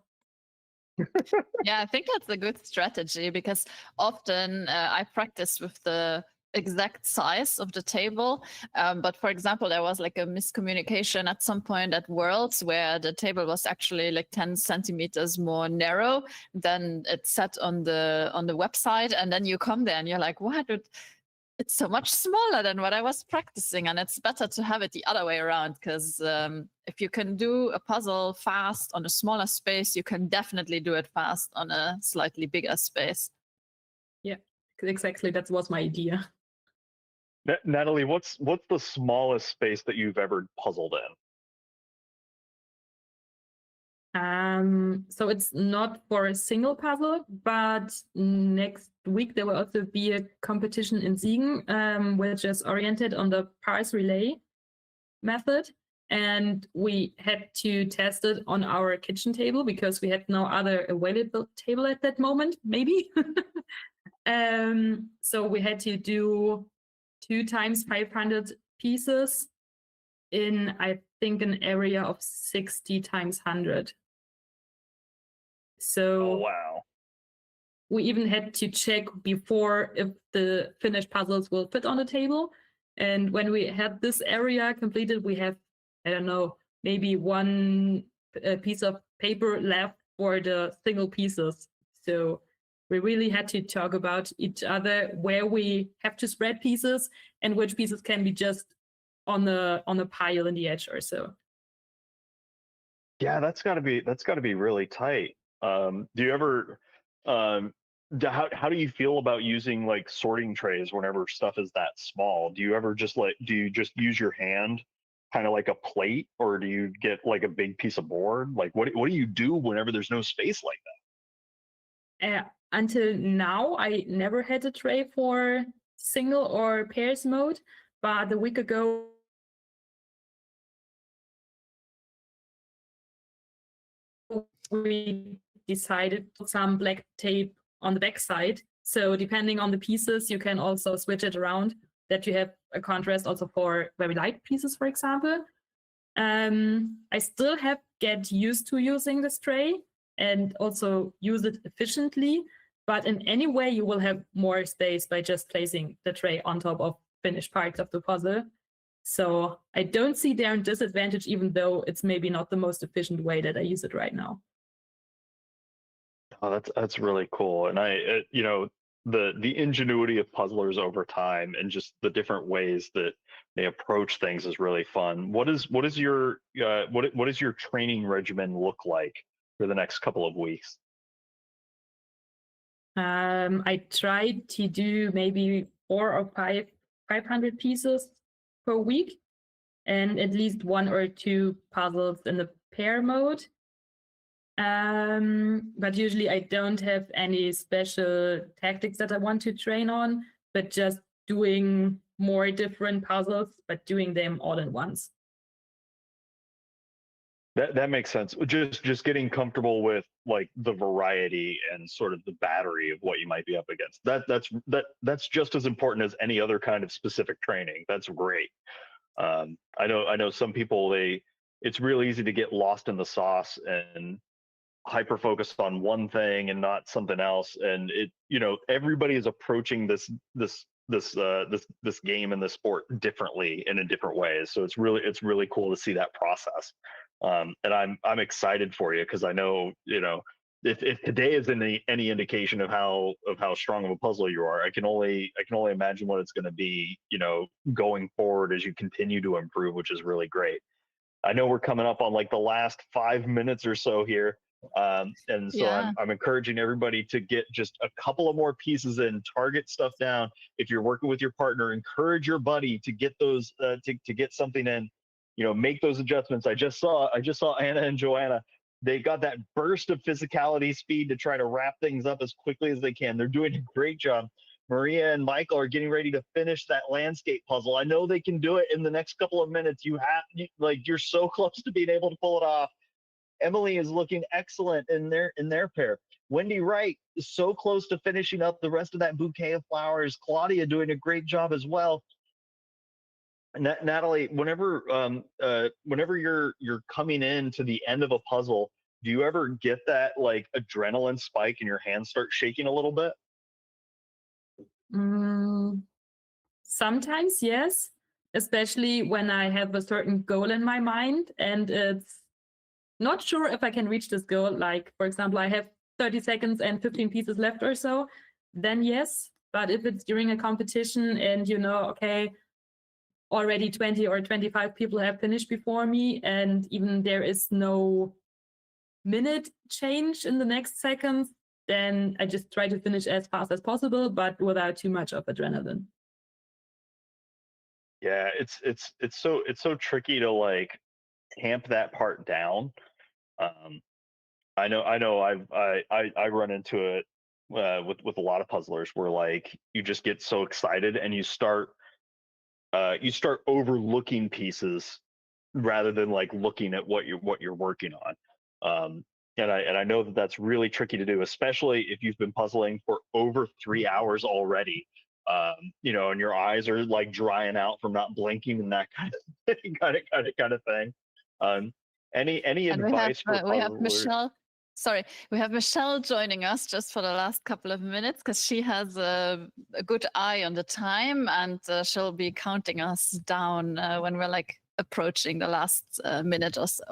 Yeah, I think that's a good strategy, because often I practice with the exact size of the table. But for example, there was like a miscommunication at some point at Worlds where the table was actually like 10 centimeters more narrow than it said on the website. And then you come there and you're like, what? It's so much smaller than what I was practicing. And it's better to have it the other way around, because if you can do a puzzle fast on a smaller space, you can definitely do it fast on a slightly bigger space. Yeah, exactly. That was my idea. Natalie, what's the smallest space that you've ever puzzled in? So it's not for a single puzzle, but next week there will also be a competition in Siegen, which is oriented on the parse relay method. And we had to test it on our kitchen table because we had no other available table at that moment, maybe. So we had to do 2 times 500 pieces in, I think, an area of 60 times 100. So Oh, wow. we even had to check before if the finished puzzles will fit on the table. And when we had this area completed, we have, I don't know, maybe one piece of paper left for the single pieces. So we really had to talk about each other, where we have to spread pieces and which pieces can be just on the pile in the edge or so. Yeah, that's got to be really tight. Do you ever how do you feel about using like sorting trays whenever stuff is that small? Do you ever just do you just use your hand kind of like a plate, or do you get like a big piece of board? Like what do you do whenever there's no space like that? Until now, I never had a tray for single or pairs mode, but a week ago we decided to put some black tape on the back side. So depending on the pieces, you can also switch it around, that you have a contrast also for very light pieces, for example. I still have get used to using this tray and also use it efficiently, but in any way you will have more space by just placing the tray on top of finished parts of the puzzle. So I don't see their disadvantage, even though it's maybe not the most efficient way that I use it right now. Oh, that's really cool. And you know, the ingenuity of puzzlers over time and just the different ways that they approach things is really fun. What is your what is your training regimen look like for the next couple of weeks? I tried to do maybe 500 pieces per week, and at least 1 or 2 puzzles in the pair mode. But usually I don't have any special tactics that I want to train on, but just doing more different puzzles, but doing them all at once. That makes sense. Just getting comfortable with like the variety and sort of the battery of what you might be up against. That's just as important as any other kind of specific training. That's great. I know some people, it's real easy to get lost in the sauce and hyper focused on one thing and not something else. And everybody is approaching this game and this sport differently and in different ways. So it's really cool to see that process. And I'm excited for you, because I know, if today is any indication of how strong of a puzzler you are, I can only imagine what it's going to be, going forward as you continue to improve, which is really great. I know we're coming up on like the last 5 minutes or so here. And so Yeah. I'm encouraging everybody to get just a couple of more pieces in, target stuff down. If you're working with your partner, encourage your buddy to get those, to get something in, make those adjustments. I just saw Anna and Joanna. They got that burst of physicality speed to try to wrap things up as quickly as they can. They're doing a great job. Maria and Michael are getting ready to finish that landscape puzzle. I know they can do it in the next couple of minutes. You're so close to being able to pull it off. Emily is looking excellent in their pair. Wendy Wright is so close to finishing up the rest of that bouquet of flowers. Claudia doing a great job as well. Natalie, whenever you're coming in to the end of a puzzle, do you ever get that like adrenaline spike and your hands start shaking a little bit? Sometimes, yes, especially when I have a certain goal in my mind and it's not sure if I can reach this goal. Like, for example, I have 30 seconds and 15 pieces left or so, then yes. But if it's during a competition and okay, already 20 or 25 people have finished before me, and even there is no minute change in the next seconds, then I just try to finish as fast as possible, but without too much of adrenaline. Yeah, it's so tricky to like tamp that part down. I know I run into it with a lot of puzzlers where like you just get so excited and you start overlooking pieces rather than like looking at what you're working on. And I know that that's really tricky to do, especially if you've been puzzling for over 3 hours already. you know, and your eyes are like drying out from not blinking and that kind of thing. Any And advice for we have puzzlers? Michelle. Sorry, we have Michelle joining us just for the last couple of minutes because she has a good eye on the time, and she'll be counting us down when we're like approaching the last minute or so.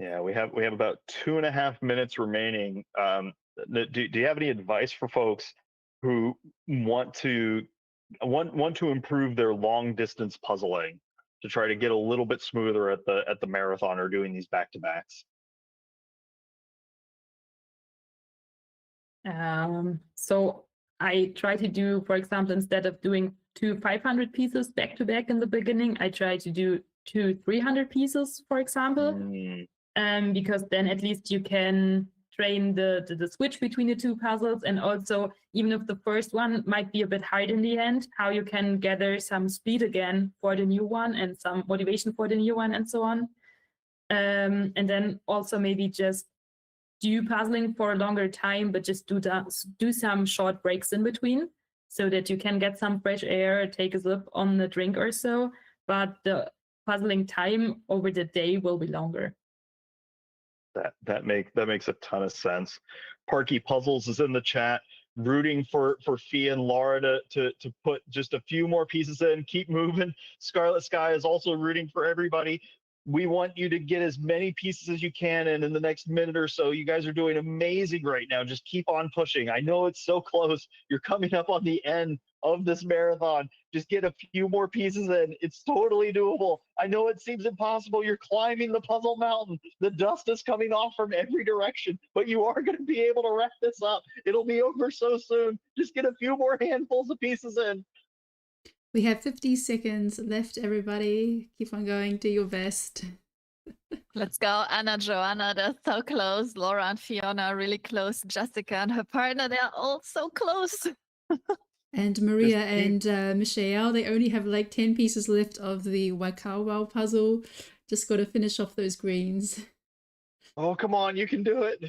Yeah, we have about 2.5 minutes remaining. Do you have any advice for folks who want to improve their long distance puzzling to try to get a little bit smoother at the marathon or doing these back to backs? So I try to do, for example, instead of doing 2 500 pieces back to back in the beginning, I try to do 2 300 pieces, for example, because then at least you can train the switch between the two puzzles, and also even if the first one might be a bit hard in the end, how you can gather some speed again for the new one and some motivation for the new one and so on. And then also maybe just do puzzling for a longer time, but just do some short breaks in between so that you can get some fresh air, take a sip on the drink or so, but the puzzling time over the day will be longer. That makes a ton of sense. Parky Puzzles is in the chat, rooting for Fia and Laura to put just a few more pieces in. Keep moving. Scarlet Sky is also rooting for everybody. We want you to get as many pieces as you can in the next minute or so. You guys are doing amazing right now. Just keep on pushing. I know it's so close. You're coming up on the end of this marathon. Just get a few more pieces in. It's totally doable. I know it seems impossible. You're climbing the puzzle mountain. The dust is coming off from every direction, but you are going to be able to wrap this up. It'll be over so soon. Just get a few more handfuls of pieces in. We have 50 seconds left, everybody. Keep on going. Do your best. Let's go. Anna, Joanna, they're so close. Laura and Fiona are really close. Jessica and her partner, they're all so close. And Maria and Michelle, they only have like 10 pieces left of the Waikawau puzzle. Just got to finish off those greens. Oh, come on. You can do it.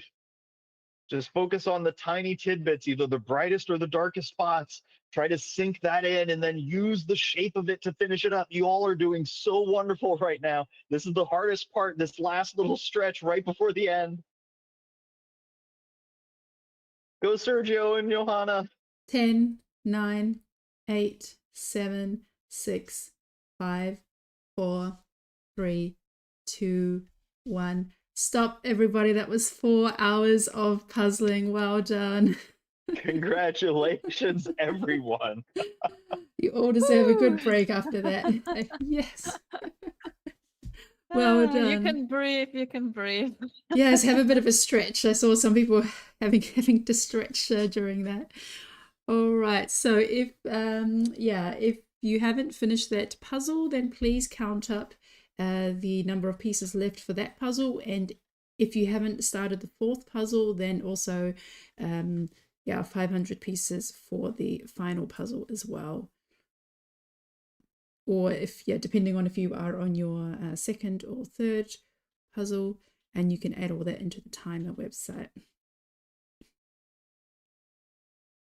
Just focus on the tiny tidbits, either the brightest or the darkest spots. Try to sink that in and then use the shape of it to finish it up. You all are doing so wonderful right now. This is the hardest part, this last little stretch right before the end. Go, Sergio and Johanna. 10, 9, 8, 7, 6, 5, 4, 3, 2, 1. Stop, everybody. That was 4 hours of puzzling. Well done. Congratulations, everyone. You all deserve a good break after that. Yes. Well done. You can breathe. You can breathe. Yes, have a bit of a stretch. I saw some people having to stretch during that. All right. So if you haven't finished that puzzle, then please count up the number of pieces left for that puzzle. And if you haven't started the 4th puzzle, then also 500 pieces for the final puzzle as well. Or depending on if you are on your 2nd or 3rd puzzle, and you can add all that into the timer website.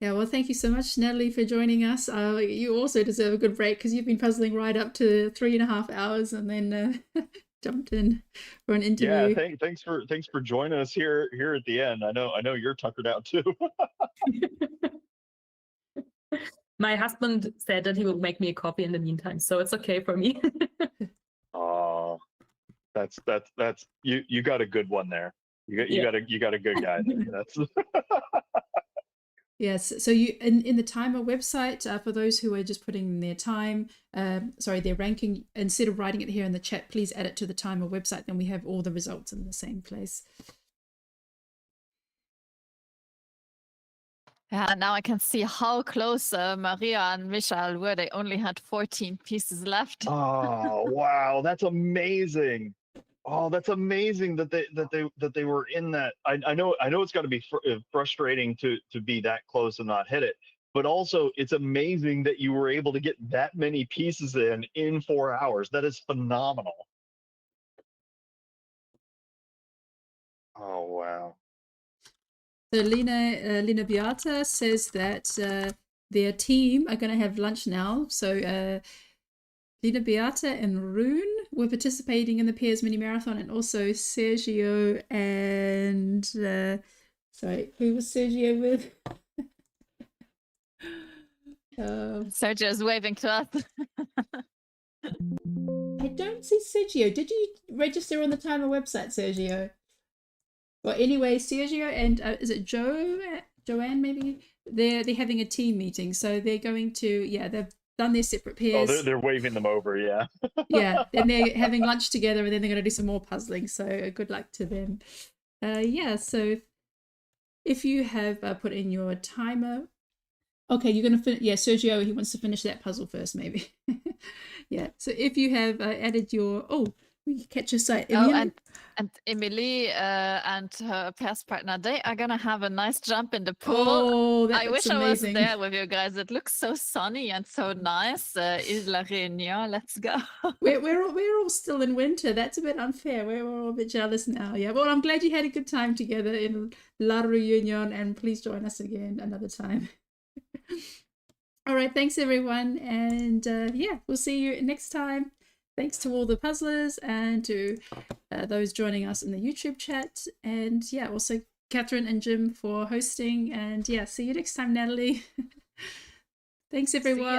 Yeah, well, thank you so much, Natalie, for joining us. You also deserve a good break because you've been puzzling right up to 3.5 hours and then jumped in for an interview. Yeah, thanks for joining us here at the end. I know you're tuckered out too. My husband said that he will make me a coffee in the meantime, so it's okay for me. Oh, that's you got a good one there. You got a good guy there. That's Yes, so you in the timer website, for those who are just putting in their time, their ranking, instead of writing it here in the chat, please add it to the timer website, then we have all the results in the same place. Yeah, now I can see how close Maria and Michelle were. They only had 14 pieces left. Oh, wow, that's amazing. Oh, that's amazing that they were in that. I know it's got to be frustrating to be that close and not hit it, but also it's amazing that you were able to get that many pieces in 4 hours. That is phenomenal. Oh, wow. So Lena Beata says that their team are going to have lunch now. So Lena Beata and Rune were participating in the Pairs Mini Marathon, and also Sergio and sorry, who was Sergio with? Sergio's waving to us. I don't see Sergio. Did you register on the Timer website, Sergio? Well, anyway, Sergio and is it Joanne maybe? They're having a team meeting, so they're going to they've done their separate pairs. Oh, they're waving them over, yeah. Yeah, then they're having lunch together, and then they're going to do some more puzzling. So good luck to them. So if you have put in your timer, okay, you're going to finish. Yeah, Sergio, he wants to finish that puzzle first, maybe. Yeah. So if you have added your we catch your sight. And Emily and her past partner, they are gonna have a nice jump in the pool. Oh, I wish amazing. I was there with you guys. It looks so sunny and so nice. Isla Réunion, let's go. we're all still in winter. That's a bit unfair. We're all a bit jealous now. Yeah. Well, I'm glad you had a good time together in La Réunion, and please join us again another time. All right. Thanks, everyone. And we'll see you next time. Thanks to all the puzzlers and to those joining us in the YouTube chat. And also Catherine and Jim for hosting. And see you next time, Natalie. Thanks, everyone.